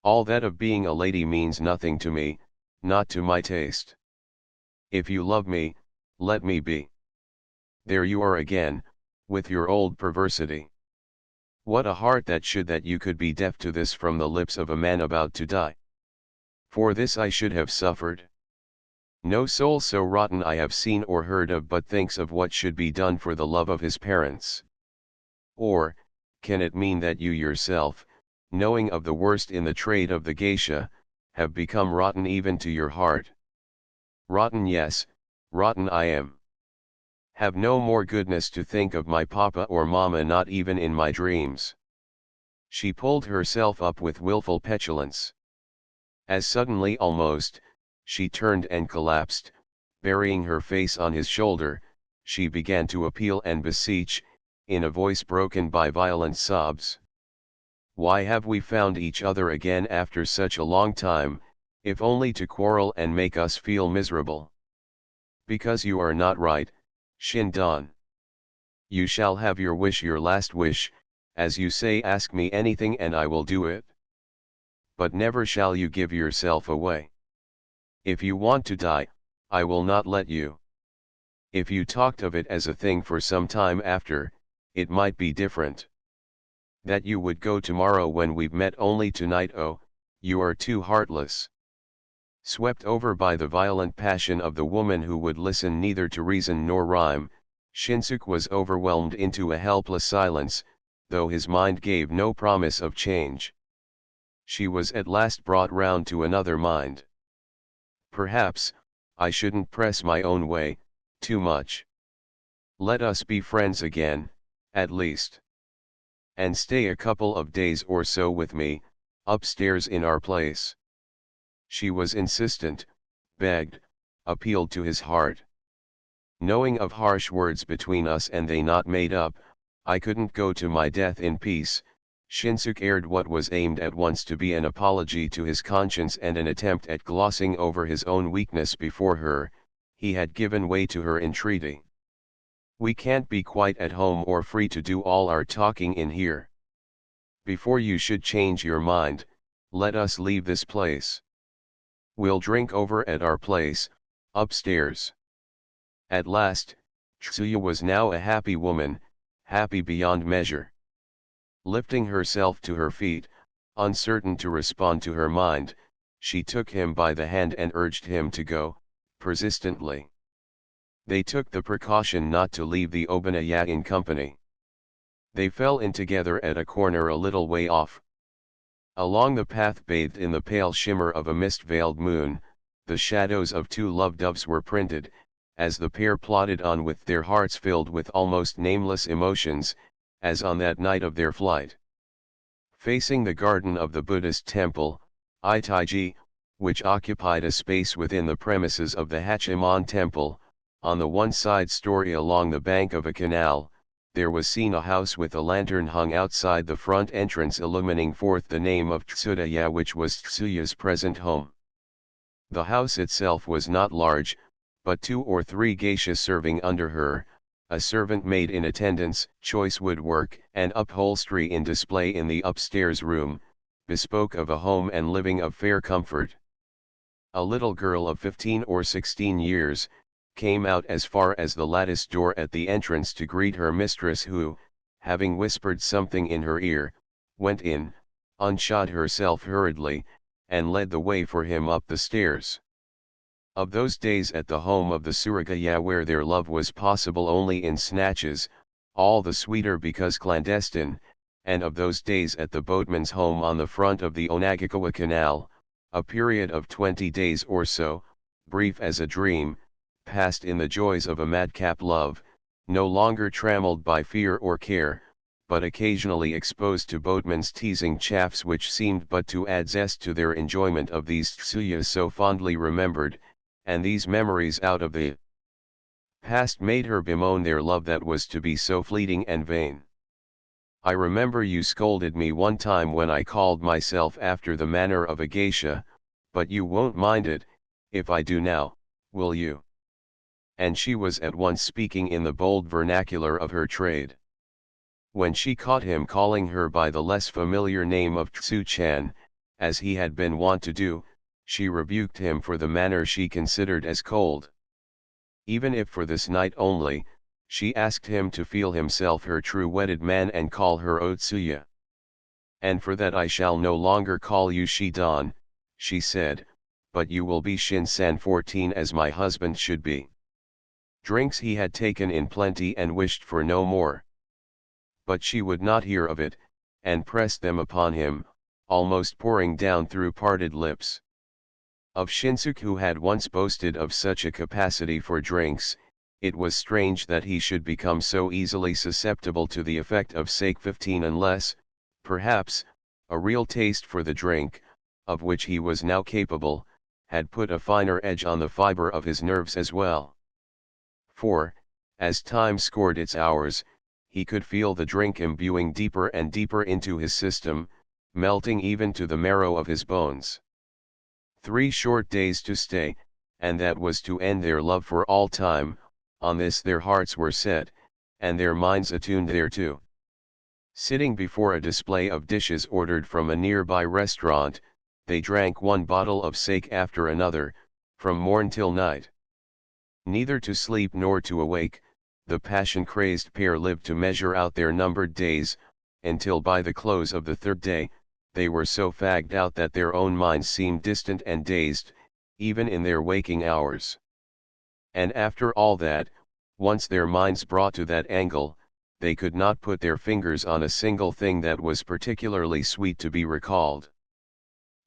[SPEAKER 1] All that of being a lady means nothing to me, not to my taste. If you love me, let me be. There you are again, with your old perversity. What a heart that you could be deaf to this from the lips of a man about to die. For this I should have suffered. No soul so rotten I have seen or heard of but thinks of what should be done for the love of his parents. Or, can it mean that you yourself, knowing of the worst in the trade of the geisha, have become rotten even to your heart? Rotten, yes, rotten I am. Have no more goodness to think of my papa or mama, not even in my dreams." She pulled herself up with willful petulance. As suddenly almost, she turned and collapsed, burying her face on his shoulder. She began to appeal and beseech, in a voice broken by violent sobs. "Why have we found each other again after such a long time, if only to quarrel and make us feel miserable? Because you are not right, Shindan. You shall have your wish, your last wish, as you say. Ask me anything and I will do it. But never shall you give yourself away. If you want to die, I will not let you. If you talked of it as a thing for some time after, it might be different. That you would go tomorrow when we've met only tonight, oh, you are too heartless." Swept over by the violent passion of the woman who would listen neither to reason nor rhyme, Shinsuke was overwhelmed into a helpless silence, though his mind gave no promise of change. She was at last brought round to another mind. "Perhaps, I shouldn't press my own way, too much. Let us be friends again, at least. And stay a couple of days or so with me, upstairs in our place." She was insistent, begged, appealed to his heart. "Knowing of harsh words between us and they not made up, I couldn't go to my death in peace." Shinsuke aired what was aimed at once to be an apology to his conscience and an attempt at glossing over his own weakness before her. He had given way to her entreaty. "We can't be quite at home or free to do all our talking in here. Before you should change your mind, let us leave this place. We'll drink over at our place, upstairs." At last, Tsuya was now a happy woman, happy beyond measure. Lifting herself to her feet, uncertain to respond to her mind, she took him by the hand and urged him to go, persistently. They took the precaution not to leave the Obanaya in company. They fell in together at a corner a little way off. Along the path, bathed in the pale shimmer of a mist-veiled moon, the shadows of two love-doves were printed, as the pair plodded on with their hearts filled with almost nameless emotions, as on that night of their flight. Facing the garden of the Buddhist temple, Itaiji, which occupied a space within the premises of the Hachiman temple, on the one side story along the bank of a canal, there was seen a house with a lantern hung outside the front entrance illumining forth the name of Tsudaya, which was Tsuya's present home. The house itself was not large, but 2 or 3 geishas serving under her, a servant maid in attendance, choice woodwork and upholstery in display in the upstairs room, bespoke of a home and living of fair comfort. A little girl of 15 or 16 years, came out as far as the lattice door at the entrance to greet her mistress who, having whispered something in her ear, went in, unshod herself hurriedly, and led the way for him up the stairs. Of those days at the home of the Suragaya where their love was possible only in snatches, all the sweeter because clandestine, and of those days at the boatman's home on the front of the Onagagawa Canal, a period of 20 days or so, brief as a dream, passed in the joys of a madcap love, no longer trammeled by fear or care, but occasionally exposed to boatmen's teasing chaffs which seemed but to add zest to their enjoyment of these tsuyas so fondly remembered, and these memories out of the past made her bemoan their love that was to be so fleeting and vain. I remember you scolded me one time when I called myself after the manner of a geisha, but you won't mind it, if I do now, will you? And she was at once speaking in the bold vernacular of her trade. When she caught him calling her by the less familiar name of Tsu-chan, as he had been wont to do, she rebuked him for the manner she considered as cold. Even if for this night only, she asked him to feel himself her true wedded man and call her Otsuya. And for that I shall no longer call you Shidan, she said, but you will be Shin-san 14 as my husband should be. Drinks he had taken in plenty and wished for no more. But she would not hear of it, and pressed them upon him, almost pouring down through parted lips. Of Shinsuke, who had once boasted of such a capacity for drinks, it was strange that he should become so easily susceptible to the effect of sake 15 unless, perhaps, a real taste for the drink, of which he was now capable, had put a finer edge on the fiber of his nerves as well. For, as time scored its hours, he could feel the drink imbuing deeper and deeper into his system, melting even to the marrow of his bones. 3 short days to stay, and that was to end their love for all time. On this their hearts were set, and their minds attuned thereto. Sitting before a display of dishes ordered from a nearby restaurant, they drank one bottle of sake after another, from morn till night. Neither to sleep nor to awake, the passion-crazed pair lived to measure out their numbered days, until by the close of the 3rd day, they were so fagged out that their own minds seemed distant and dazed, even in their waking hours. And after all that, once their minds brought to that angle, they could not put their fingers on a single thing that was particularly sweet to be recalled.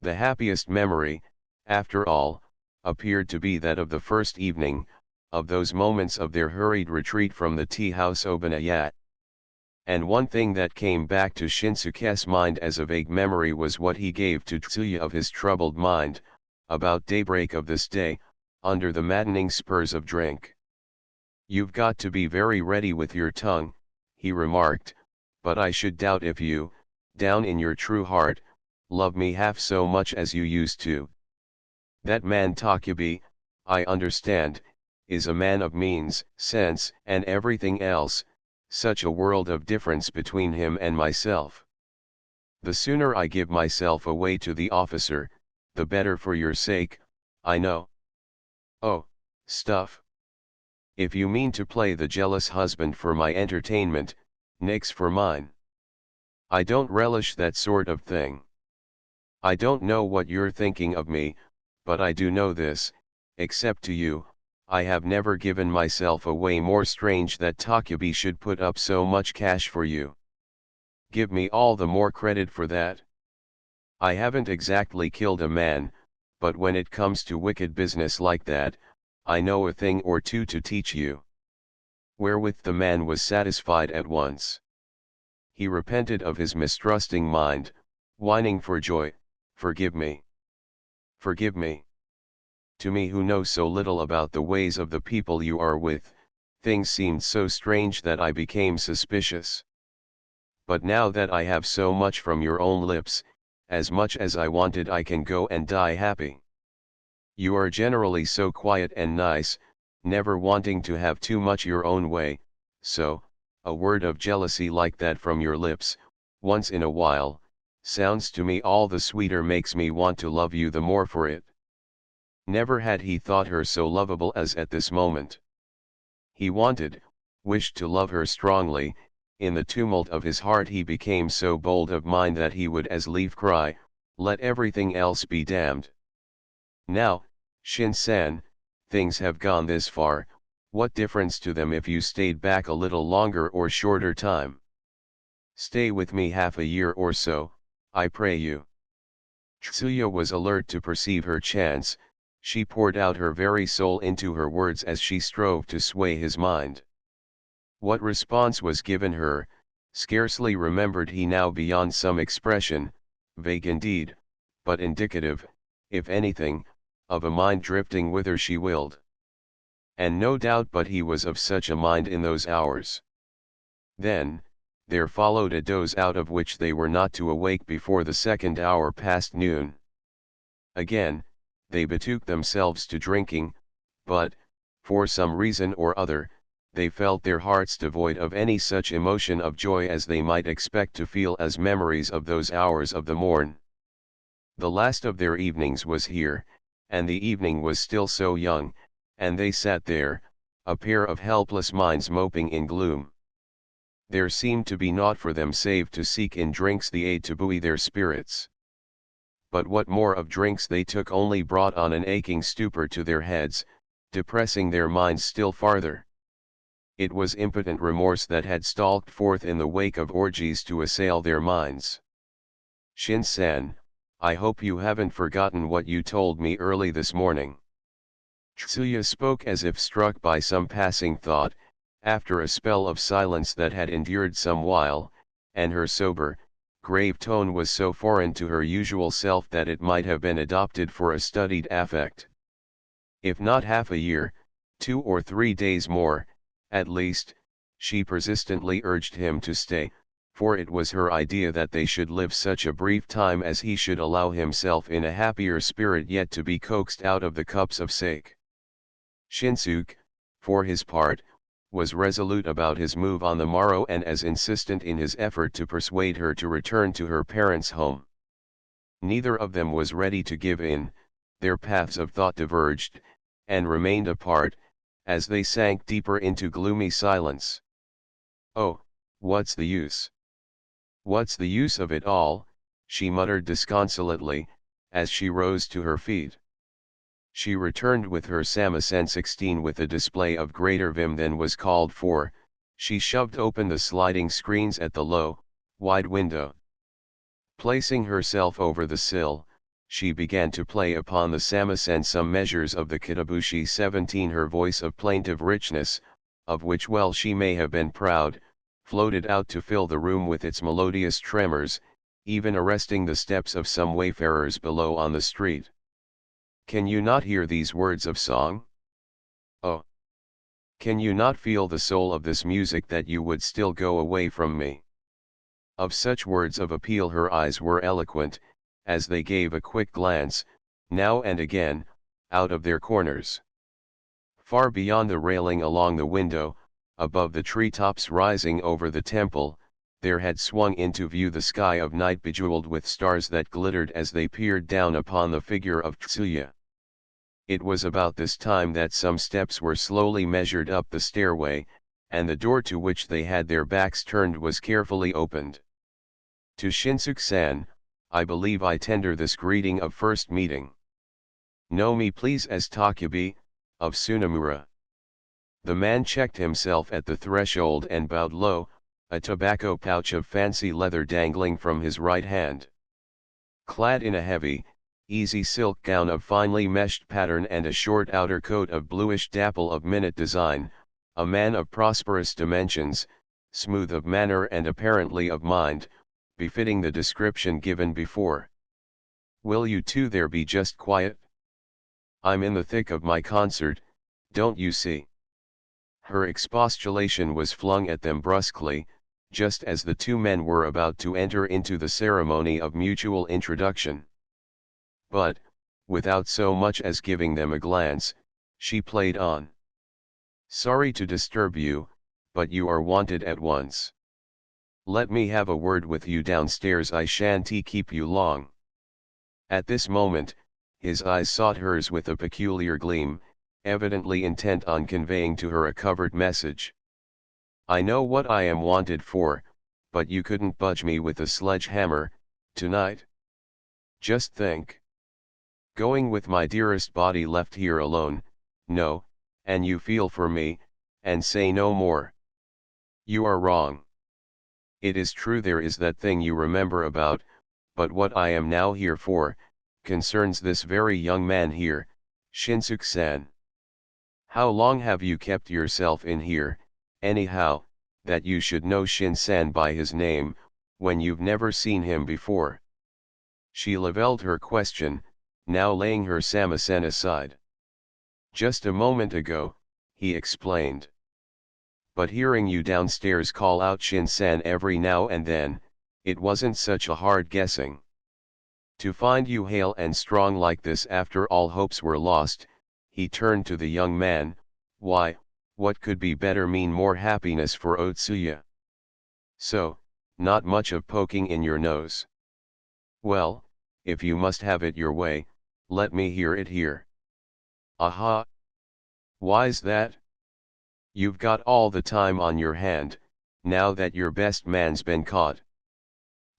[SPEAKER 1] The happiest memory, after all, appeared to be that of the first evening, of those moments of their hurried retreat from the tea-house Obanayat. And one thing that came back to Shinsuke's mind as a vague memory was what he gave to Tsuya of his troubled mind, about daybreak of this day, under the maddening spurs of drink. "You've got to be very ready with your tongue," he remarked, "but I should doubt if you, down in your true heart, love me half so much as you used to. That man Takubi, I understand, is a man of means, sense, and everything else, such a world of difference between him and myself. The sooner I give myself away to the officer, the better for your sake, I know." "Oh, stuff. If you mean to play the jealous husband for my entertainment, nix for mine. I don't relish that sort of thing. I don't know what you're thinking of me, but I do know this, except to you, I have never given myself away more. Strange that Takubi should put up so much cash for you. Give me all the more credit for that. I haven't exactly killed a man, but when it comes to wicked business like that, I know a thing or two to teach you." Wherewith the man was satisfied at once. He repented of his mistrusting mind, whining for joy, "Forgive me. Forgive me. To me who know so little about the ways of the people you are with, things seemed so strange that I became suspicious. But now that I have so much from your own lips, as much as I wanted, I can go and die happy. You are generally so quiet and nice, never wanting to have too much your own way, so, a word of jealousy like that from your lips, once in a while, sounds to me all the sweeter, makes me want to love you the more for it. Never had he thought her so lovable as at this moment. He wished to love her strongly. In the tumult of his heart he became so bold of mind that he would as lief cry, "Let everything else be damned." Now, Shin-san, things have gone this far, what difference to them if you stayed back a little longer or shorter time? Stay with me half a year or so, I pray you. Tsuya was alert to perceive her chance. She poured out her very soul into her words as she strove to sway his mind. What response was given her, scarcely remembered he now beyond some expression, vague indeed, but indicative, if anything, of a mind drifting whither she willed. And no doubt but he was of such a mind in those hours. Then, there followed a doze out of which they were not to awake before the second hour past noon. Again, they betook themselves to drinking, but, for some reason or other, they felt their hearts devoid of any such emotion of joy as they might expect to feel as memories of those hours of the morn. The last of their evenings was here, and the evening was still so young, and they sat there, a pair of helpless minds moping in gloom. There seemed to be naught for them save to seek in drinks the aid to buoy their spirits. But what more of drinks they took only brought on an aching stupor to their heads, depressing their minds still farther. It was impotent remorse that had stalked forth in the wake of orgies to assail their minds. Shin-san, I hope you haven't forgotten what you told me early this morning. Tsuya spoke as if struck by some passing thought, after a spell of silence that had endured some while, and her sober, grave tone was so foreign to her usual self that it might have been adopted for a studied affect. If not half a year, 2 or 3 days more, at least, she persistently urged him to stay, for it was her idea that they should live such a brief time as he should allow himself in a happier spirit yet to be coaxed out of the cups of sake. Shinsuke, for his part, was resolute about his move on the morrow and as insistent in his effort to persuade her to return to her parents' home. Neither of them was ready to give in, their paths of thought diverged, and remained apart, as they sank deeper into gloomy silence. "Oh, what's the use? What's the use of it all?" she muttered disconsolately, as she rose to her feet. She returned with her samisen 16 with a display of greater vim than was called for. She shoved open the sliding screens at the low, wide window. Placing herself over the sill, she began to play upon the samisen some measures of the Kitabushi 17. Her voice of plaintive richness, of which well she may have been proud, floated out to fill the room with its melodious tremors, even arresting the steps of some wayfarers below on the street. Can you not hear these words of song? Oh! Can you not feel the soul of this music that you would still go away from me? Of such words of appeal her eyes were eloquent, as they gave a quick glance, now and again, out of their corners. Far beyond the railing along the window, above the treetops rising over the temple, there had swung into view the sky of night bejeweled with stars that glittered as they peered down upon the figure of Tsuya. It was about this time that some steps were slowly measured up the stairway, and the door to which they had their backs turned was carefully opened. To Shinsuke-san, I believe I tender this greeting of first meeting. Know me please as Takubi, of Tsunemura. The man checked himself at the threshold and bowed low, a tobacco pouch of fancy leather dangling from his right hand. Clad in a heavy, easy silk gown of finely meshed pattern and a short outer coat of bluish dapple of minute design, a man of prosperous dimensions, smooth of manner and apparently of mind, befitting the description given before. Will you two there be just quiet? I'm in the thick of my concert, don't you see? Her expostulation was flung at them brusquely, just as the two men were about to enter into the ceremony of mutual introduction. But, without so much as giving them a glance, she played on. Sorry to disturb you, but you are wanted at once. Let me have a word with you downstairs, I shan't keep you long. At this moment, his eyes sought hers with a peculiar gleam, evidently intent on conveying to her a covert message. I know what I am wanted for, but you couldn't budge me with a sledgehammer, tonight. Just think. Going with my dearest body left here alone, no, and you feel for me, and say no more. You are wrong. It is true there is that thing you remember about, but what I am now here for, concerns this very young man here, Shinsuke-san. How long have you kept yourself in here, anyhow, that you should know Shin-san by his name, when you've never seen him before? She leveled her question, now laying her samisen aside. Just a moment ago, he explained. But hearing you downstairs call out Shin-san every now and then, it wasn't such a hard guessing. To find you hale and strong like this after all hopes were lost, he turned to the young man. Why, what could be better mean more happiness for Otsuya? So, not much of poking in your nose. Well, if you must have it your way, let me hear it here. Aha! Why's that? You've got all the time on your hand, now that your best man's been caught.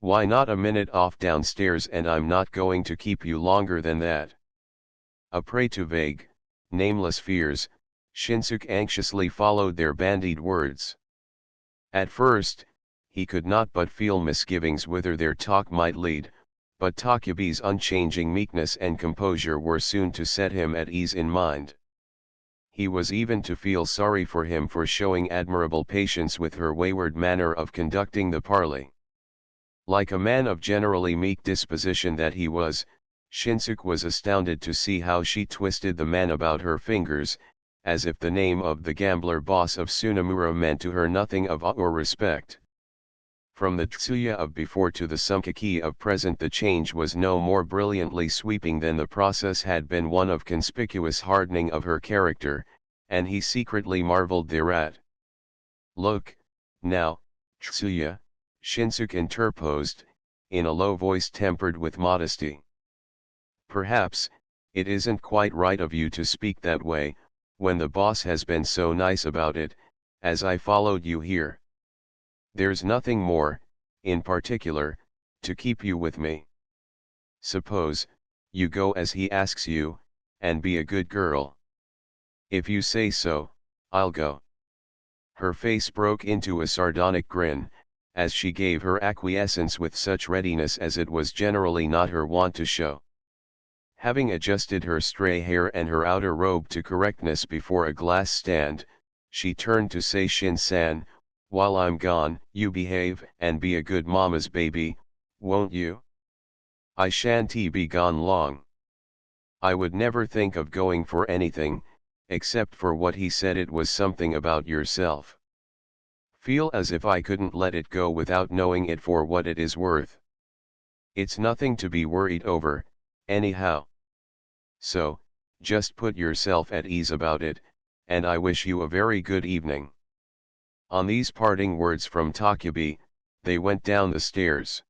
[SPEAKER 1] Why not a minute off downstairs, and I'm not going to keep you longer than that. A prey to vague, nameless fears, Shinsuke anxiously followed their bandied words. At first, he could not but feel misgivings whither their talk might lead, but Takubi's unchanging meekness and composure were soon to set him at ease in mind. He was even to feel sorry for him for showing admirable patience with her wayward manner of conducting the parley. Like a man of generally meek disposition that he was, Shinsuke was astounded to see how she twisted the man about her fingers, as if the name of the gambler boss of Tsunemura meant to her nothing of awe or respect. From the Tsuya of before to the Sumkaki of present, the change was no more brilliantly sweeping than the process had been one of conspicuous hardening of her character, and he secretly marveled thereat. Look, now, Tsuya, Shinsuke interposed, in a low voice tempered with modesty. Perhaps, it isn't quite right of you to speak that way, when the boss has been so nice about it, as I followed you here. There's nothing more, in particular, to keep you with me. Suppose, you go as he asks you, and be a good girl. If you say so, I'll go. Her face broke into a sardonic grin, as she gave her acquiescence with such readiness as it was generally not her wont to show. Having adjusted her stray hair and her outer robe to correctness before a glass stand, she turned to say, Shin-san, while I'm gone, you behave and be a good mama's baby, won't you? I shan't be gone long. I would never think of going for anything, except for what he said. It was something about yourself. Feel as if I couldn't let it go without knowing it for what it is worth. It's nothing to be worried over, anyhow. So, just put yourself at ease about it, and I wish you a very good evening. On these parting words from Takubi, they went down the stairs.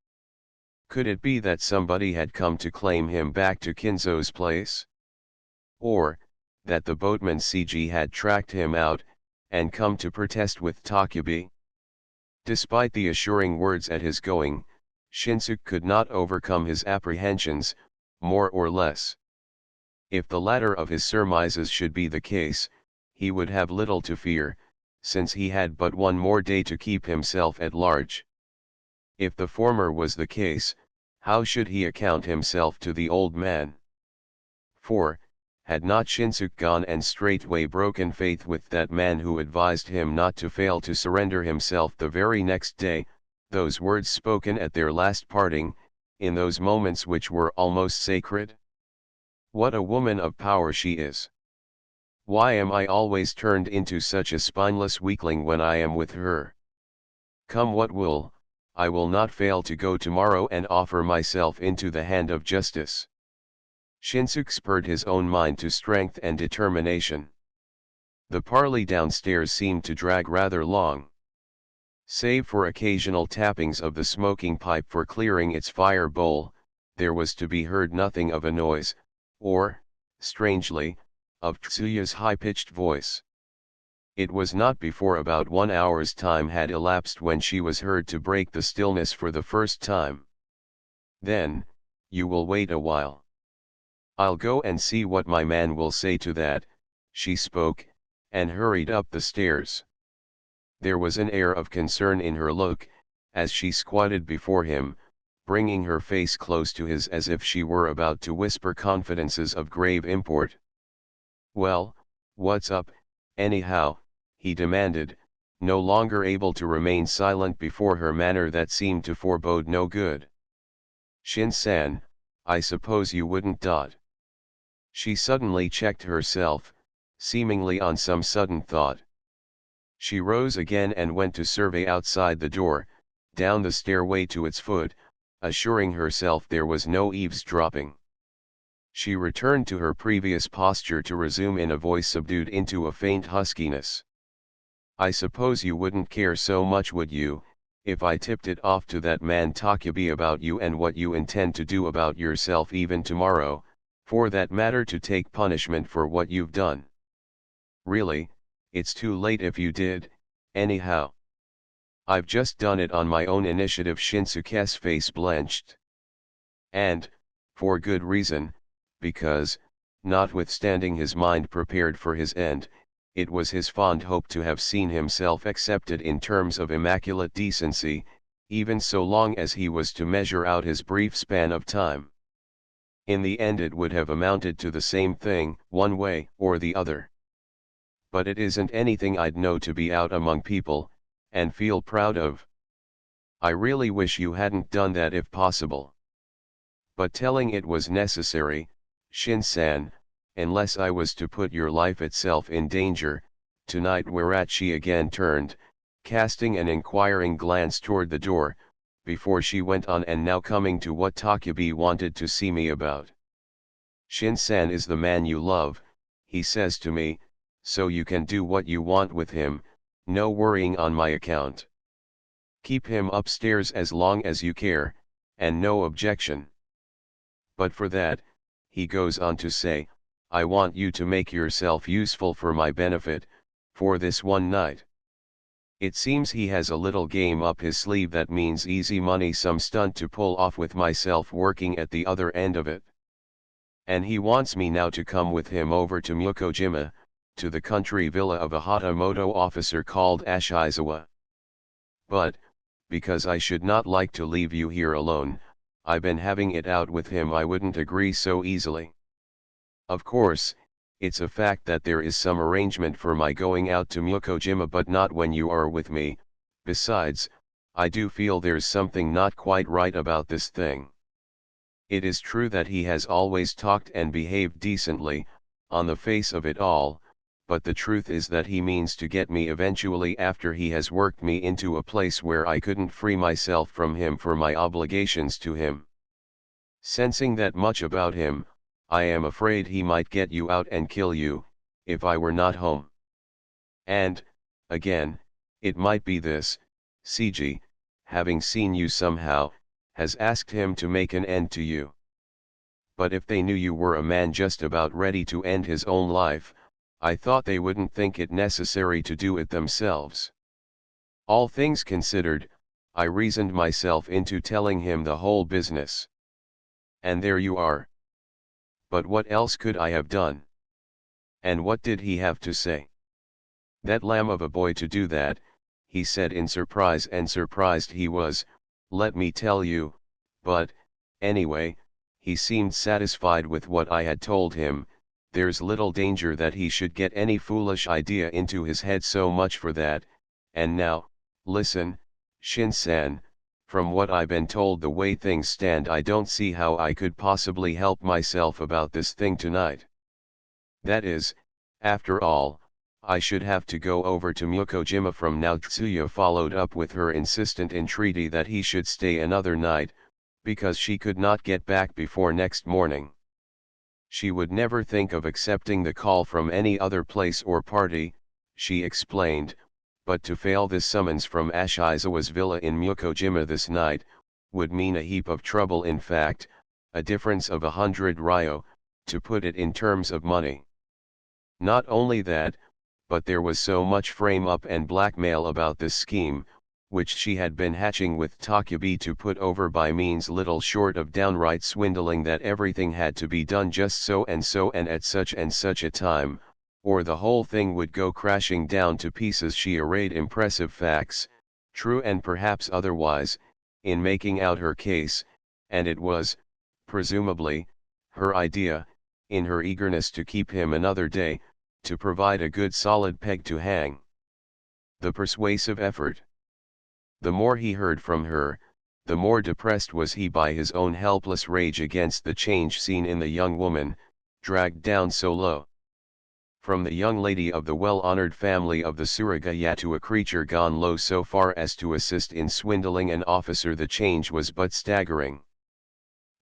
[SPEAKER 1] Could it be that somebody had come to claim him back to Kinzo's place? Or, that the boatman CG had tracked him out, and come to protest with Takubi? Despite the assuring words at his going, Shinsuke could not overcome his apprehensions, more or less. If the latter of his surmises should be the case, he would have little to fear, since he had but one more day to keep himself at large. If the former was the case, how should he account himself to the old man? For, had not Shinsuke gone and straightway broken faith with that man who advised him not to fail to surrender himself the very next day, those words spoken at their last parting, in those moments which were almost sacred? What a woman of power she is! Why am I always turned into such a spineless weakling when I am with her? Come what will, I will not fail to go tomorrow and offer myself into the hand of justice. Shinsuke spurred his own mind to strength and determination. The parley downstairs seemed to drag rather long. Save for occasional tappings of the smoking pipe for clearing its fire bowl, there was to be heard nothing of a noise, or, strangely, of Tsuya's high-pitched voice. It was not before about 1 hour's time had elapsed when she was heard to break the stillness for the first time. "Then, you will wait a while. I'll go and see what my man will say to that," she spoke, and hurried up the stairs. There was an air of concern in her look, as she squatted before him, bringing her face close to his as if she were about to whisper confidences of grave import. "Well, what's up, anyhow?" he demanded, no longer able to remain silent before her manner that seemed to forebode no good. "Shin-san, I suppose you wouldn't dot." She suddenly checked herself, seemingly on some sudden thought. She rose again and went to survey outside the door, down the stairway to its foot, assuring herself there was no eavesdropping. She returned to her previous posture to resume in a voice subdued into a faint huskiness. "I suppose you wouldn't care so much, would you, if I tipped it off to that man Takeuchi about you and what you intend to do about yourself even tomorrow, for that matter to take punishment for what you've done? Really, it's too late if you did, anyhow. I've just done it on my own initiative." Shinsuke's face blenched. And, for good reason, because, notwithstanding his mind prepared for his end, it was his fond hope to have seen himself accepted in terms of immaculate decency, even so long as he was to measure out his brief span of time. In the end it would have amounted to the same thing, one way or the other. "But it isn't anything I'd know to be out among people, and feel proud of. I really wish you hadn't done that if possible. But telling it was necessary, Shin-san, unless I was to put your life itself in danger, tonight." Whereat she again turned, casting an inquiring glance toward the door, before she went on, "And now coming to what Takeuchi wanted to see me about. Shin-san is the man you love, he says to me, so you can do what you want with him, no worrying on my account. Keep him upstairs as long as you care, and no objection. But for that, he goes on to say, I want you to make yourself useful for my benefit, for this one night. It seems he has a little game up his sleeve that means easy money, some stunt to pull off with myself working at the other end of it. And he wants me now to come with him over to Myokojima, to the country villa of a Hatamoto officer called Ashizawa. But, because I should not like to leave you here alone, I've been having it out with him. I wouldn't agree so easily. Of course, it's a fact that there is some arrangement for my going out to Myokojima, but not when you are with me. Besides, I do feel there's something not quite right about this thing. It is true that he has always talked and behaved decently, on the face of it all, but the truth is that he means to get me eventually after he has worked me into a place where I couldn't free myself from him for my obligations to him. Sensing that much about him, I am afraid he might get you out and kill you, if I were not home. And, again, it might be this, Seiji, having seen you somehow, has asked him to make an end to you. But if they knew you were a man just about ready to end his own life, I thought they wouldn't think it necessary to do it themselves. All things considered, I reasoned myself into telling him the whole business. And there you are. But what else could I have done? And what did he have to say? That lamb of a boy to do that, he said in surprise, and surprised he was, let me tell you, but, anyway, he seemed satisfied with what I had told him. There's little danger that he should get any foolish idea into his head, so much for that. And now, listen, Shin-san, from what I've been told, the way things stand, I don't see how I could possibly help myself about this thing tonight. That is, after all, I should have to go over to Myokojima from now. Tsuya followed up with her insistent entreaty that he should stay another night, because she could not get back before next morning. She would never think of accepting the call from any other place or party, she explained, but to fail this summons from Ashizawa's villa in Myokojima this night, would mean a heap of trouble, in fact, a difference of 100 ryo, to put it in terms of money. Not only that, but there was so much frame-up and blackmail about this scheme, which she had been hatching with Takebe to put over by means little short of downright swindling, that everything had to be done just so and at such and such a time, or the whole thing would go crashing down to pieces. She arrayed impressive facts, true and perhaps otherwise, in making out her case, and it was, presumably, her idea, in her eagerness to keep him another day, to provide a good solid peg to hang. The persuasive effort. The more he heard from her, the more depressed was he by his own helpless rage against the change seen in the young woman, dragged down so low. From the young lady of the well-honored family of the Surigaya to a creature gone low so far as to assist in swindling an officer, the change was but staggering.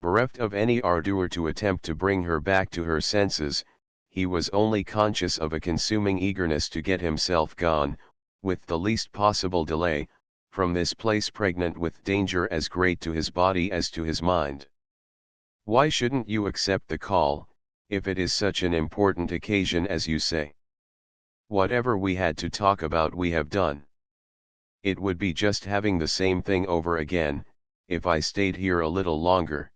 [SPEAKER 1] Bereft of any ardor to attempt to bring her back to her senses, he was only conscious of a consuming eagerness to get himself gone, with the least possible delay, from this place, pregnant with danger as great to his body as to his mind. "Why shouldn't you accept the call, if it is such an important occasion as you say? Whatever we had to talk about we have done. It would be just having the same thing over again, if I stayed here a little longer.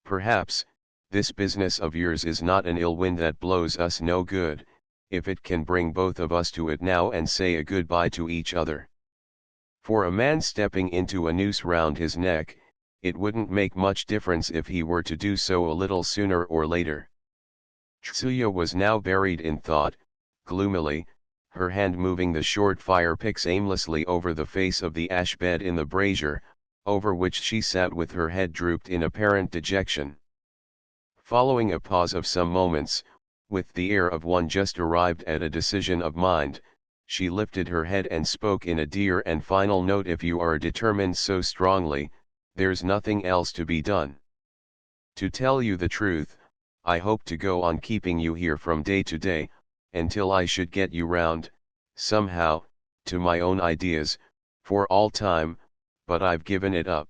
[SPEAKER 1] Perhaps, this business of yours is not an ill wind that blows us no good, if it can bring both of us to it now and say a goodbye to each other. For a man stepping into a noose round his neck, it wouldn't make much difference if he were to do so a little sooner or later." Tsuya was now buried in thought, gloomily, her hand moving the short fire picks aimlessly over the face of the ash bed in the brazier, over which she sat with her head drooped in apparent dejection. Following a pause of some moments, with the air of one just arrived at a decision of mind, she lifted her head and spoke in a dear and final note. "If you are determined so strongly, there's nothing else to be done. To tell you the truth, I hope to go on keeping you here from day to day, until I should get you round, somehow, to my own ideas, for all time, but I've given it up.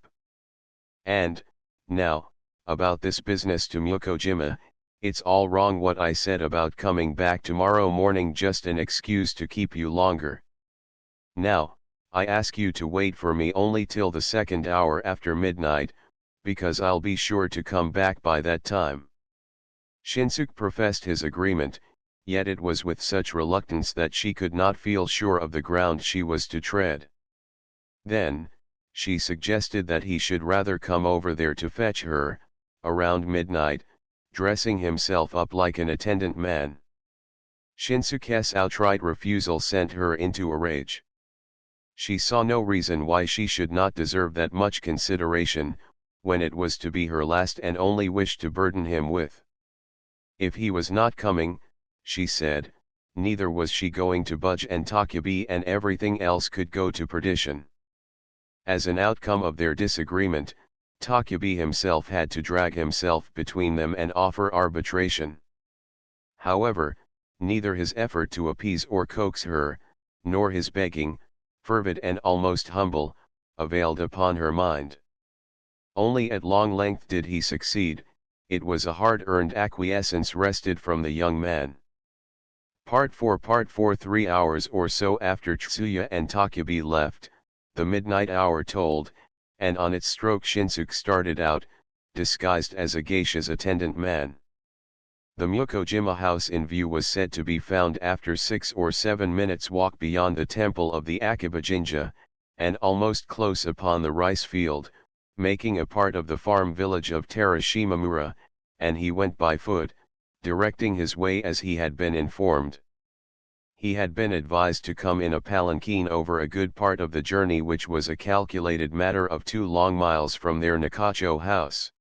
[SPEAKER 1] And, now, about this business to Myokojima, it's all wrong what I said about coming back tomorrow morning, just an excuse to keep you longer. Now, I ask you to wait for me only till the second hour after midnight, because I'll be sure to come back by that time." Shinsuke professed his agreement, yet it was with such reluctance that she could not feel sure of the ground she was to tread. Then, she suggested that he should rather come over there to fetch her, around midnight, dressing himself up like an attendant man. Shinsuke's outright refusal sent her into a rage. She saw no reason why she should not deserve that much consideration, when it was to be her last and only wish to burden him with. If he was not coming, she said, neither was she going to budge, and Takebe and everything else could go to perdition. As an outcome of their disagreement, Takebe himself had to drag himself between them and offer arbitration. However, neither his effort to appease or coax her, nor his begging, fervid and almost humble, availed upon her mind. Only at long length did he succeed. It was a hard-earned acquiescence wrested from the young man. Part 4 3 hours or so after Tsuya and Takebe left, the midnight hour tolled, and on its stroke Shinsuke started out, disguised as a geisha's attendant man. The Myokojima house in view was said to be found after 6 or 7 minutes' walk beyond the temple of the Akiba Jinja, and almost close upon the rice field, making a part of the farm village of Terashimamura, and he went by foot, directing his way as he had been informed. He had been advised to come in a palanquin over a good part of the journey, which was a calculated matter of 2 long miles from their Nakacho house.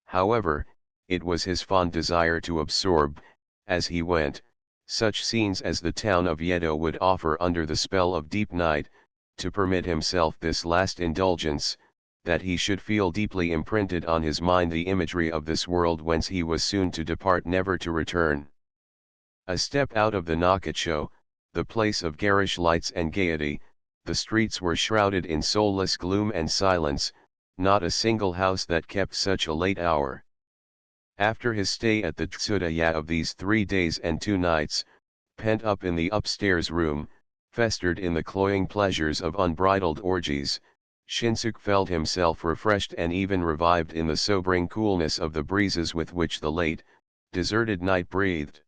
[SPEAKER 1] However, it was his fond desire to absorb, as he went, such scenes as the town of Yedo would offer under the spell of deep night, to permit himself this last indulgence, that he should feel deeply imprinted on his mind the imagery of this world whence he was soon to depart, never to return. A step out of the Nakacho, the place of garish lights and gaiety, the streets were shrouded in soulless gloom and silence, not a single house that kept such a late hour. After his stay at the Tsudaya of these 3 days and 2 nights, pent up in the upstairs room, festered in the cloying pleasures of unbridled orgies, Shinsuke felt himself refreshed and even revived in the sobering coolness of the breezes with which the late, deserted night breathed.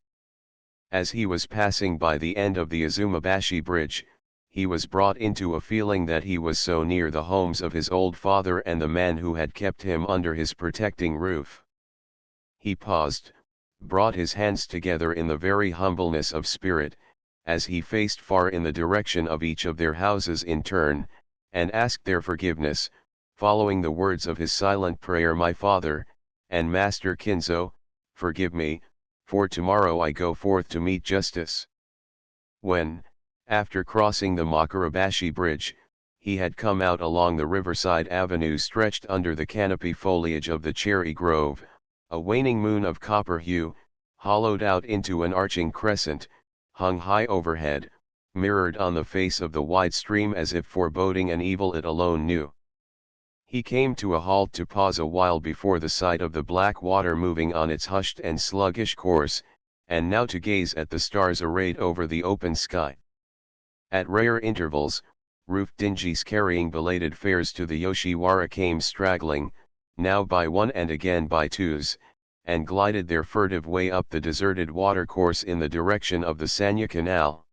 [SPEAKER 1] As he was passing by the end of the Azumabashi Bridge, he was brought into a feeling that he was so near the homes of his old father and the man who had kept him under his protecting roof. He paused, brought his hands together in the very humbleness of spirit, as he faced far in the direction of each of their houses in turn, and asked their forgiveness, following the words of his silent prayer: "My father, and Master Kinzo, forgive me, for tomorrow I go forth to meet justice." When, after crossing the Makarabashi Bridge, he had come out along the riverside avenue stretched under the canopy foliage of the cherry grove, a waning moon of copper hue, hollowed out into an arching crescent, hung high overhead, mirrored on the face of the wide stream as if foreboding an evil it alone knew. He came to a halt to pause a while before the sight of the black water moving on its hushed and sluggish course, and now to gaze at the stars arrayed over the open sky. At rare intervals, roofed dingies carrying belated fares to the Yoshiwara came straggling, now by one and again by twos, and glided their furtive way up the deserted watercourse in the direction of the Sanya Canal.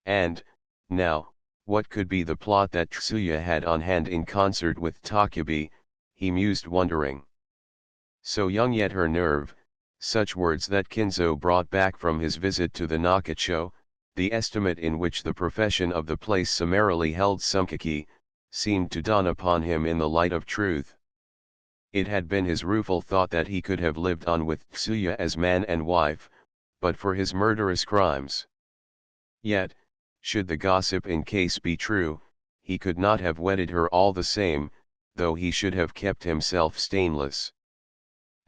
[SPEAKER 1] And, now, what could be the plot that Tsuya had on hand in concert with Takubi, he mused wondering. So young yet her nerve, such words that Kinzo brought back from his visit to the Nakacho, the estimate in which the profession of the place summarily held Sumkaki, seemed to dawn upon him in the light of truth. It had been his rueful thought that he could have lived on with Tsuya as man and wife, but for his murderous crimes. Yet, should the gossip in case be true, he could not have wedded her all the same, though he should have kept himself stainless.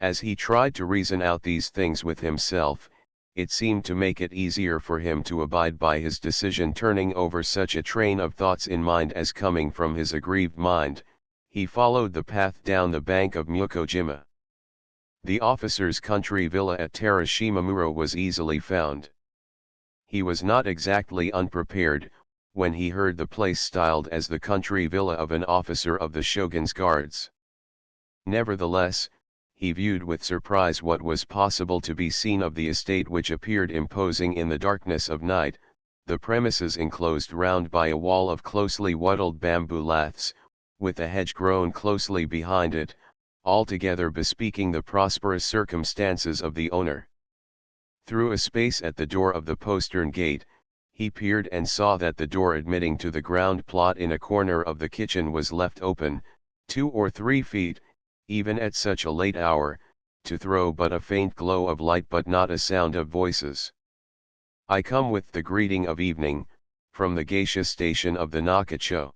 [SPEAKER 1] As he tried to reason out these things with himself, it seemed to make it easier for him to abide by his decision. Turning over such a train of thoughts in mind as coming from his aggrieved mind, he followed the path down the bank of Myokojima. The officer's country villa at Terashimamuro was easily found. He was not exactly unprepared, when he heard the place styled as the country villa of an officer of the shogun's guards. Nevertheless, he viewed with surprise what was possible to be seen of the estate, which appeared imposing in the darkness of night, the premises enclosed round by a wall of closely wattled bamboo laths, with a hedge grown closely behind it, altogether bespeaking the prosperous circumstances of the owner. Through a space at the door of the postern gate, he peered and saw that the door admitting to the ground plot in a corner of the kitchen was left open, 2 or 3 feet, even at such a late hour, to throw but a faint glow of light but not a sound of voices. "I come with the greeting of evening, from the geisha station of the Nakacho,"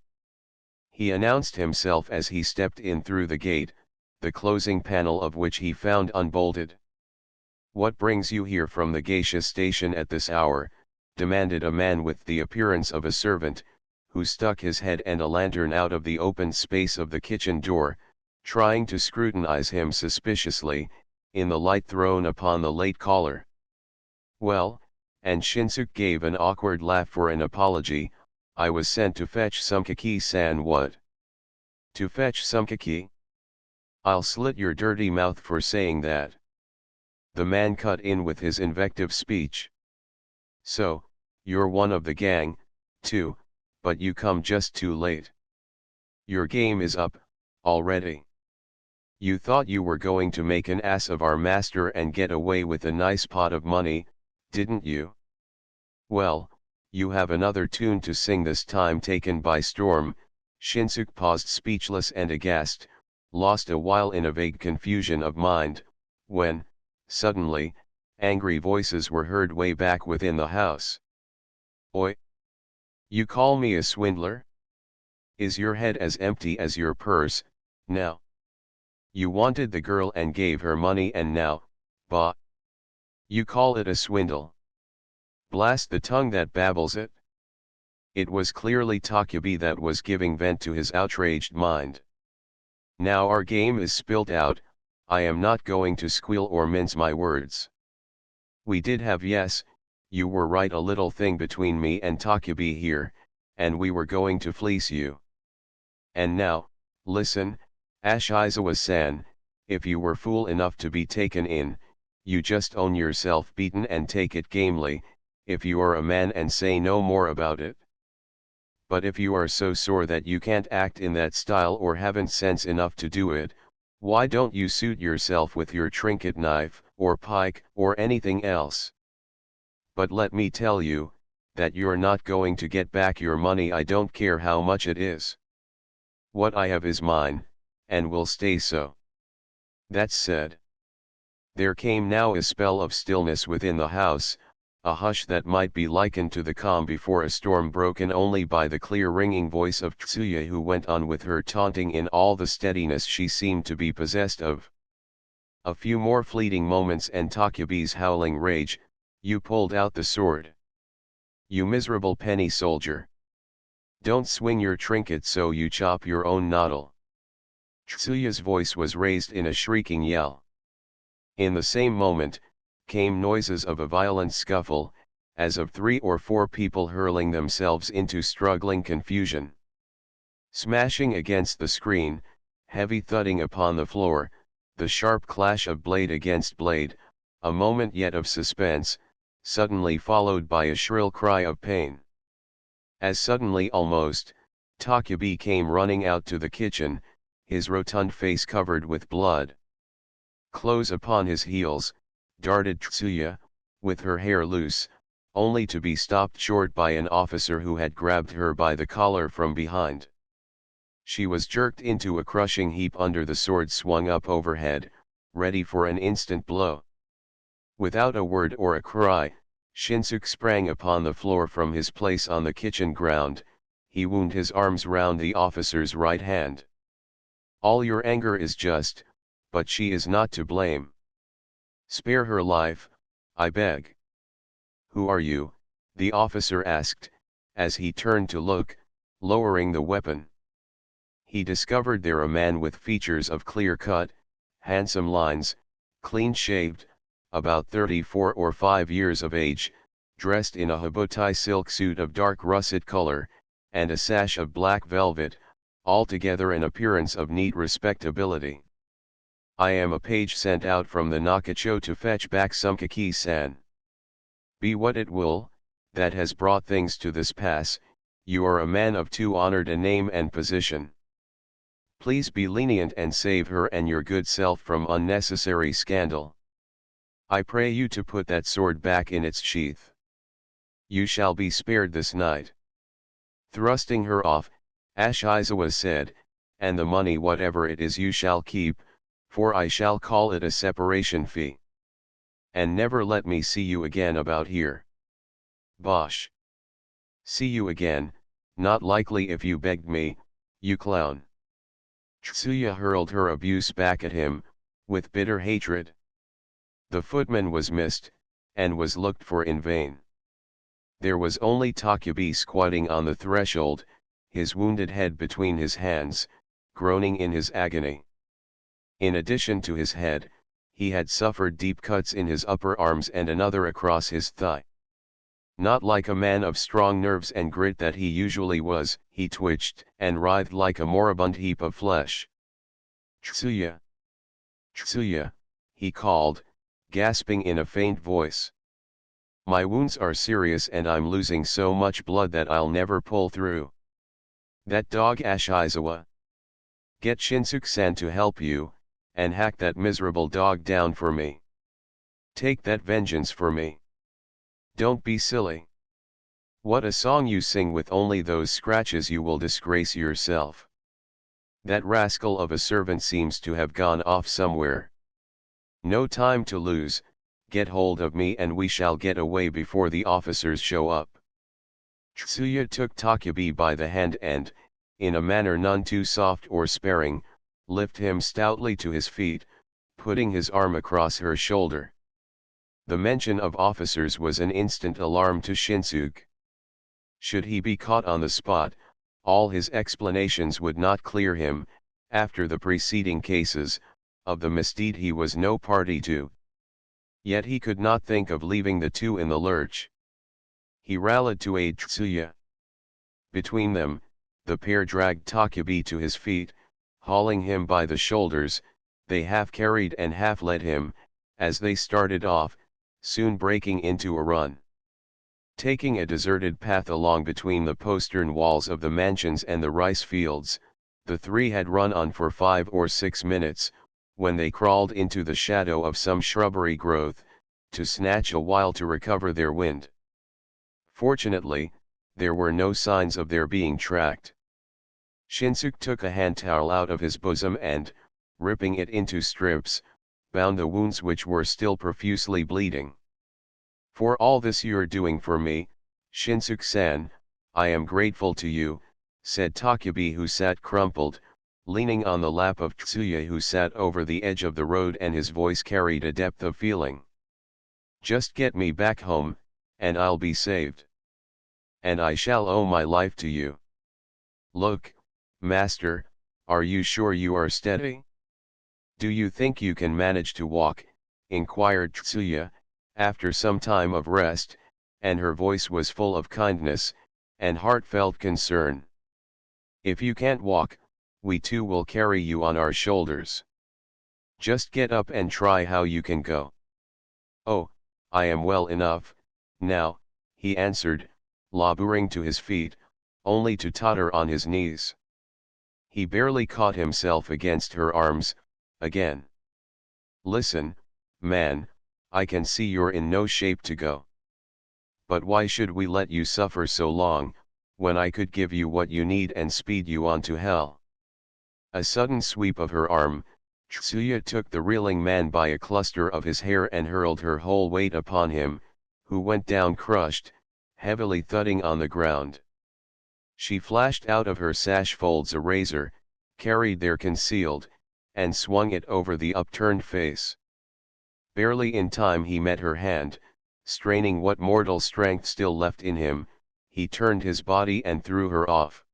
[SPEAKER 1] he announced himself as he stepped in through the gate, the closing panel of which he found unbolted. "What brings you here from the geisha station at this hour?" demanded a man with the appearance of a servant, who stuck his head and a lantern out of the open space of the kitchen door, trying to scrutinize him suspiciously, in the light thrown upon the late caller. "Well," and Shinsuke gave an awkward laugh for an apology, "I was sent to fetch Sumkaki-san." "What? To fetch Sumkaki? I'll slit your dirty mouth for saying that," the man cut in with his invective speech. "So, you're one of the gang, too, but you come just too late. Your game is up, already. You thought you were going to make an ass of our master and get away with a nice pot of money, didn't you? Well, you have another tune to sing this time." Taken by storm, Shinsuke paused speechless and aghast, lost a while in a vague confusion of mind, when, suddenly, angry voices were heard way back within the house. "Oi! You call me a swindler? Is your head as empty as your purse, now? You wanted the girl and gave her money, and now, bah! You call it a swindle? Blast the tongue that babbles it. It was clearly Takubi that was giving vent to his outraged mind. Now our game is spilt out, I am not going to squeal or mince my words. We did have, yes, you were right, a little thing between me and Takubi here, and we were going to fleece you. And now, listen, Ashizawa-san, if you were fool enough to be taken in, you just own yourself beaten and take it gamely, if you are a man, and say no more about it. But if you are so sore that you can't act in that style or haven't sense enough to do it, why don't you suit yourself with your trinket knife, or pike, or anything else? But let me tell you, that you're not going to get back your money, I don't care how much it is. What I have is mine, and will stay so. That's said. There came now a spell of stillness within the house, a hush that might be likened to the calm before a storm, broken only by the clear ringing voice of Tsuya, who went on with her taunting in all the steadiness she seemed to be possessed of. A few more fleeting moments and Takubi's howling rage, you pulled out the sword. You miserable penny soldier. Don't swing your trinket so you chop your own noddle. Tsuya's voice was raised in a shrieking yell. In the same moment, came noises of a violent scuffle, as of 3 or 4 people hurling themselves into struggling confusion. Smashing against the screen, heavy thudding upon the floor, the sharp clash of blade against blade, a moment yet of suspense, suddenly followed by a shrill cry of pain. As suddenly almost, Takubi came running out to the kitchen, his rotund face covered with blood. Close upon his heels, darted Tsuya, with her hair loose, only to be stopped short by an officer who had grabbed her by the collar from behind. She was jerked into a crushing heap under the sword swung up overhead, ready for an instant blow. Without a word or a cry, Shinsuke sprang upon the floor from his place on the kitchen ground, he wound his arms round the officer's right hand. All your anger is just, but she is not to blame. Spare her life, I beg. Who are you? The officer asked, as he turned to look, lowering the weapon. He discovered there a man with features of clear cut, handsome lines, clean shaved, about 34 or 5 years of age, dressed in a habotai silk suit of dark russet color, and a sash of black velvet, altogether an appearance of neat respectability. I am a page sent out from the Nakacho to fetch back some Kaki-san. Be what it will, that has brought things to this pass, you are a man of too honored a name and position. Please be lenient and save her and your good self from unnecessary scandal. I pray you to put that sword back in its sheath. You shall be spared this night. Thrusting her off, Ashizawa said, and the money whatever it is you shall keep, for I shall call it a separation fee. And never let me see you again about here. Bosh. See you again, not likely if you begged me, you clown. Tsuya hurled her abuse back at him, with bitter hatred. The footman was missed, and was looked for in vain. There was only Takubi squatting on the threshold, his wounded head between his hands, groaning in his agony. In addition to his head, he had suffered deep cuts in his upper arms and another across his thigh. Not like a man of strong nerves and grit that he usually was, he twitched and writhed like a moribund heap of flesh. Tsuya! Tsuya! He called, gasping in a faint voice. My wounds are serious and I'm losing so much blood that I'll never pull through. That dog Ashizawa! Get Shinsuke-san to help you, and hack that miserable dog down for me. Take that vengeance for me. Don't be silly. What a song you sing with only those scratches, you will disgrace yourself. That rascal of a servant seems to have gone off somewhere. No time to lose, get hold of me and we shall get away before the officers show up. Tsuya took Takubi by the hand and, in a manner none too soft or sparing, lifted him stoutly to his feet, putting his arm across her shoulder. The mention of officers was an instant alarm to Shinsuke. Should he be caught on the spot, all his explanations would not clear him, after the preceding cases, of the misdeed he was no party to. Yet he could not think of leaving the two in the lurch. He rallied to aid Tsuya. Between them, the pair dragged Takebe to his feet, hauling him by the shoulders. They half carried and half led him, as they started off, soon breaking into a run. Taking a deserted path along between the postern walls of the mansions and the rice fields, the three had run on for 5 or 6 minutes, when they crawled into the shadow of some shrubbery growth, to snatch a while to recover their wind. Fortunately, there were no signs of their being tracked. Shinsuke took a hand towel out of his bosom and, ripping it into strips, bound the wounds which were still profusely bleeding. "For all this you're doing for me, Shinsuke-san, I am grateful to you," said Takebe, who sat crumpled, leaning on the lap of Tsuya, who sat over the edge of the road, and his voice carried a depth of feeling. "Just get me back home, and I'll be saved. And I shall owe my life to you." "Look, master, are you sure you are steady? Do you think you can manage to walk?" inquired Tsuya, after some time of rest, and her voice was full of kindness, and heartfelt concern. "If you can't walk, we too will carry you on our shoulders. Just get up and try how you can go." "Oh, I am well enough, now," he answered, laboring to his feet, only to totter on his knees. He barely caught himself against her arms, again. "Listen, man, I can see you're in no shape to go. But why should we let you suffer so long, when I could give you what you need and speed you on to hell?" A sudden sweep of her arm, Tsuya took the reeling man by a cluster of his hair and hurled her whole weight upon him, who went down crushed, heavily thudding on the ground. She flashed out of her sash folds a razor, carried there concealed, and swung it over the upturned face. Barely in time he met her hand, straining what mortal strength still left in him, he turned his body and threw her off.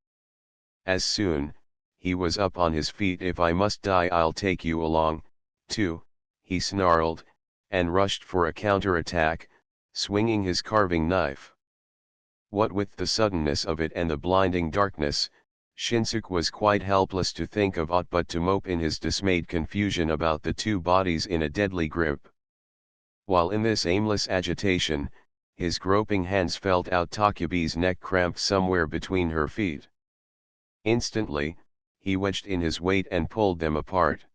[SPEAKER 1] As soon, he was up on his feet. "If I must die, I'll take you along, too," he snarled, and rushed for a counter-attack, swinging his carving knife. What with the suddenness of it and the blinding darkness, Shinsuke was quite helpless to think of aught but to mope in his dismayed confusion about the two bodies in a deadly grip. While in this aimless agitation, his groping hands felt out Takebe's neck cramped somewhere between her feet. Instantly, he wedged in his weight and pulled them apart.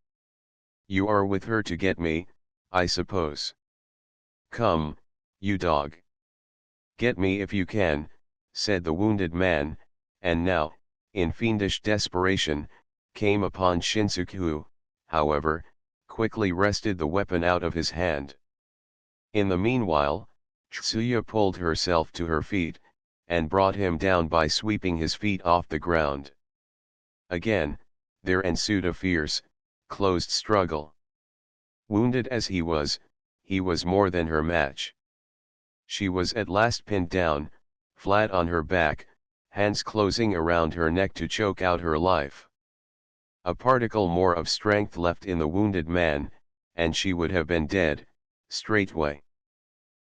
[SPEAKER 1] "You are with her to get me, I suppose. Come, you dog. Get me if you can," said the wounded man, and now, in fiendish desperation, came upon Shinsuke, who, however, quickly wrested the weapon out of his hand. In the meanwhile, Tsuya pulled herself to her feet, and brought him down by sweeping his feet off the ground. Again, there ensued a fierce, closed struggle. Wounded as he was more than her match. She was at last pinned down, flat on her back, hands closing around her neck to choke out her life. A particle more of strength left in the wounded man, and she would have been dead, straightway.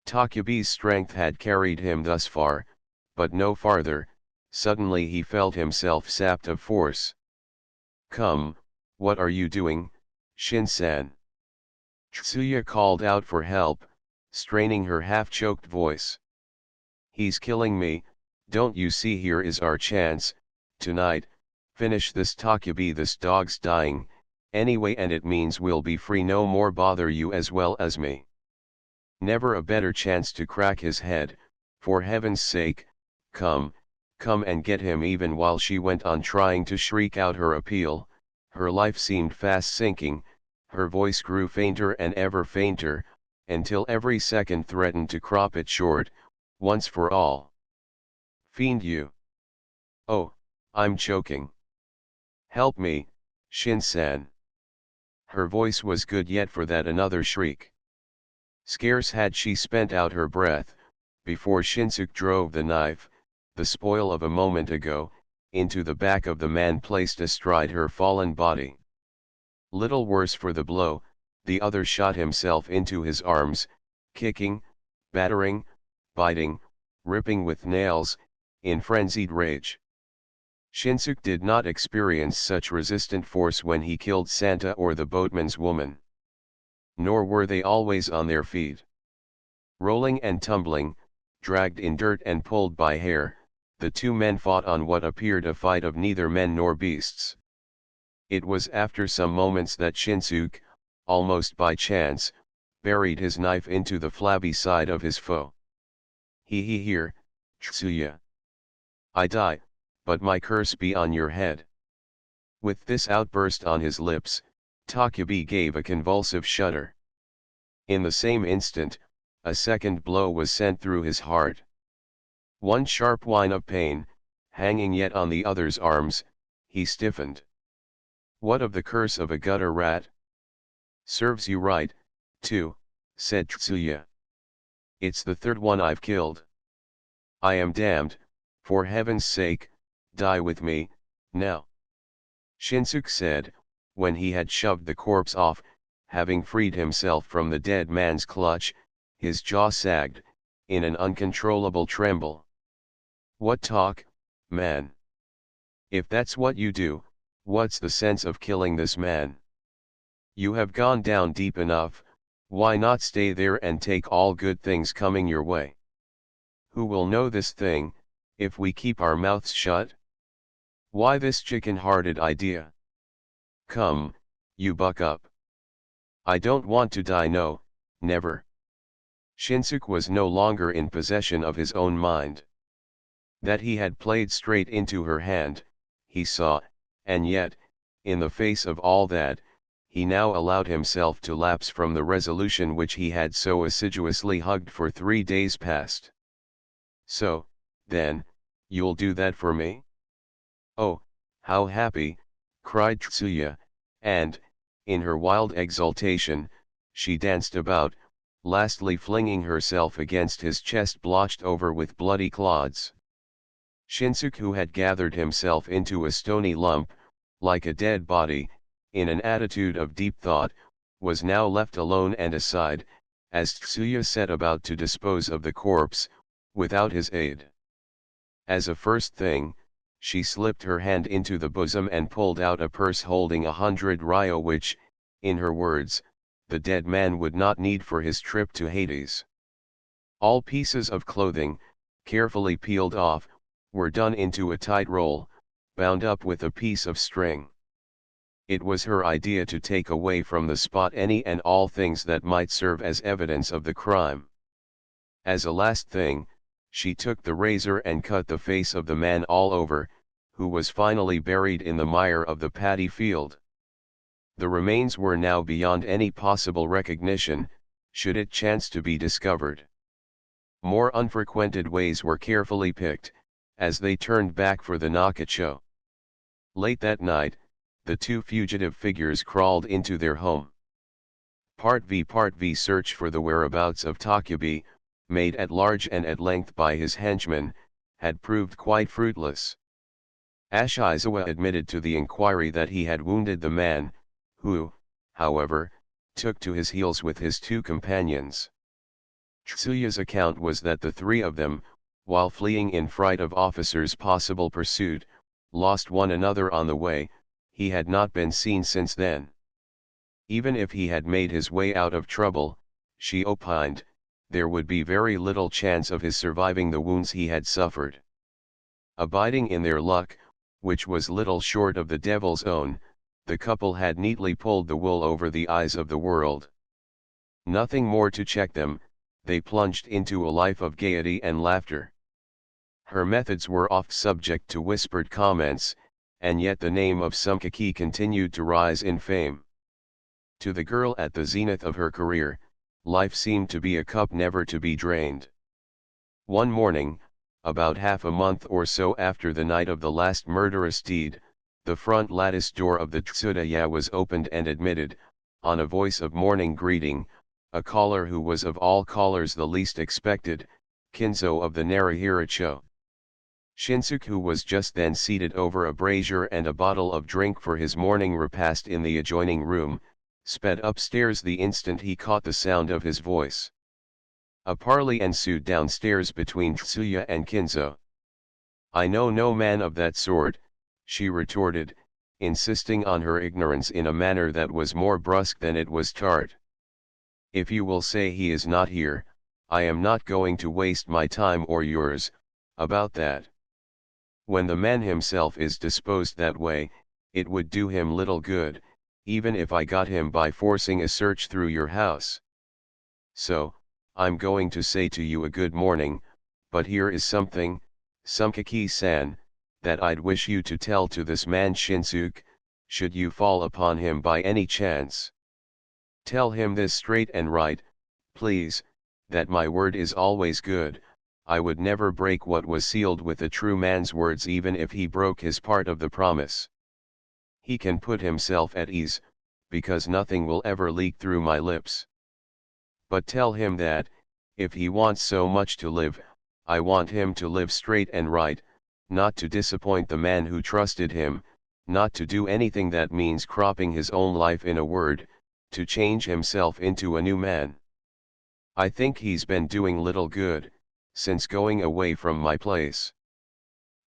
[SPEAKER 1] Takebe's strength had carried him thus far, but no farther. Suddenly he felt himself sapped of force. "Come, what are you doing, Shin-san?" Tsuya called out for help, straining her half-choked voice. "He's killing me, don't you see? Here is our chance, tonight. Finish this Takebe. This dog's dying, anyway, and it means we'll be free. No more bother you as well as me. Never a better chance to crack his head. For heaven's sake, come and get him." Even while she went on trying to shriek out her appeal, her life seemed fast sinking, her voice grew fainter and ever fainter, until every second threatened to crop it short, once for all. "Fiend you! Oh, I'm choking. Help me, Shin-san." Her voice was good yet for that another shriek. Scarce had she spent out her breath, before Shinsuke drove the knife, the spoil of a moment ago, into the back of the man placed astride her fallen body. Little worse for the blow, the other shot himself into his arms, kicking, battering, biting, ripping with nails, in frenzied rage. Shinsuke did not experience such resistant force when he killed Santa or the boatman's woman. Nor were they always on their feet. Rolling and tumbling, dragged in dirt and pulled by hair, the two men fought on what appeared a fight of neither men nor beasts. It was after some moments that Shinsuke, almost by chance, buried his knife into the flabby side of his foe. Here, Tsuya. I die, but my curse be on your head. With this outburst on his lips, Takubi gave a convulsive shudder. In the same instant, a second blow was sent through his heart. One sharp whine of pain, hanging yet on the other's arms, he stiffened. What of the curse of a gutter rat? Serves you right, too, said Tsuya. It's the third one I've killed. I am damned, for heaven's sake, die with me, now. Shinsuke said, when he had shoved the corpse off, having freed himself from the dead man's clutch, his jaw sagged, in an uncontrollable tremble. What talk, man? If that's what you do, what's the sense of killing this man? You have gone down deep enough, why not stay there and take all good things coming your way? Who will know this thing, if we keep our mouths shut? Why this chicken-hearted idea? Come, you buck up. I don't want to die, no, never. Shinsuke was no longer in possession of his own mind. That he had played straight into her hand, he saw, and yet, in the face of all that, he now allowed himself to lapse from the resolution which he had so assiduously hugged for 3 days past. So, then, you'll do that for me? Oh, how happy, cried Tsuya, and, in her wild exultation, she danced about, lastly flinging herself against his chest blotched over with bloody clods. Shinsuke, who had gathered himself into a stony lump, like a dead body, in an attitude of deep thought, was now left alone and aside, as Tsuya set about to dispose of the corpse, without his aid. As a first thing, she slipped her hand into the bosom and pulled out a purse holding 100 ryo which, in her words, the dead man would not need for his trip to Hades. All pieces of clothing, carefully peeled off, were done into a tight roll, bound up with a piece of string. It was her idea to take away from the spot any and all things that might serve as evidence of the crime. As a last thing, she took the razor and cut the face of the man all over, who was finally buried in the mire of the paddy field. The remains were now beyond any possible recognition, should it chance to be discovered. More unfrequented ways were carefully picked, as they turned back for the Nakacho. Late that night, the two fugitive figures crawled into their home. Part V search for the whereabouts of Takubi, made at large and at length by his henchmen, had proved quite fruitless. Ashizawa admitted to the inquiry that he had wounded the man, who, however, took to his heels with his two companions. Tsuya's account was that the three of them, while fleeing in fright of officers' possible pursuit, lost one another on the way. He had not been seen since then. Even if he had made his way out of trouble, she opined, there would be very little chance of his surviving the wounds he had suffered. Abiding in their luck, which was little short of the devil's own, the couple had neatly pulled the wool over the eyes of the world. Nothing more to check them, they plunged into a life of gaiety and laughter. Her methods were oft subject to whispered comments, and yet the name of Sumkaki continued to rise in fame. To the girl at the zenith of her career, life seemed to be a cup never to be drained. One morning, about half a month or so after the night of the last murderous deed, the front lattice door of the Tsudaya was opened and admitted, on a voice of morning greeting, a caller who was of all callers the least expected, Kinzo of the Narihiracho. Shinsuke, who was just then seated over a brazier and a bottle of drink for his morning repast in the adjoining room, sped upstairs the instant he caught the sound of his voice. A parley ensued downstairs between Tsuya and Kinzo. "I know no man of that sort," she retorted, insisting on her ignorance in a manner that was more brusque than it was tart. "If you will say he is not here, I am not going to waste my time or yours, about that. When the man himself is disposed that way, it would do him little good, even if I got him by forcing a search through your house. So, I'm going to say to you a good morning, but here is something, Sumkaki-san, that I'd wish you to tell to this man Shinsuke, should you fall upon him by any chance. Tell him this straight and right, please, that my word is always good. I would never break what was sealed with a true man's words even if he broke his part of the promise. He can put himself at ease, because nothing will ever leak through my lips. But tell him that, if he wants so much to live, I want him to live straight and right, not to disappoint the man who trusted him, not to do anything that means cropping his own life, in a word, to change himself into a new man. I think he's been doing little good, since going away from my place.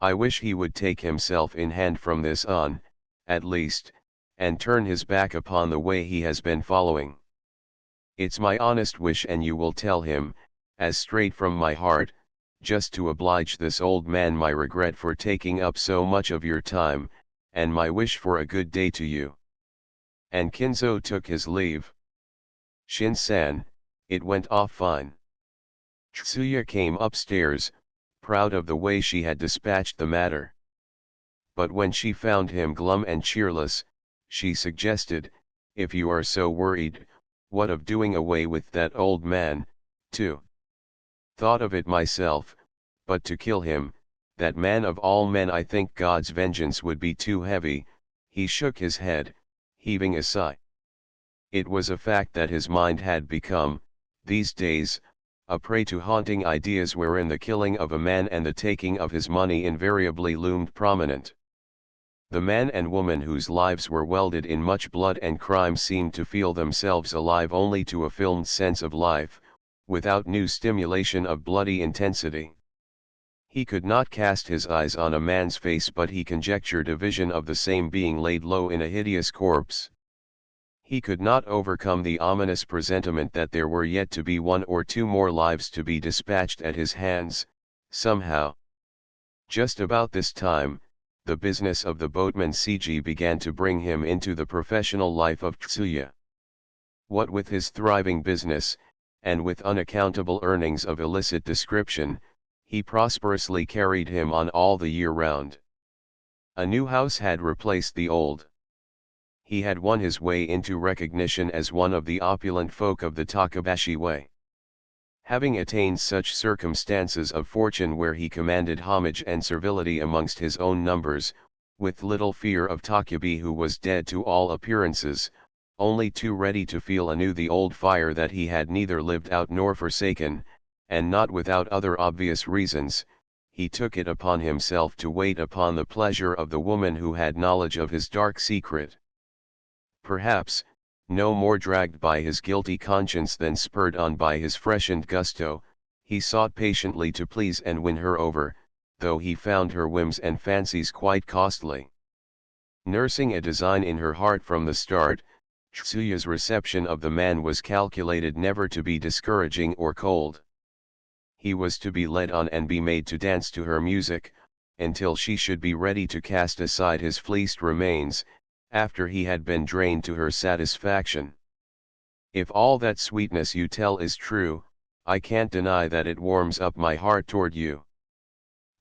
[SPEAKER 1] I wish he would take himself in hand from this on, at least, and turn his back upon the way he has been following. It's my honest wish, and you will tell him, as straight from my heart, just to oblige this old man, my regret for taking up so much of your time, and my wish for a good day to you." And Kinzo took his leave. "Shin-san, it went off fine." Tsuya came upstairs, proud of the way she had dispatched the matter. But when she found him glum and cheerless, she suggested, "If you are so worried, what of doing away with that old man, too?" "Thought of it myself, but to kill him, that man of all men, I think God's vengeance would be too heavy." He shook his head, heaving a sigh. It was a fact that his mind had become, these days, a prey to haunting ideas wherein the killing of a man and the taking of his money invariably loomed prominent. The man and woman whose lives were welded in much blood and crime seemed to feel themselves alive only to a filmed sense of life, without new stimulation of bloody intensity. He could not cast his eyes on a man's face, but he conjectured a vision of the same being laid low in a hideous corpse. He could not overcome the ominous presentiment that there were yet to be one or two more lives to be dispatched at his hands, somehow. Just about this time, the business of the boatman Cg began to bring him into the professional life of Tsuya. What with his thriving business, and with unaccountable earnings of illicit description, he prosperously carried him on all the year round. A new house had replaced the old. He had won his way into recognition as one of the opulent folk of the Takabashi way. Having attained such circumstances of fortune where he commanded homage and servility amongst his own numbers, with little fear of Takubi, who was dead to all appearances, only too ready to feel anew the old fire that he had neither lived out nor forsaken, and not without other obvious reasons, he took it upon himself to wait upon the pleasure of the woman who had knowledge of his dark secret. Perhaps, no more dragged by his guilty conscience than spurred on by his freshened gusto, he sought patiently to please and win her over, though he found her whims and fancies quite costly. Nursing a design in her heart from the start, Tsuya's reception of the man was calculated never to be discouraging or cold. He was to be led on and be made to dance to her music, until she should be ready to cast aside his fleeced remains, after he had been drained to her satisfaction. If all that sweetness you tell is true, I can't deny that it warms up my heart toward you.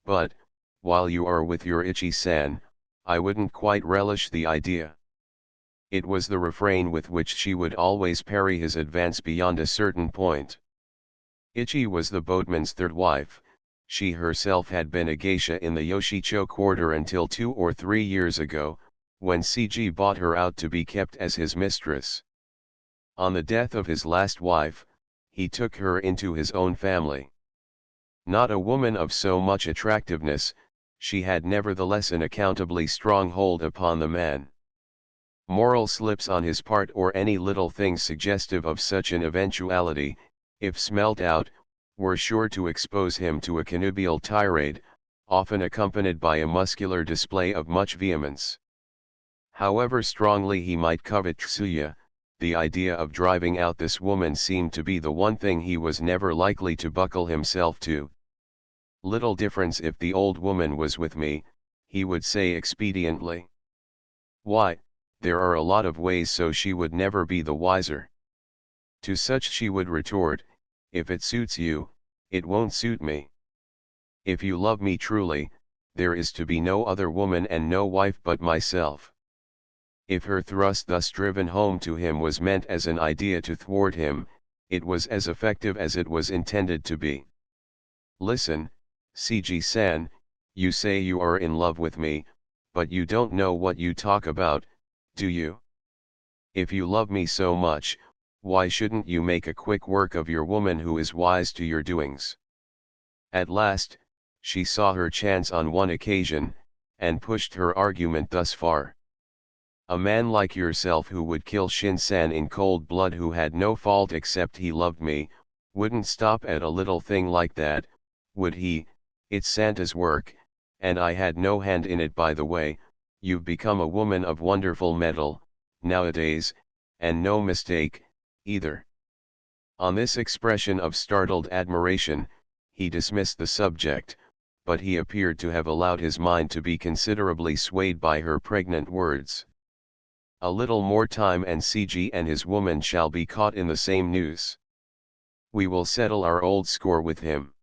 [SPEAKER 1] But, while you are with your Ichi-san, I wouldn't quite relish the idea. It was the refrain with which she would always parry his advance beyond a certain point. Ichi was the boatman's third wife. She herself had been a geisha in the Yoshicho quarter until 2 or 3 years ago, when Cg bought her out to be kept as his mistress. On the death of his last wife, he took her into his own family. Not a woman of so much attractiveness, she had nevertheless an accountably strong hold upon the man. Moral slips on his part or any little thing suggestive of such an eventuality, if smelt out, were sure to expose him to a connubial tirade, often accompanied by a muscular display of much vehemence. However strongly he might covet Tsuya, the idea of driving out this woman seemed to be the one thing he was never likely to buckle himself to. Little difference if the old woman was with me, he would say expediently. Why, there are a lot of ways so she would never be the wiser. To such she would retort, if it suits you, it won't suit me. If you love me truly, there is to be no other woman and no wife but myself. If her thrust thus driven home to him was meant as an idea to thwart him, it was as effective as it was intended to be. Listen, Seiji-san, you say you are in love with me, but you don't know what you talk about, do you? If you love me so much, why shouldn't you make a quick work of your woman who is wise to your doings? At last, she saw her chance on one occasion, and pushed her argument thus far. A man like yourself who would kill Shin-san in cold blood who had no fault except he loved me, wouldn't stop at a little thing like that, would he? It's Santa's work, and I had no hand in it by the way. You've become a woman of wonderful mettle, nowadays, and no mistake, either. On this expression of startled admiration, he dismissed the subject, but he appeared to have allowed his mind to be considerably swayed by her pregnant words. A little more time and Seiji and his woman shall be caught in the same noose. We will settle our old score with him.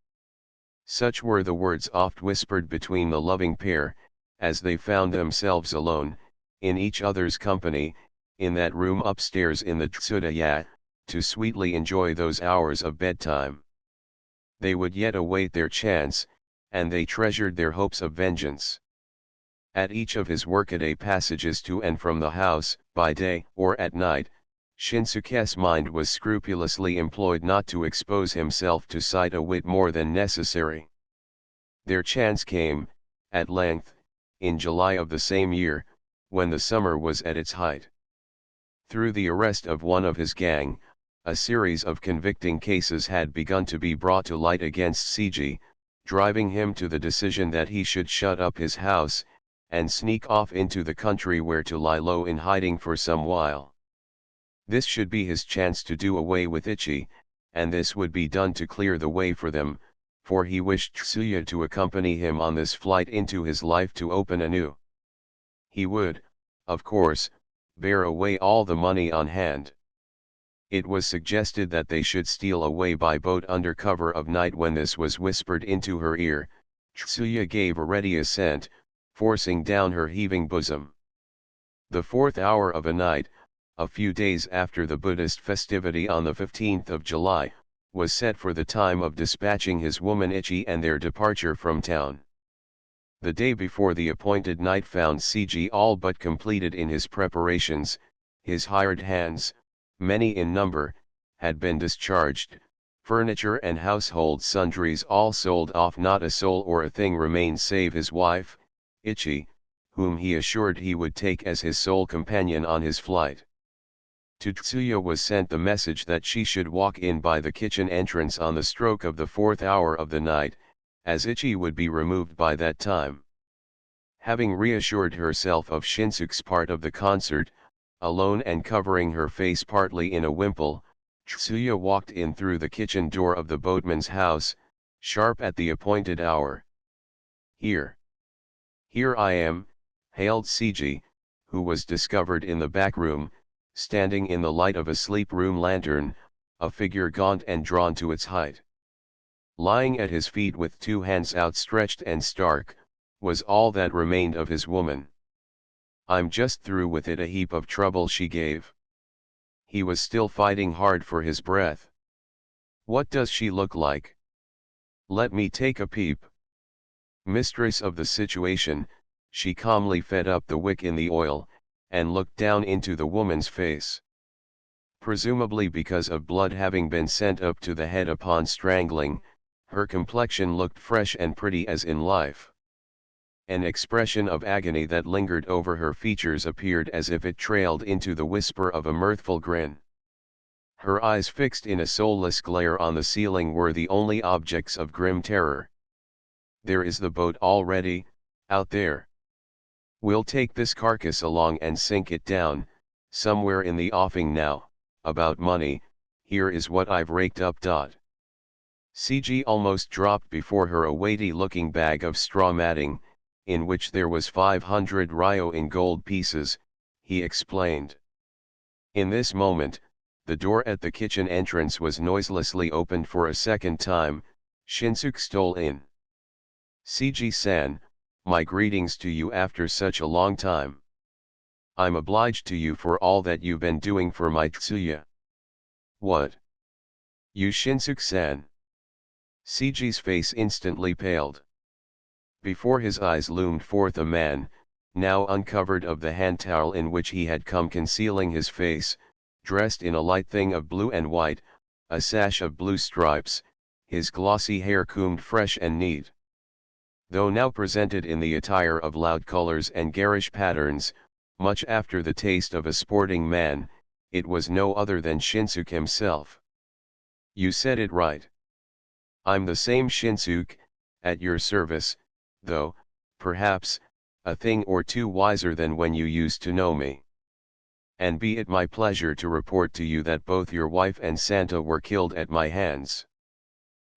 [SPEAKER 1] Such were the words oft whispered between the loving pair, as they found themselves alone, in each other's company, in that room upstairs in the Tsudaya, to sweetly enjoy those hours of bedtime. They would yet await their chance, and they treasured their hopes of vengeance. At each of his workaday passages to and from the house, by day or at night, Shinsuke's mind was scrupulously employed not to expose himself to sight a whit more than necessary. Their chance came, at length, in July of the same year, when the summer was at its height. Through the arrest of one of his gang, a series of convicting cases had begun to be brought to light against Seiji, driving him to the decision that he should shut up his house, and sneak off into the country where to lie low in hiding for some while. This should be his chance to do away with Ichi, and this would be done to clear the way for them, for he wished Tsuya to accompany him on this flight into his life to open anew. He would, of course, bear away all the money on hand. It was suggested that they should steal away by boat under cover of night. When this was whispered into her ear, Tsuya gave a ready assent, forcing down her heaving bosom. The 4th hour of a night, a few days after the Buddhist festivity on the 15th of July, was set for the time of dispatching his woman Ichi and their departure from town. The day before the appointed night found Seiji all but completed in his preparations. His hired hands, many in number, had been discharged, furniture and household sundries all sold off. Not a soul or a thing remained save his wife, Ichi, whom he assured he would take as his sole companion on his flight. To Tsuya was sent the message that she should walk in by the kitchen entrance on the stroke of the 4th hour of the night, as Ichi would be removed by that time. Having reassured herself of Shinsuke's part of the concert, alone and covering her face partly in a wimple, Tsuya walked in through the kitchen door of the boatman's house, sharp at the appointed hour. Here I am," hailed Seiji, who was discovered in the back room, standing in the light of a sleep-room lantern, a figure gaunt and drawn to its height. Lying at his feet with 2 hands outstretched and stark, was all that remained of his woman. "I'm just through with it, a heap of trouble she gave." He was still fighting hard for his breath. "What does she look like? Let me take a peep." Mistress of the situation, she calmly fed up the wick in the oil, and looked down into the woman's face. Presumably because of blood having been sent up to the head upon strangling, her complexion looked fresh and pretty as in life. An expression of agony that lingered over her features appeared as if it trailed into the whisper of a mirthful grin. Her eyes fixed in a soulless glare on the ceiling were the only objects of grim terror. "There is the boat already, out there. We'll take this carcass along and sink it down, somewhere in the offing now. About money, here is what I've raked up. CG almost dropped before her a weighty-looking bag of straw matting, in which there was 500 ryo in gold pieces, he explained. In this moment, the door at the kitchen entrance was noiselessly opened for a second time. Shinsuke stole in. "CG-san, my greetings to you after such a long time. I'm obliged to you for all that you've been doing for my Tsuya." "What? You Shinsuke-san?" CG's face instantly paled. Before his eyes loomed forth a man, now uncovered of the hand towel in which he had come concealing his face, dressed in a light thing of blue and white, a sash of blue stripes, his glossy hair combed fresh and neat. Though now presented in the attire of loud colors and garish patterns, much after the taste of a sporting man, it was no other than Shinsuke himself. "You said it right. I'm the same Shinsuke, at your service, though, perhaps, a thing or two wiser than when you used to know me. And be it my pleasure to report to you that both your wife and Santa were killed at my hands."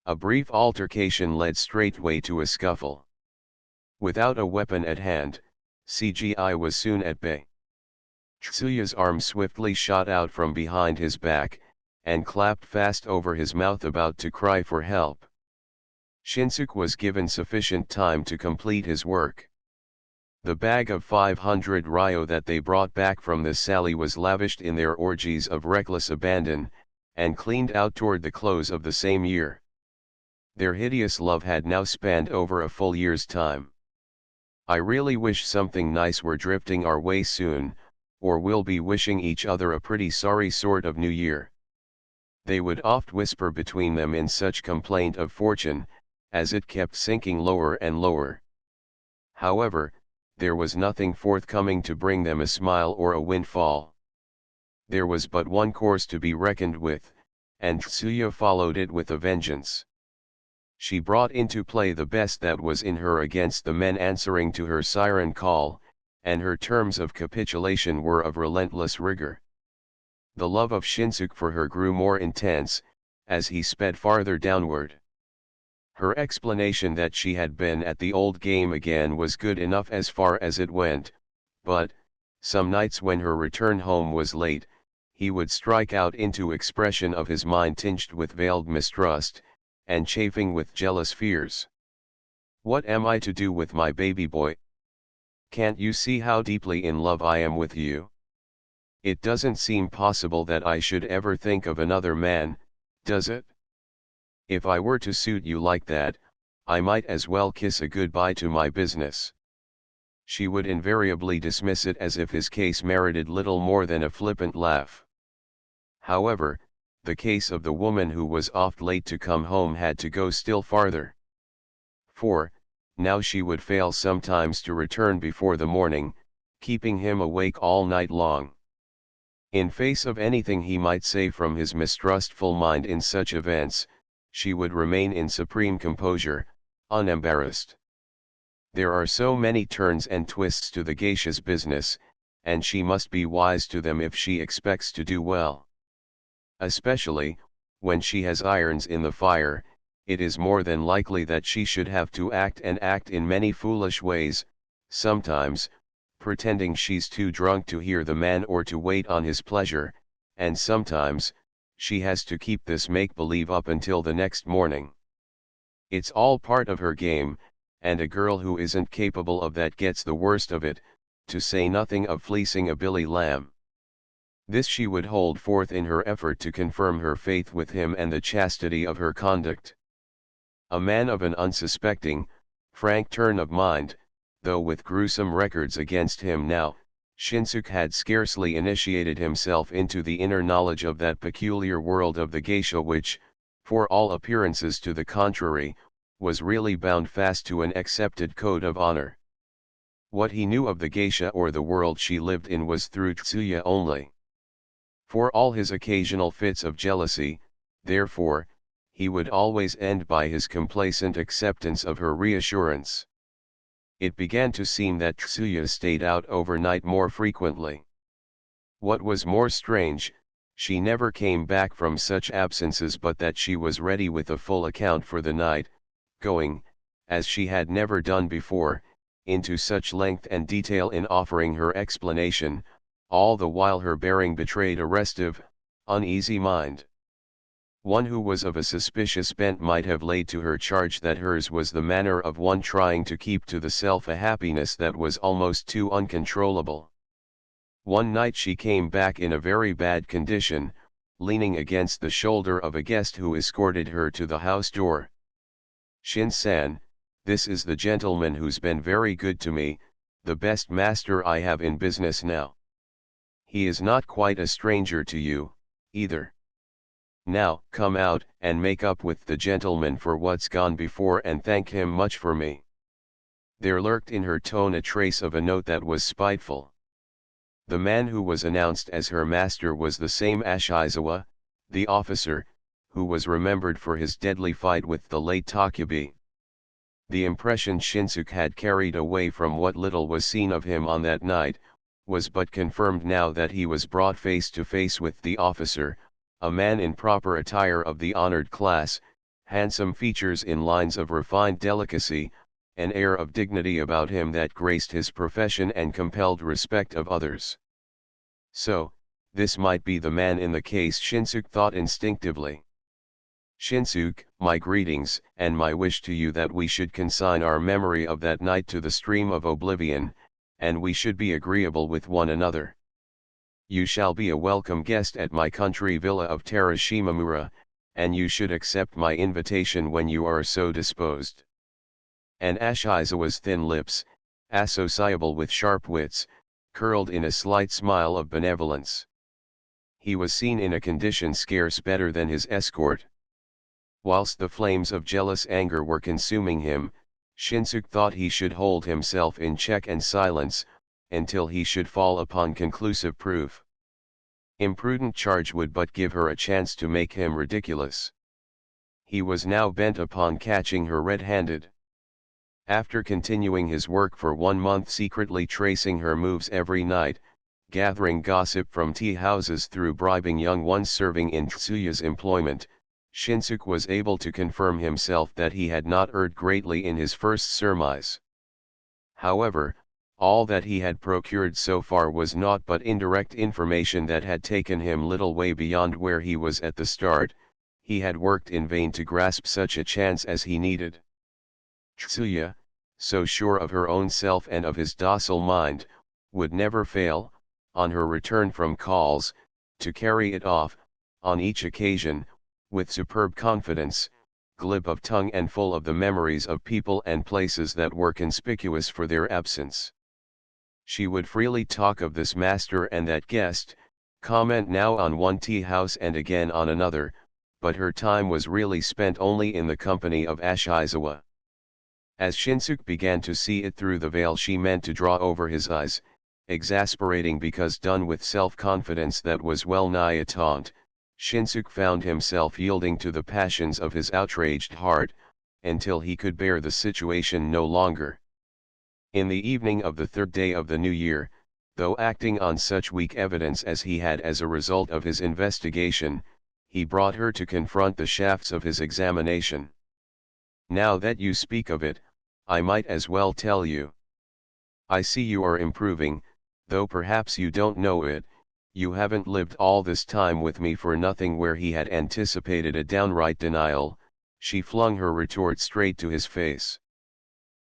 [SPEAKER 1] A brief altercation led straightway to a scuffle. Without a weapon at hand, CGI was soon at bay. Tsuya's arm swiftly shot out from behind his back, and clapped fast over his mouth about to cry for help. Shinsuke was given sufficient time to complete his work. The bag of 500 ryo that they brought back from this sally was lavished in their orgies of reckless abandon, and cleaned out toward the close of the same year. Their hideous love had now spanned over a full year's time. "I really wish something nice were drifting our way soon, or we'll be wishing each other a pretty sorry sort of New Year," they would oft whisper between them in such complaint of fortune, as it kept sinking lower and lower. However, there was nothing forthcoming to bring them a smile or a windfall. There was but one course to be reckoned with, and Tsuya followed it with a vengeance. She brought into play the best that was in her against the men answering to her siren call, and her terms of capitulation were of relentless rigor. The love of Shinsuke for her grew more intense, as he sped farther downward. Her explanation that she had been at the old game again was good enough as far as it went, but, some nights when her return home was late, he would strike out into expression of his mind tinged with veiled mistrust, and chafing with jealous fears. "What am I to do with my baby boy? Can't you see how deeply in love I am with you? It doesn't seem possible that I should ever think of another man, does it? If I were to suit you like that, I might as well kiss a goodbye to my business." She would invariably dismiss it as if his case merited little more than a flippant laugh. However, the case of the woman who was oft late to come home had to go still farther. For, now she would fail sometimes to return before the morning, keeping him awake all night long. In face of anything he might say from his mistrustful mind in such events, she would remain in supreme composure, unembarrassed. There are so many turns and twists to the geisha's business, and she must be wise to them if she expects to do well. Especially, when she has irons in the fire, it is more than likely that she should have to act in many foolish ways, sometimes, pretending she's too drunk to hear the man or to wait on his pleasure, and sometimes, she has to keep this make-believe up until the next morning. It's all part of her game, and a girl who isn't capable of that gets the worst of it, to say nothing of fleecing a billy lamb. This she would hold forth in her effort to confirm her faith with him and the chastity of her conduct. A man of an unsuspecting, frank turn of mind, though with gruesome records against him now, Shinsuke had scarcely initiated himself into the inner knowledge of that peculiar world of the geisha which, for all appearances to the contrary, was really bound fast to an accepted code of honor. What he knew of the geisha or the world she lived in was through Tsuya only. For all his occasional fits of jealousy, therefore, he would always end by his complacent acceptance of her reassurance. It began to seem that Tsuya stayed out overnight more frequently. What was more strange, she never came back from such absences but that she was ready with a full account for the night, going, as she had never done before, into such length and detail in offering her explanation, all the while her bearing betrayed a restive, uneasy mind. One who was of a suspicious bent might have laid to her charge that hers was the manner of one trying to keep to the self a happiness that was almost too uncontrollable. One night she came back in a very bad condition, leaning against the shoulder of a guest who escorted her to the house door. "Shin-san, this is the gentleman who's been very good to me, the best master I have in business now. He is not quite a stranger to you, either. Now, come out and make up with the gentleman for what's gone before and thank him much for me." There lurked in her tone a trace of a note that was spiteful. The man who was announced as her master was the same Ashizawa, the officer, who was remembered for his deadly fight with the late Takubi. The impression Shinsuke had carried away from what little was seen of him on that night, was but confirmed now that he was brought face to face with the officer, a man in proper attire of the honored class, handsome features in lines of refined delicacy, an air of dignity about him that graced his profession and compelled respect of others. So, this might be the man in the case, Shinsuke thought instinctively. "Shinsuke, my greetings, and my wish to you that we should consign our memory of that night to the stream of oblivion, and we should be agreeable with one another. You shall be a welcome guest at my country villa of Terashimamura, and you should accept my invitation when you are so disposed." And Ashizawa's thin lips, associable with sharp wits, curled in a slight smile of benevolence. He was seen in a condition scarce better than his escort. Whilst the flames of jealous anger were consuming him, Shinsuke thought he should hold himself in check and silence, until he should fall upon conclusive proof. Imprudent charge would but give her a chance to make him ridiculous. He was now bent upon catching her red-handed. After continuing his work for 1 month, secretly tracing her moves every night, gathering gossip from tea-houses through bribing young ones serving in Tsuya's employment, Shinsuke was able to confirm himself that he had not erred greatly in his first surmise. However, all that he had procured so far was naught but indirect information that had taken him little way beyond where he was at the start. He had worked in vain to grasp such a chance as he needed. Tsuya, so sure of her own self and of his docile mind, would never fail, on her return from calls, to carry it off, on each occasion, with superb confidence, glib of tongue and full of the memories of people and places that were conspicuous for their absence. She would freely talk of this master and that guest, comment now on one tea house and again on another, but her time was really spent only in the company of Ashizawa. As Shinsuke began to see it through the veil she meant to draw over his eyes, exasperating because done with self-confidence that was well nigh a taunt, Shinsuke found himself yielding to the passions of his outraged heart, until he could bear the situation no longer. In the evening of the 3rd day of the new year, though acting on such weak evidence as he had as a result of his investigation, he brought her to confront the shafts of his examination. "Now that you speak of it, I might as well tell you. I see you are improving, though perhaps you don't know it. You haven't lived all this time with me for nothing." Where he had anticipated a downright denial, she flung her retort straight to his face.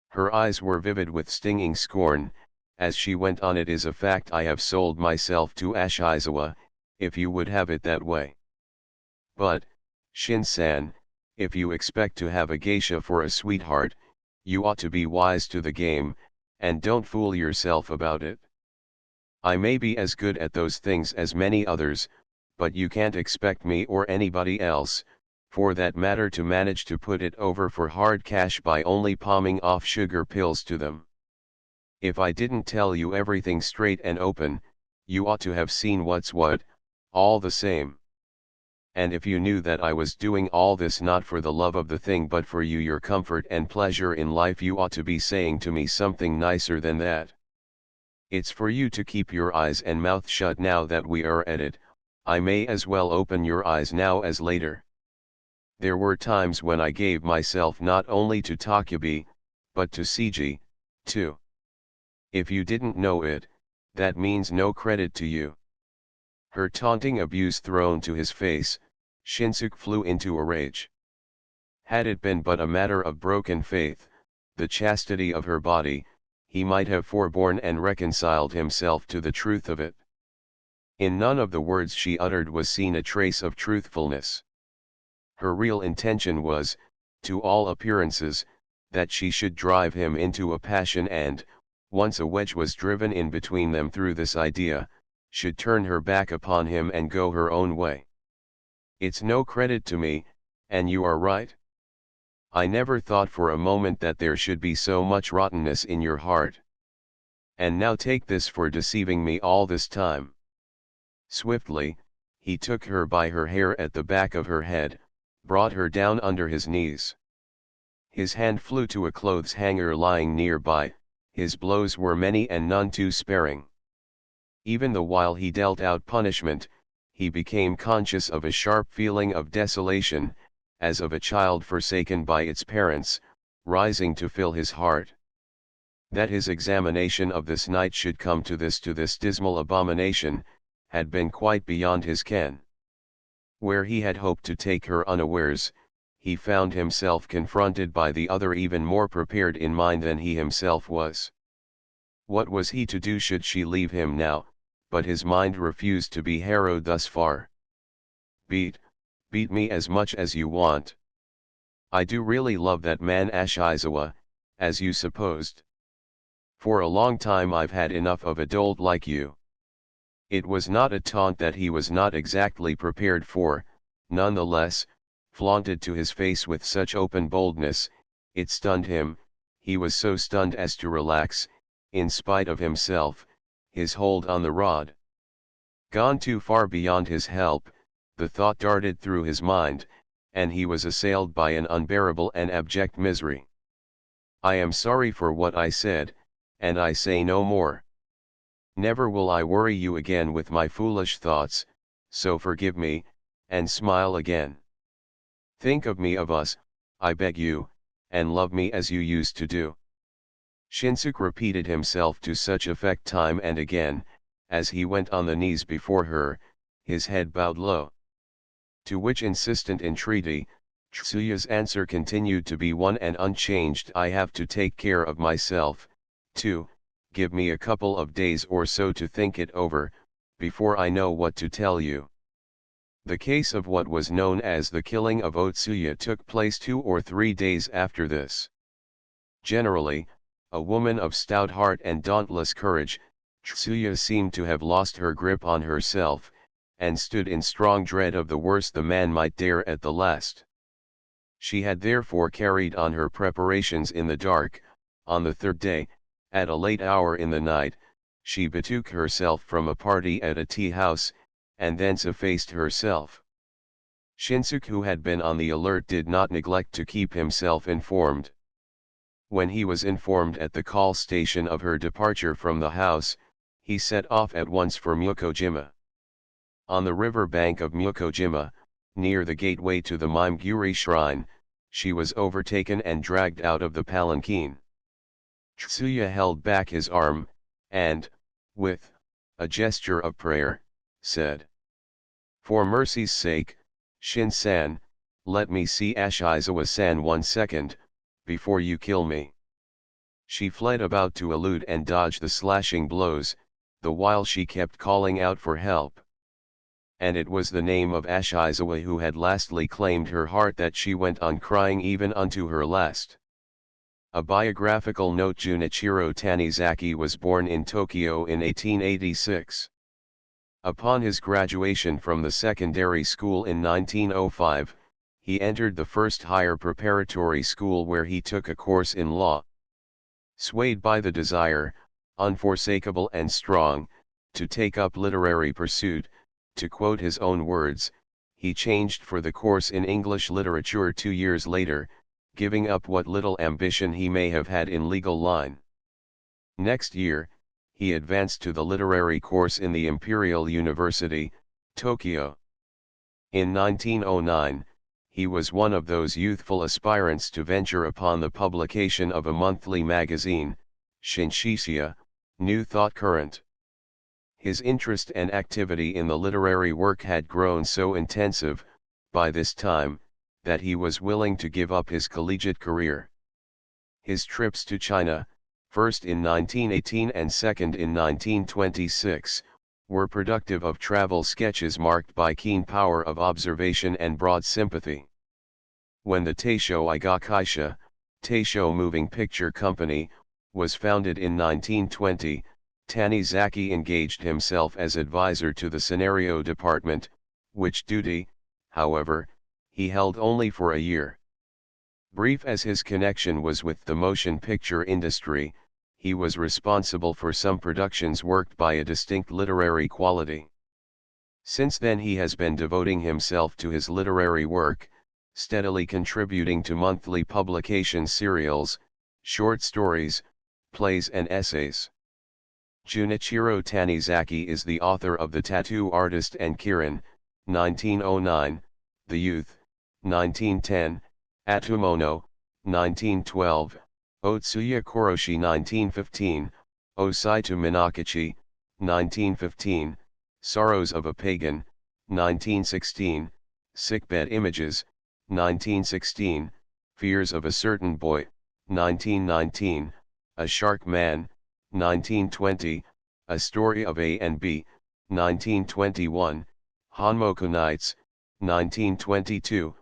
[SPEAKER 1] Her eyes were vivid with stinging scorn, as she went on. "It is a fact I have sold myself to Ashizawa, if you would have it that way. But, Shin-san, if you expect to have a geisha for a sweetheart, you ought to be wise to the game, and don't fool yourself about it. I may be as good at those things as many others, but you can't expect me or anybody else, for that matter, to manage to put it over for hard cash by only palming off sugar pills to them. If I didn't tell you everything straight and open, you ought to have seen what's what, all the same. And if you knew that I was doing all this not for the love of the thing but for you, your comfort and pleasure in life, you ought to be saying to me something nicer than that. It's for you to keep your eyes and mouth shut now that we are at it. I may as well open your eyes now as later. There were times when I gave myself not only to Takeubi, but to Seiji, too. If you didn't know it, that means no credit to you. Her taunting abuse thrown to his face, Shinsuke flew into a rage. Had it been but a matter of broken faith, the chastity of her body, he might have forborne and reconciled himself to the truth of it. In none of the words she uttered was seen a trace of truthfulness. Her real intention was, to all appearances, that she should drive him into a passion and, once a wedge was driven in between them through this idea, should turn her back upon him and go her own way. It's no credit to me, and you are right. I never thought for a moment that there should be so much rottenness in your heart. And now take this for deceiving me all this time. Swiftly, he took her by her hair at the back of her head, brought her down under his knees. His hand flew to a clothes hanger lying nearby, his blows were many and none too sparing. Even the while he dealt out punishment, he became conscious of a sharp feeling of desolation, as of a child forsaken by its parents, rising to fill his heart. That his examination of this night should come to this dismal abomination, had been quite beyond his ken. Where he had hoped to take her unawares, he found himself confronted by the other even more prepared in mind than he himself was. What was he to do should she leave him now? But his mind refused to be harrowed thus far. Beat me as much as you want. I do really love that man Ashizawa, as you supposed. For a long time I've had enough of a dolt like you. It was not a taunt that he was not exactly prepared for, nonetheless, flaunted to his face with such open boldness, it stunned him. He was so stunned as to relax, in spite of himself, his hold on the rod. Gone too far beyond his help, the thought darted through his mind, and he was assailed by an unbearable and abject misery. I am sorry for what I said, and I say no more. Never will I worry you again with my foolish thoughts, so forgive me, and smile again. Think of me, of us, I beg you, and love me as you used to do. Shinsuke repeated himself to such effect time and again, as he went on the knees before her, his head bowed low. To which insistent entreaty, Tsuya's answer continued to be one and unchanged: I have to take care of myself, too. Give me a couple of days or so to think it over, before I know what to tell you. The case of what was known as the killing of Otsuya took place 2 or 3 days after this. Generally, a woman of stout heart and dauntless courage, Tsuya seemed to have lost her grip on herself, and stood in strong dread of the worst the man might dare at the last. She had therefore carried on her preparations in the dark. On the 3rd day, at a late hour in the night, she betook herself from a party at a tea house, and thence effaced herself. Shinsuke, who had been on the alert, did not neglect to keep himself informed. When he was informed at the call station of her departure from the house, he set off at once for Myokojima. On the river bank of Myokojima, near the gateway to the Maimguri shrine, she was overtaken and dragged out of the palanquin. Tsuya held back his arm, and, with a gesture of prayer, said, "For mercy's sake, Shin-san, let me see Ashizawa-san 1 second, before you kill me." She fled about to elude and dodge the slashing blows, the while she kept calling out for help. And it was the name of Ashizawa who had lastly claimed her heart that she went on crying even unto her last. A biographical note: Jun'ichiro Tanizaki was born in Tokyo in 1886. Upon his graduation from the secondary school in 1905, he entered the first higher preparatory school where he took a course in law. Swayed by the desire, unforsakable and strong, to take up literary pursuit, to quote his own words, he changed for the course in English literature 2 years later, giving up what little ambition he may have had in legal line. Next year, he advanced to the literary course in the Imperial University, Tokyo. In 1909, he was one of those youthful aspirants to venture upon the publication of a monthly magazine, Jun'ichiro, New Thought Current. His interest and activity in the literary work had grown so intensive, by this time, that he was willing to give up his collegiate career. His trips to China, first in 1918 and second in 1926, were productive of travel sketches marked by keen power of observation and broad sympathy. When the Taisho Igakaisha, Taisho Moving Picture Company, was founded in 1920, Tanizaki engaged himself as advisor to the scenario department, which duty, however, he held only for a year. Brief as his connection was with the motion picture industry, he was responsible for some productions worked by a distinct literary quality. Since then he has been devoting himself to his literary work, steadily contributing to monthly publication serials, short stories, plays and essays. Jun'ichiro Tanizaki is the author of The Tattoo Artist and Kirin, 1909, The Youth, 1910, Atumono, 1912, Otsuya Koroshi 1915, Osaitu Minakichi, 1915, Sorrows of a Pagan, 1916, Sickbed Images, 1916, Fears of a Certain Boy, 1919, A Shark Man, 1920, A Story of A and B, 1921, Hanmoku Nights, 1922,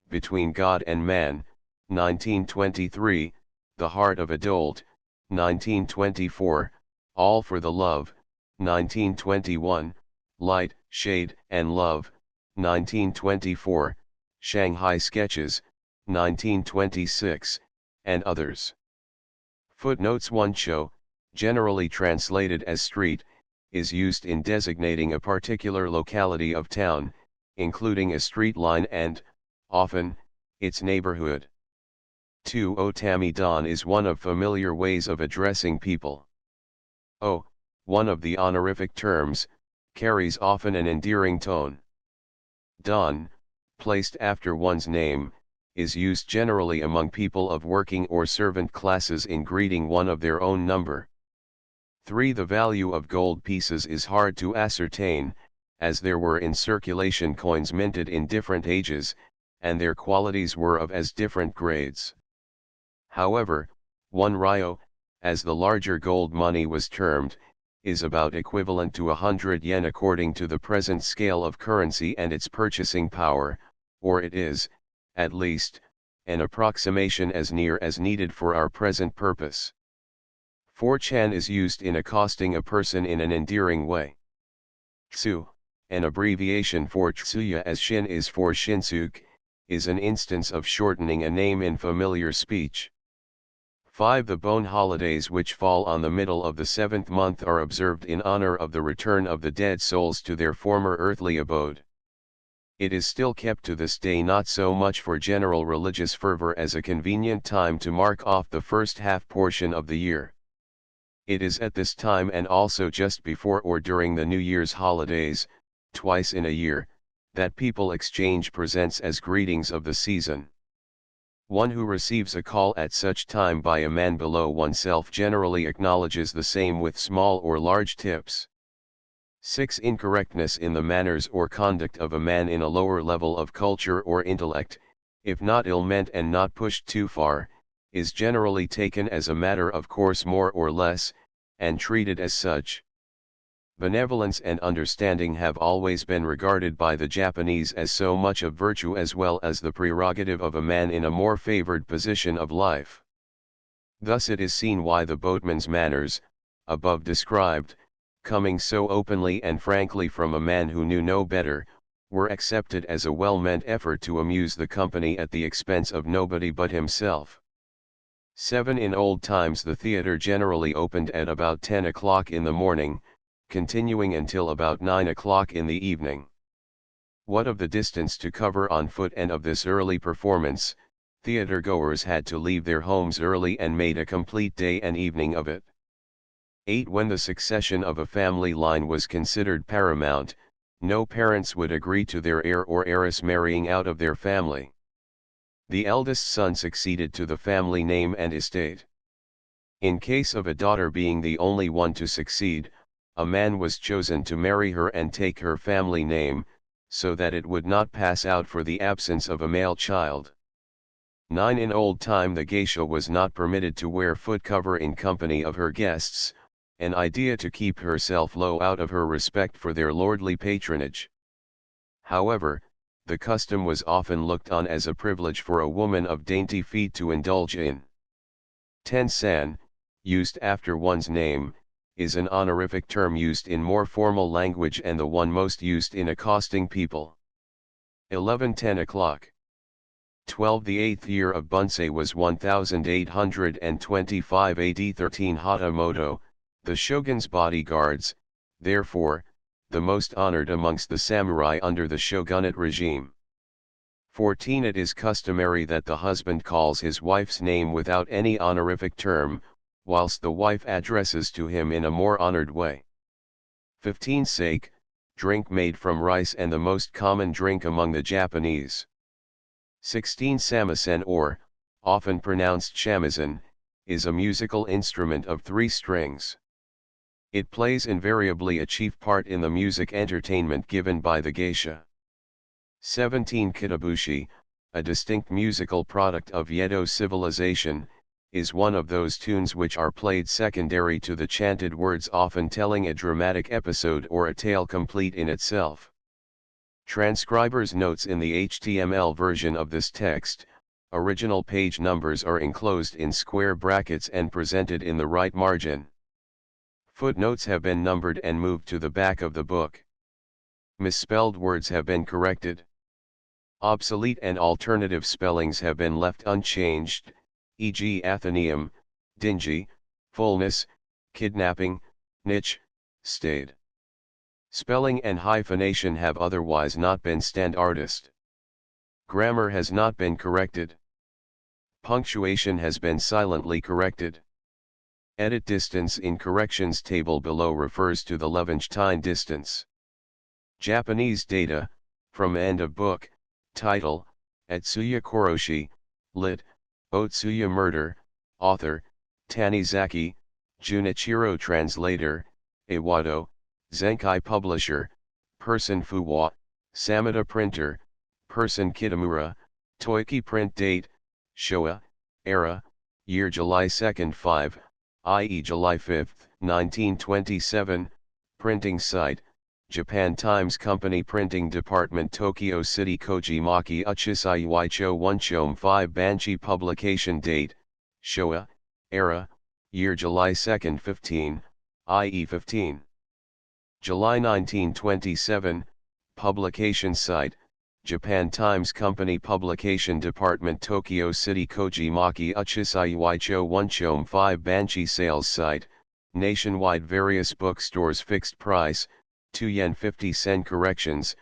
[SPEAKER 1] Between God and Man, 1923, The Heart of a Dolt, 1924, All for the Love, 1921, Light, Shade, and Love, 1924, Shanghai Sketches, 1926, and others. Footnotes: 1 Cho, generally translated as street, is used in designating a particular locality of town, including a street line and, often, its neighborhood. 2 Otami Dan is one of familiar ways of addressing people. O, one of the honorific terms, carries often an endearing tone. Dan, placed after one's name, is used generally among people of working or servant classes in greeting one of their own number. 3 The value of gold pieces is hard to ascertain, as there were in circulation coins minted in different ages, and their qualities were of as different grades. However, 1 ryo, as the larger gold money was termed, is about equivalent to 100 yen according to the present scale of currency and its purchasing power, or it is, at least, an approximation as near as needed for our present purpose. 4 Chan is used in accosting a person in an endearing way. Tsu, an abbreviation for Tsuya as Shin is for Shinsuk, is an instance of shortening a name in familiar speech. 5 The bone holidays which fall on the middle of the 7th month are observed in honor of the return of the dead souls to their former earthly abode. It is still kept to this day not so much for general religious fervor as a convenient time to mark off the first half portion of the year. It is at this time and also just before or during the New Year's holidays, twice in a year, that people exchange presents as greetings of the season. One who receives a call at such time by a man below oneself generally acknowledges the same with small or large tips. 6 Incorrectness in the manners or conduct of a man in a lower level of culture or intellect, if not ill-meant and not pushed too far, is generally taken as a matter of course more or less, and treated as such. Benevolence and understanding have always been regarded by the Japanese as so much of virtue as well as the prerogative of a man in a more favored position of life. Thus it is seen why the boatman's manners, above described, coming so openly and frankly from a man who knew no better, were accepted as a well-meant effort to amuse the company at the expense of nobody but himself. 7. In old times the theatre generally opened at about 10 o'clock in the morning, continuing until about 9 o'clock in the evening. What of the distance to cover on foot and of this early performance, theatre-goers had to leave their homes early and made a complete day and evening of it. 8. When the succession of a family line was considered paramount, no parents would agree to their heir or heiress marrying out of their family. The eldest son succeeded to the family name and estate. In case of a daughter being the only one to succeed, a man was chosen to marry her and take her family name, so that it would not pass out for the absence of a male child. 9. In old time the geisha was not permitted to wear foot cover in company of her guests, an idea to keep herself low out of her respect for their lordly patronage. However, the custom was often looked on as a privilege for a woman of dainty feet to indulge in. 10. San, used after one's name, is an honorific term used in more formal language and the one most used in accosting people. 11. 10 o'clock. 12. The 8th year of Bunsei was 1825 AD. 13. Hatamoto, the shogun's bodyguards, therefore, the most honored amongst the samurai under the shogunate regime. 14. It is customary that the husband calls his wife's name without any honorific term, whilst the wife addresses to him in a more honored way. 15. Sake, drink made from rice and the most common drink among the Japanese. 16. Samisen or, often pronounced shamisen, is a musical instrument of 3 strings. It plays invariably a chief part in the music entertainment given by the geisha. 17. Kitabushi, a distinct musical product of Edo civilization, is one of those tunes which are played secondary to the chanted words, often telling a dramatic episode or a tale complete in itself. Transcriber's notes: in the HTML version of this text, original page numbers are enclosed in square brackets and presented in the right margin. Footnotes have been numbered and moved to the back of the book. Misspelled words have been corrected. Obsolete and alternative spellings have been left unchanged, e.g. Athenaeum, dingy, fullness, kidnapping, niche, stayed. Spelling and hyphenation have otherwise not been standardized. Grammar has not been corrected. Punctuation has been silently corrected. Edit distance in corrections table below refers to the Levenshtein distance. Japanese data, from end of book, title, Atsuya Koroshi, lit. Otsuya Murder, author, Tanizaki, Jun'ichiro translator, Iwado, Zenkai publisher, person Fuwa, Samada printer, person Kitamura, Toiki print date, Showa, era, year July 2, 5, i.e. July 5, 1927, printing site, Japan Times Company Printing Department Tokyo City Kojimaki Uchisai Iwaicho 1 5 Banchi publication date, Showa, era, year July 2, 15, i.e. 15. July 1927, publication site, Japan Times Company Publication Department Tokyo City Kojimaki Uchisai Iwaicho 1 5 Banchi sales site, nationwide various bookstores fixed price, 2 yen 50 sen corrections,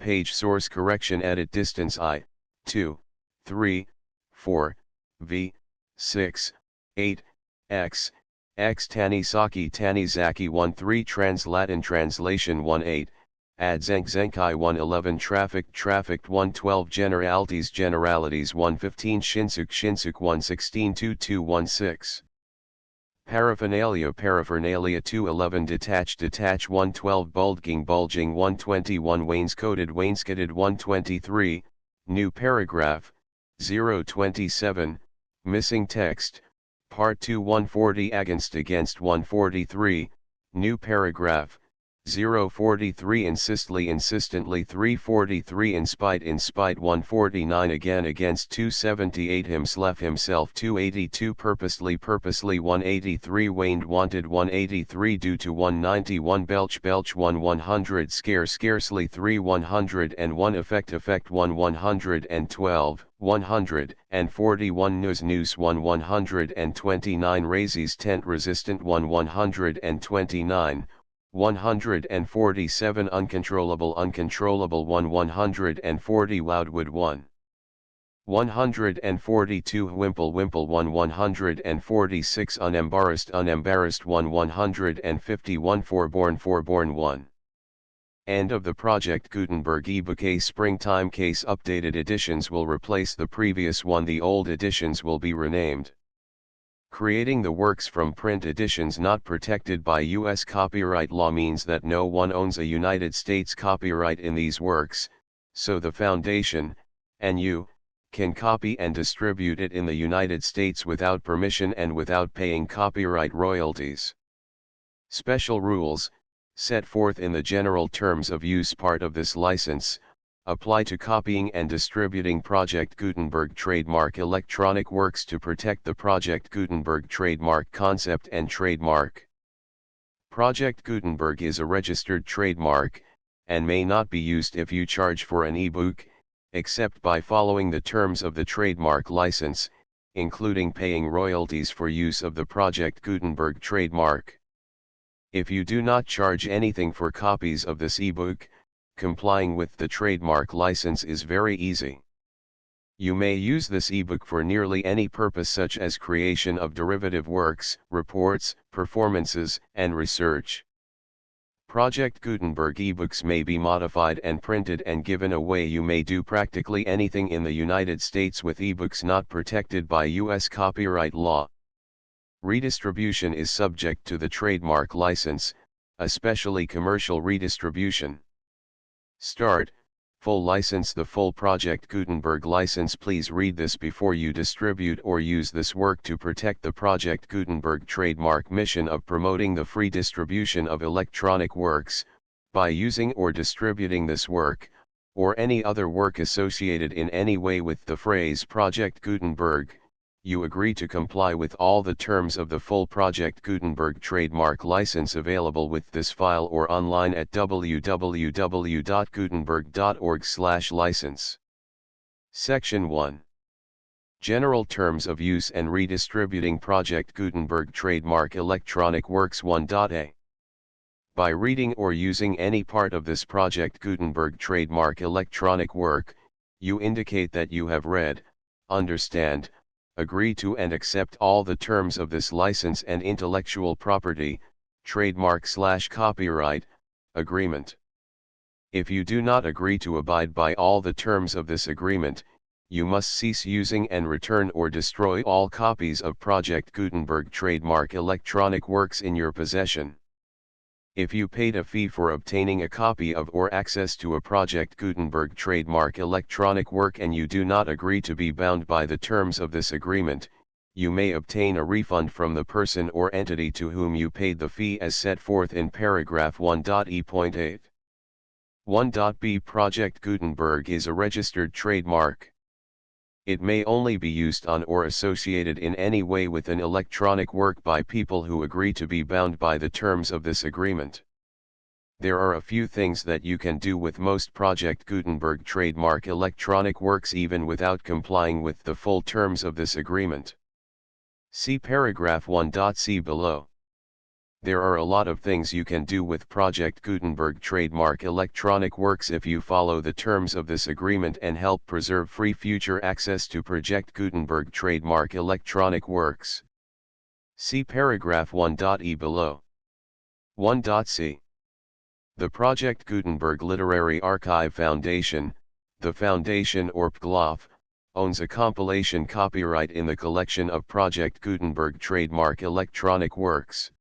[SPEAKER 1] page source correction edit distance I, 2, 3, 4, V, 6, 8, X, X Tanizaki 1 3 Trans-Latin translation 1 8, Ad Zenkai 1 11 Trafficked 1 12 Generalities 1 15 Shinsuk 1 16 2 1 6. Paraphernalia 2 11 Detach 1 12 Bulging 1 21 Wainscoted 1 23, new paragraph, 0 27, missing text, part 2 140 Against 143, new paragraph, 043 insistly insistently 343 in spite 149 again against 278 himself 282 purposely 183 waned wanted 183 due to 191 belch 100 scarcely 3 101 effect 112 141 news 129 raises tent resistant 129 147 uncontrollable 140 Loudwood 142 Wimple 146 unembarrassed 151 Forborn 1. End of the Project Gutenberg ebook. A springtime case updated editions will replace the previous one. The old editions will be renamed. Creating the works from print editions not protected by U.S. copyright law means that no one owns a United States copyright in these works, so the Foundation, and you, can copy and distribute it in the United States without permission and without paying copyright royalties. Special rules, set forth in the general terms of use part of this license, apply to copying and distributing Project Gutenberg trademark electronic works to protect the Project Gutenberg trademark concept and trademark. Project Gutenberg is a registered trademark, and may not be used if you charge for an ebook, except by following the terms of the trademark license, including paying royalties for use of the Project Gutenberg trademark. If you do not charge anything for copies of this ebook, complying with the trademark license is very easy. You may use this ebook for nearly any purpose such as creation of derivative works, reports, performances, and research. Project Gutenberg ebooks may be modified and printed and given away. You may do practically anything in the United States with ebooks not protected by U.S. copyright law. Redistribution is subject to the trademark license, especially commercial redistribution. Start, full license. The full Project Gutenberg license. Please read this before you distribute or use this work to protect the Project Gutenberg trademark mission of promoting the free distribution of electronic works, by using or distributing this work, or any other work associated in any way with the phrase Project Gutenberg. You agree to comply with all the terms of the full Project Gutenberg trademark license available with this file or online at www.gutenberg.org/license. Section 1. General Terms of Use and Redistributing Project Gutenberg Trademark Electronic Works 1.a. By reading or using any part of this Project Gutenberg trademark electronic work, you indicate that you have read, understand, agree to and accept all the terms of this license and intellectual property, trademark/copyright, agreement. If you do not agree to abide by all the terms of this agreement, you must cease using and return or destroy all copies of Project Gutenberg trademark electronic works in your possession. If you paid a fee for obtaining a copy of or access to a Project Gutenberg trademark electronic work and you do not agree to be bound by the terms of this agreement, you may obtain a refund from the person or entity to whom you paid the fee as set forth in paragraph 1.e.8. 1.b. Project Gutenberg is a registered trademark. It may only be used on or associated in any way with an electronic work by people who agree to be bound by the terms of this agreement. There are a few things that you can do with most Project Gutenberg trademark electronic works even without complying with the full terms of this agreement. See paragraph 1.c below. There are a lot of things you can do with Project Gutenberg trademark electronic works if you follow the terms of this agreement and help preserve free future access to Project Gutenberg trademark electronic works. See paragraph 1.e below. 1.c. The Project Gutenberg Literary Archive Foundation, the Foundation or PGLOF, owns a compilation copyright in the collection of Project Gutenberg trademark electronic works.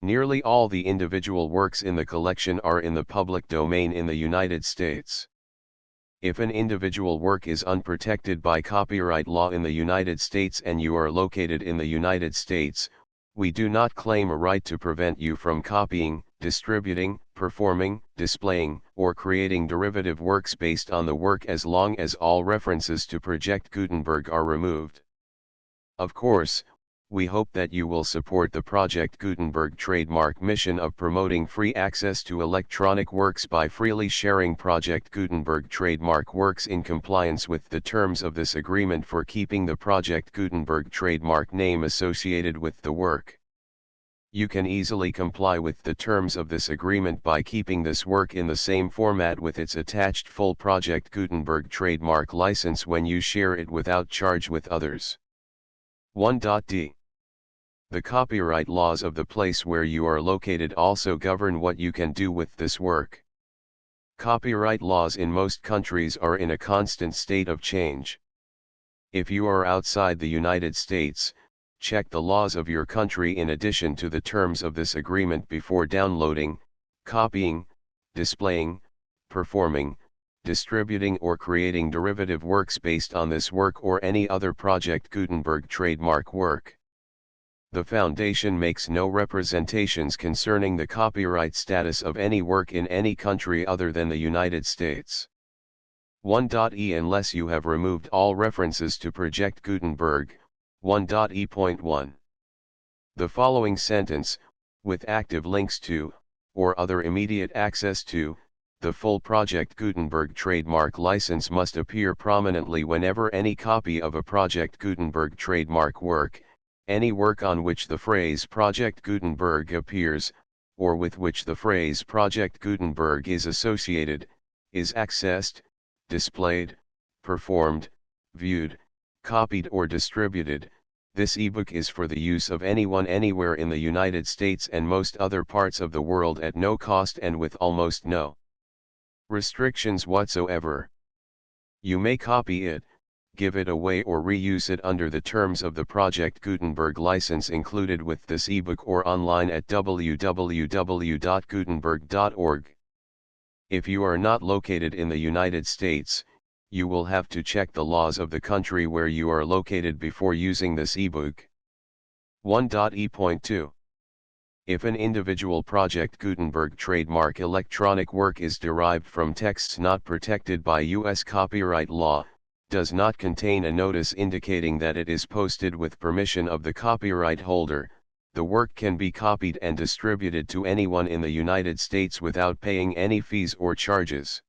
[SPEAKER 1] Nearly all the individual works in the collection are in the public domain in the United States. If an individual work is unprotected by copyright law in the United States and you are located in the United States, we do not claim a right to prevent you from copying, distributing, performing, displaying, or creating derivative works based on the work as long as all references to Project Gutenberg are removed. Of course, we hope that you will support the Project Gutenberg trademark mission of promoting free access to electronic works by freely sharing Project Gutenberg trademark works in compliance with the terms of this agreement for keeping the Project Gutenberg trademark name associated with the work. You can easily comply with the terms of this agreement by keeping this work in the same format with its attached full Project Gutenberg trademark license when you share it without charge with others. 1.d. The copyright laws of the place where you are located also govern what you can do with this work. Copyright laws in most countries are in a constant state of change. If you are outside the United States, check the laws of your country in addition to the terms of this agreement before downloading, copying, displaying, performing, distributing or creating derivative works based on this work or any other Project Gutenberg trademark work. The Foundation makes no representations concerning the copyright status of any work in any country other than the United States. 1.e Unless you have removed all references to Project Gutenberg, 1.e.1. The following sentence, with active links to, or other immediate access to, the full Project Gutenberg trademark license must appear prominently whenever any copy of a Project Gutenberg trademark work, any work on which the phrase Project Gutenberg appears, or with which the phrase Project Gutenberg is associated, is accessed, displayed, performed, viewed, copied or distributed. This ebook is for the use of anyone anywhere in the United States and most other parts of the world at no cost and with almost no restrictions whatsoever. You may copy it, give it away or reuse it under the terms of the Project Gutenberg license included with this ebook or online at www.gutenberg.org. If you are not located in the United States, you will have to check the laws of the country where you are located before using this ebook. 1.e.2. If an individual Project Gutenberg trademark electronic work is derived from texts not protected by U.S. copyright law, does not contain a notice indicating that it is posted with permission of the copyright holder, the work can be copied and distributed to anyone in the United States without paying any fees or charges.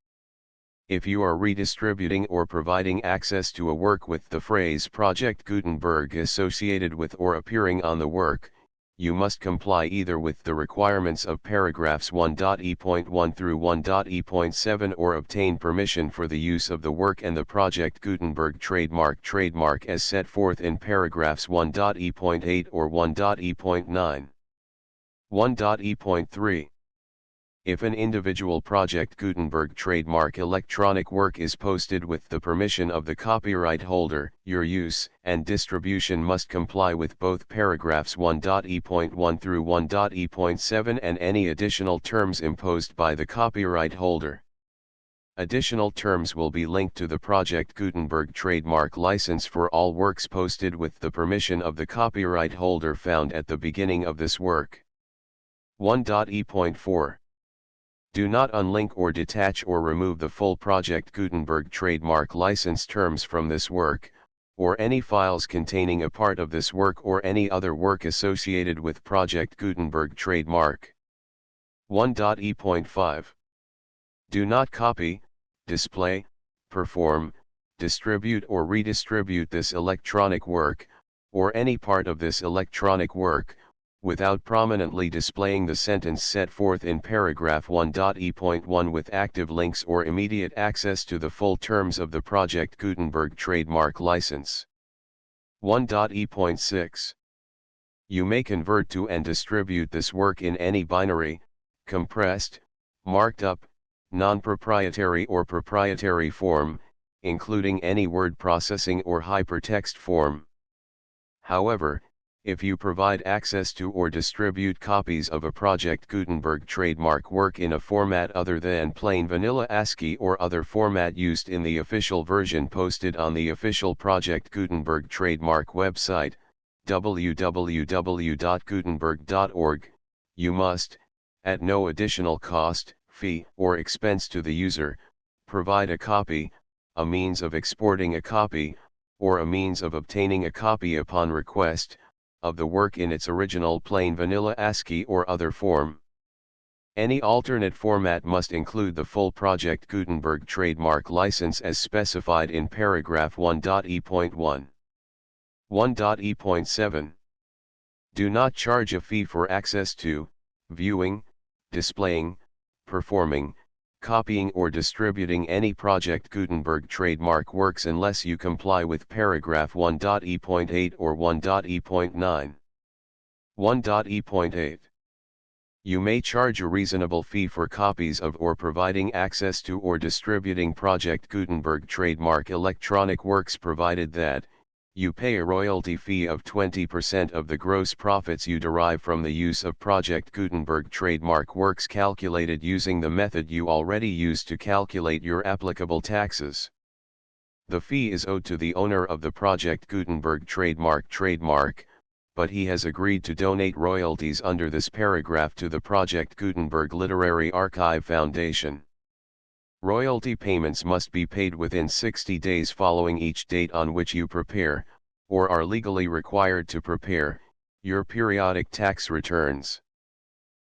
[SPEAKER 1] If you are redistributing or providing access to a work with the phrase Project Gutenberg associated with or appearing on the work, you must comply either with the requirements of paragraphs 1.e.1 through 1.e.7 or obtain permission for the use of the work and the Project Gutenberg trademark as set forth in paragraphs 1.e.8 or 1.e.9. 1.e.3. If an individual Project Gutenberg trademark electronic work is posted with the permission of the copyright holder, your use and distribution must comply with both paragraphs 1.e.1 through 1.e.7 and any additional terms imposed by the copyright holder. Additional terms will be linked to the Project Gutenberg trademark license for all works posted with the permission of the copyright holder found at the beginning of this work. 1.e.4. Do not unlink or detach or remove the full Project Gutenberg trademark license terms from this work, or any files containing a part of this work or any other work associated with Project Gutenberg trademark. 1.e.5. Do not copy, display, perform, distribute or redistribute this electronic work, or any part of this electronic work, without prominently displaying the sentence set forth in paragraph 1.e.1 with active links or immediate access to the full terms of the Project Gutenberg trademark license. 1.e.6. You may convert to and distribute this work in any binary, compressed, marked up, non-proprietary or proprietary form, including any word processing or hypertext form. However, if you provide access to or distribute copies of a Project Gutenberg trademark work in a format other than plain vanilla ASCII or other format used in the official version posted on the official Project Gutenberg trademark website, www.gutenberg.org, you must, at no additional cost, fee, or expense to the user, provide a copy, a means of exporting a copy, or a means of obtaining a copy upon request, of the work in its original plain vanilla ASCII or other form. Any alternate format must include the full Project Gutenberg trademark license as specified in paragraph 1.e.1. 1.e.7. Do not charge a fee for access to, viewing, displaying, performing, copying or distributing any Project Gutenberg trademark works unless you comply with paragraph 1.e.8 or 1.e.9. 1.e.8. You may charge a reasonable fee for copies of or providing access to or distributing Project Gutenberg trademark electronic works provided that, you pay a royalty fee of 20% of the gross profits you derive from the use of Project Gutenberg trademark works calculated using the method you already use to calculate your applicable taxes. The fee is owed to the owner of the Project Gutenberg trademark, but he has agreed to donate royalties under this paragraph to the Project Gutenberg Literary Archive Foundation. Royalty payments must be paid within 60 days following each date on which you prepare, or are legally required to prepare, your periodic tax returns.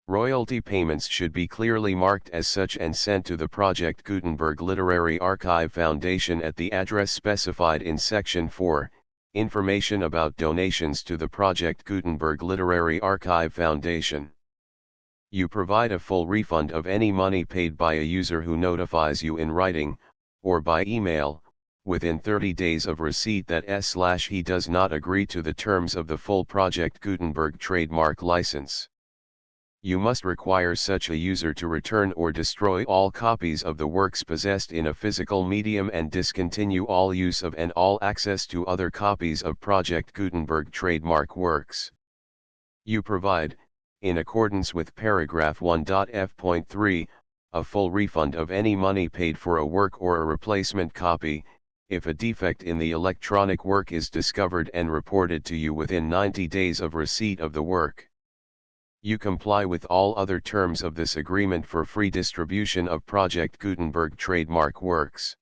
[SPEAKER 1] Royalty payments should be clearly marked as such and sent to the Project Gutenberg Literary Archive Foundation at the address specified in Section 4. Information about donations to the Project Gutenberg Literary Archive Foundation. You provide a full refund of any money paid by a user who notifies you in writing, or by email, within 30 days of receipt that he does not agree to the terms of the full Project Gutenberg trademark license. You must require such a user to return or destroy all copies of the works possessed in a physical medium and discontinue all use of and all access to other copies of Project Gutenberg trademark works. You provide, in accordance with paragraph 1.f.3, a full refund of any money paid for a work or a replacement copy, if a defect in the electronic work is discovered and reported to you within 90 days of receipt of the work. You comply with all other terms of this agreement for free distribution of Project Gutenberg trademark works.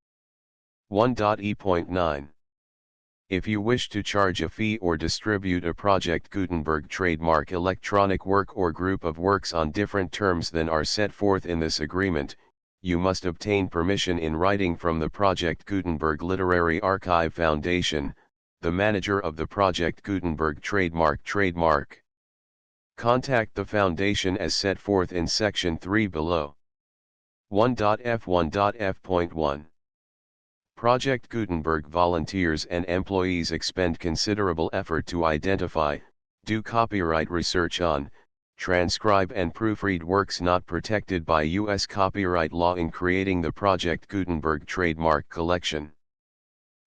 [SPEAKER 1] 1.e.9. If you wish to charge a fee or distribute a Project Gutenberg trademark electronic work or group of works on different terms than are set forth in this agreement, you must obtain permission in writing from the Project Gutenberg Literary Archive Foundation, the manager of the Project Gutenberg trademark. Contact the Foundation as set forth in Section 3 below. 1.f.1.f.1. Project Gutenberg volunteers and employees expend considerable effort to identify, do copyright research on, transcribe and proofread works not protected by U.S. copyright law in creating the Project Gutenberg trademark collection.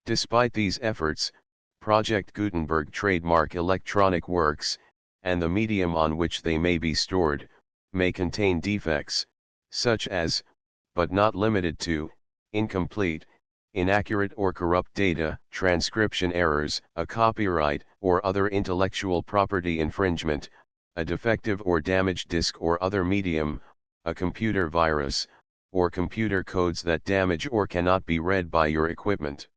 [SPEAKER 1] Despite these efforts, Project Gutenberg trademark electronic works, and the medium on which they may be stored, may contain defects, such as, but not limited to, incomplete, inaccurate or corrupt data, transcription errors, a copyright or other intellectual property infringement, a defective or damaged disk or other medium, a computer virus, or computer codes that damage or cannot be read by your equipment.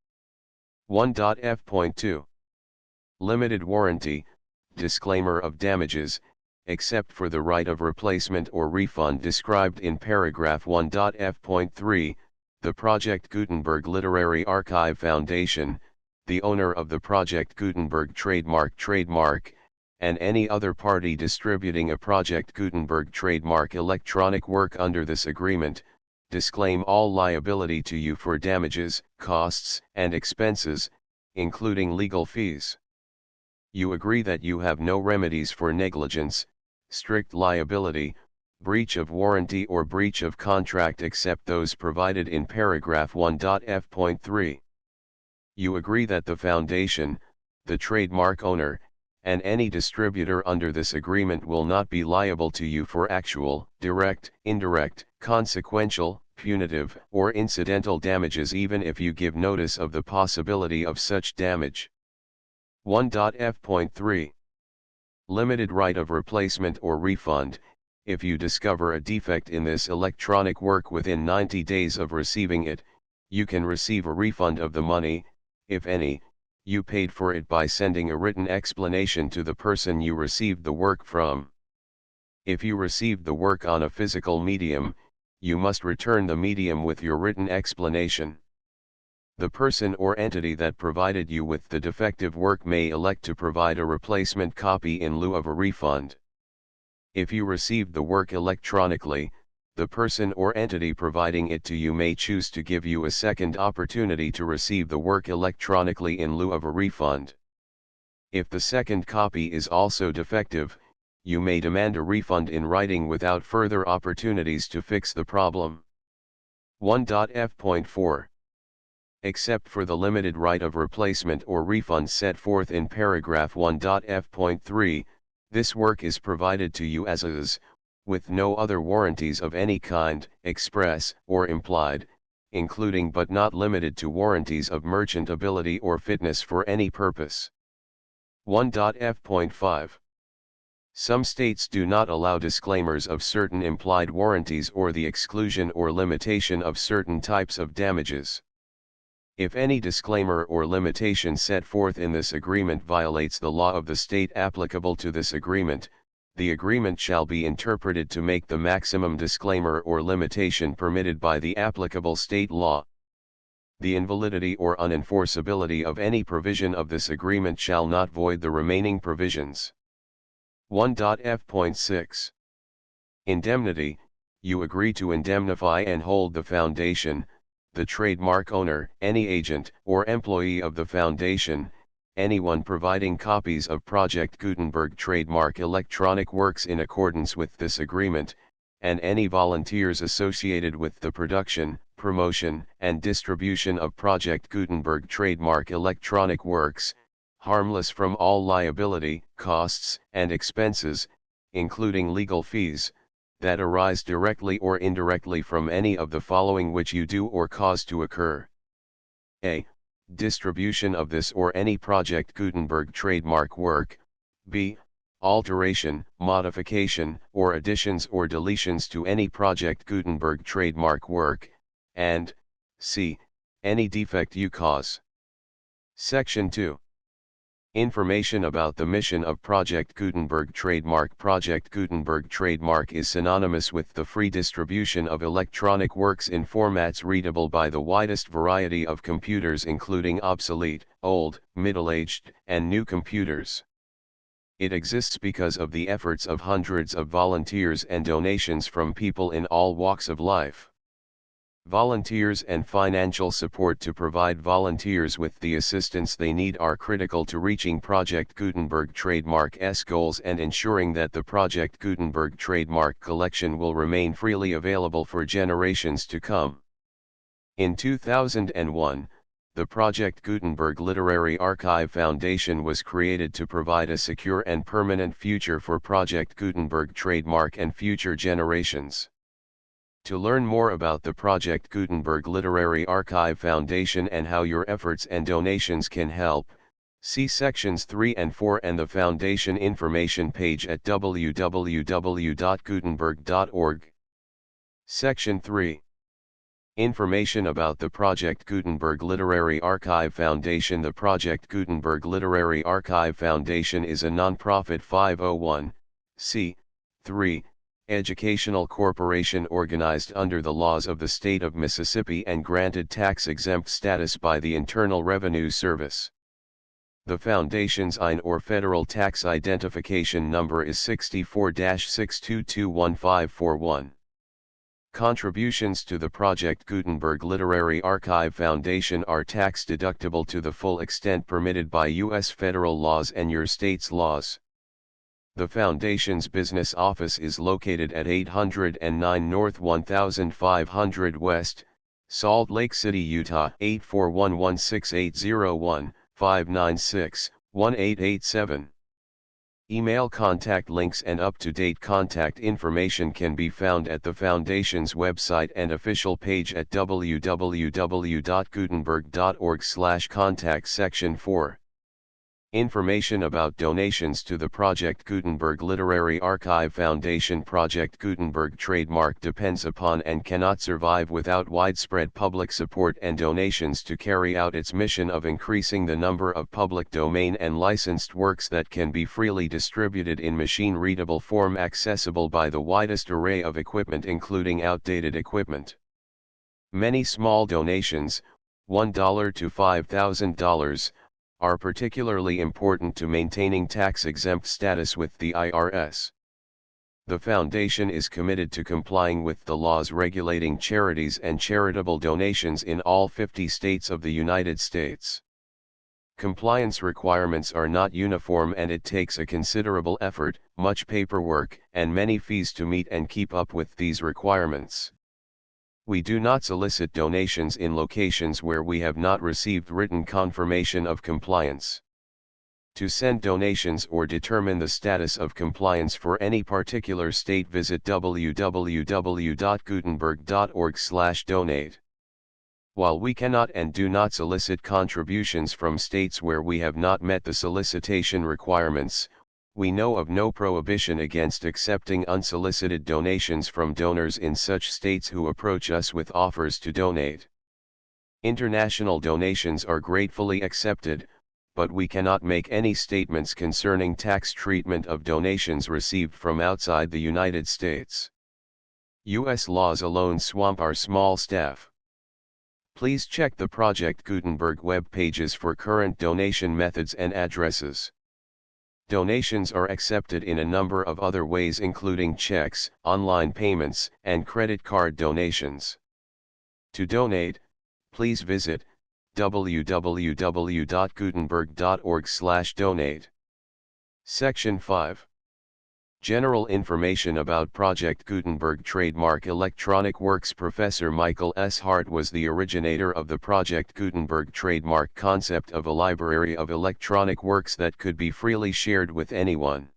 [SPEAKER 1] 1.f.2. Limited warranty, disclaimer of damages, except for the right of replacement or refund described in paragraph 1.f.3, the Project Gutenberg Literary Archive Foundation, the owner of the Project Gutenberg trademark, and any other party distributing a Project Gutenberg trademark electronic work under this agreement, disclaim all liability to you for damages, costs, and expenses, including legal fees. You agree that you have no remedies for negligence, strict liability, breach of warranty or breach of contract except those provided in paragraph 1.f.3. You agree that the Foundation, the trademark owner, and any distributor under this agreement will not be liable to you for actual, direct, indirect, consequential, punitive, or incidental damages even if you give notice of the possibility of such damage. 1.f.3. Limited right of replacement or refund, If you discover a defect in this electronic work within 90 days of receiving it, you can receive a refund of the money, if any, you paid for it by sending a written explanation to the person you received the work from. If you received the work on a physical medium, you must return the medium with your written explanation. The person or entity that provided you with the defective work may elect to provide a replacement copy in lieu of a refund. If you received the work electronically, the person or entity providing it to you may choose to give you a second opportunity to receive the work electronically in lieu of a refund. If the second copy is also defective, you may demand a refund in writing without further opportunities to fix the problem. 1.f.4 Except for the limited right of replacement or refund set forth in paragraph 1.f.3, this work is provided to you as is, with no other warranties of any kind, express or implied, including but not limited to warranties of merchantability or fitness for any purpose. 1.f.5 Some states do not allow disclaimers of certain implied warranties or the exclusion or limitation of certain types of damages. If any disclaimer or limitation set forth in this agreement violates the law of the state applicable to this agreement, the agreement shall be interpreted to make the maximum disclaimer or limitation permitted by the applicable state law. The invalidity or unenforceability of any provision of this agreement shall not void the remaining provisions. 1.f.6 Indemnity. You agree to indemnify and hold the foundation, the trademark owner, any agent or employee of the foundation, anyone providing copies of Project Gutenberg trademark electronic works in accordance with this agreement, and any volunteers associated with the production, promotion, and distribution of Project Gutenberg trademark electronic works, harmless from all liability, costs, and expenses, including legal fees, that arise directly or indirectly from any of the following which you do or cause to occur. A. Distribution of this or any Project Gutenberg trademark work. B. Alteration, modification, or additions or deletions to any Project Gutenberg trademark work, and C. Any defect you cause. Section 2. Information about the mission of Project Gutenberg trademark. Project Gutenberg trademark is synonymous with the free distribution of electronic works in formats readable by the widest variety of computers, including obsolete, old, middle-aged, and new computers. It exists because of the efforts of hundreds of volunteers and donations from people in all walks of life. Volunteers and financial support to provide volunteers with the assistance they need are critical to reaching Project Gutenberg trademark's goals and ensuring that the Project Gutenberg trademark collection will remain freely available for generations to come. In 2001, the Project Gutenberg Literary Archive Foundation was created to provide a secure and permanent future for Project Gutenberg trademark and future generations. To learn more about the Project Gutenberg Literary Archive Foundation and how your efforts and donations can help, see sections 3 and 4 and the Foundation information page at www.gutenberg.org. Section 3. Information about the Project Gutenberg Literary Archive Foundation. The Project Gutenberg Literary Archive Foundation is a non-profit 501(c)(3) educational corporation organized under the laws of the state of Mississippi and granted tax-exempt status by the Internal Revenue Service. The Foundation's IN or Federal Tax Identification Number is 64-6221541. Contributions to the Project Gutenberg Literary Archive Foundation are tax-deductible to the full extent permitted by U.S. federal laws and your state's laws. The Foundation's business office is located at 809 North 1500 West, Salt Lake City, Utah 841-16801-596-1887. Email contact links and up-to-date contact information can be found at the Foundation's website and official page at www.gutenberg.org/contact section 4. Information about donations to the Project Gutenberg Literary Archive Foundation. Project Gutenberg trademark depends upon and cannot survive without widespread public support and donations to carry out its mission of increasing the number of public domain and licensed works that can be freely distributed in machine-readable form accessible by the widest array of equipment including outdated equipment. Many small donations, $1 to $5,000, are particularly important to maintaining tax-exempt status with the IRS. The Foundation is committed to complying with the laws regulating charities and charitable donations in all 50 states of the United States. Compliance requirements are not uniform and it takes a considerable effort, much paperwork, and many fees to meet and keep up with these requirements. We do not solicit donations in locations where we have not received written confirmation of compliance. To send donations or determine the status of compliance for any particular state, visit www.gutenberg.org/donate. While we cannot and do not solicit contributions from states where we have not met the solicitation requirements, we know of no prohibition against accepting unsolicited donations from donors in such states who approach us with offers to donate. International donations are gratefully accepted, but we cannot make any statements concerning tax treatment of donations received from outside the United States. U.S. laws alone swamp our small staff. Please check the Project Gutenberg web pages for current donation methods and addresses. Donations are accepted in a number of other ways including checks, online payments, and credit card donations. To donate, please visit www.gutenberg.org/donate. Section 5. General information about Project Gutenberg trademark electronic works. Professor Michael S. Hart was the originator of the Project Gutenberg trademark concept of a library of electronic works that could be freely shared with anyone.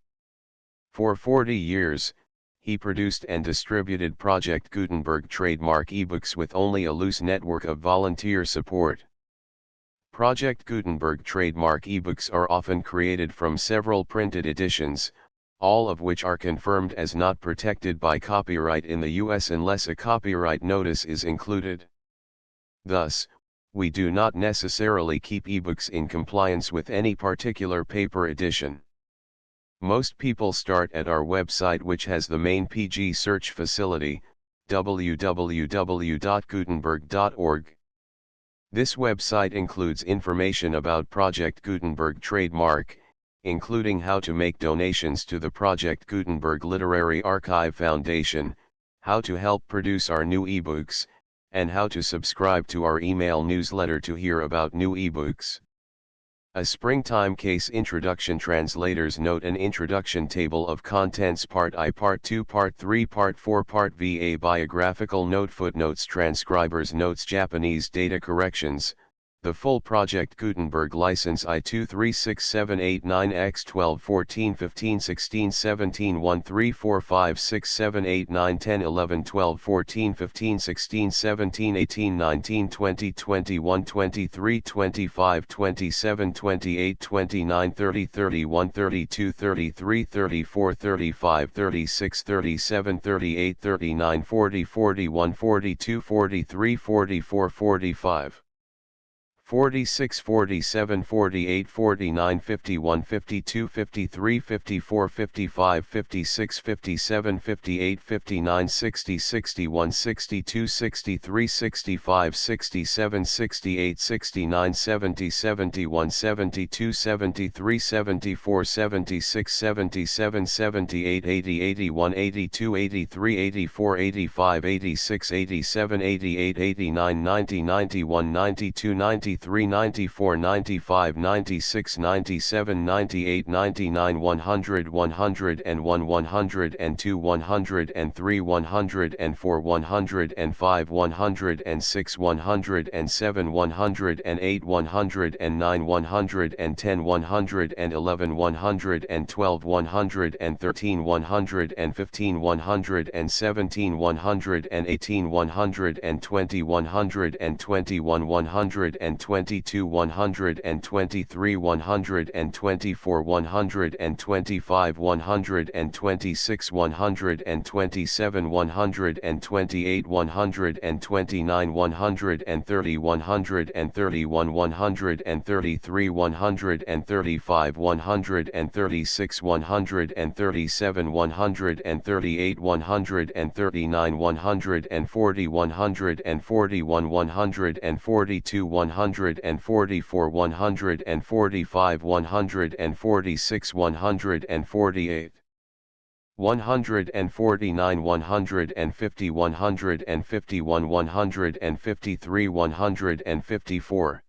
[SPEAKER 1] For 40 years, he produced and distributed Project Gutenberg trademark ebooks with only a loose network of volunteer support. Project Gutenberg trademark ebooks are often created from several printed editions, all of which are confirmed as not protected by copyright in the U.S. unless a copyright notice is included. Thus, we do not necessarily keep ebooks in compliance with any particular paper edition. Most people start at our website, which has the main PG search facility, www.gutenberg.org. This website includes information about Project Gutenberg trademark, including how to make donations to the Project Gutenberg Literary Archive Foundation, how to help produce our new ebooks, and how to subscribe to our email newsletter to hear about new ebooks. A springtime case introduction. Translators note: an introduction, table of contents, Part I, Part 2, Part 3, Part 4, Part VA, biographical note, footnotes, transcribers notes, Japanese data corrections. The full Project Gutenberg license I-23678-9X1214-1516-17, 46, 47, 48, 49, 51, 52, 53, 54, 55, 56, 57, 58, 59, 60, 61, 62, 63, 65, 67, 68, 69, 70, 71, 72, 73, 74, 76, 77, 78, 80, 81, 82, 83, 84, 85, 86, 87, 88, 89, 90, 91, 92, 93, 94, 95, 96, 97, 98, 99, 100, 101, 102, 103, 104, 105, 106, 107, 108, 109, 110, 111, 112, 113, 115, 117, 118, 120, 121, 122, 122 123 124 125 126 127 128 129 130 131 133 135 136 137 138 139 140 141 142 144 145 146 148 149 150 151 153 154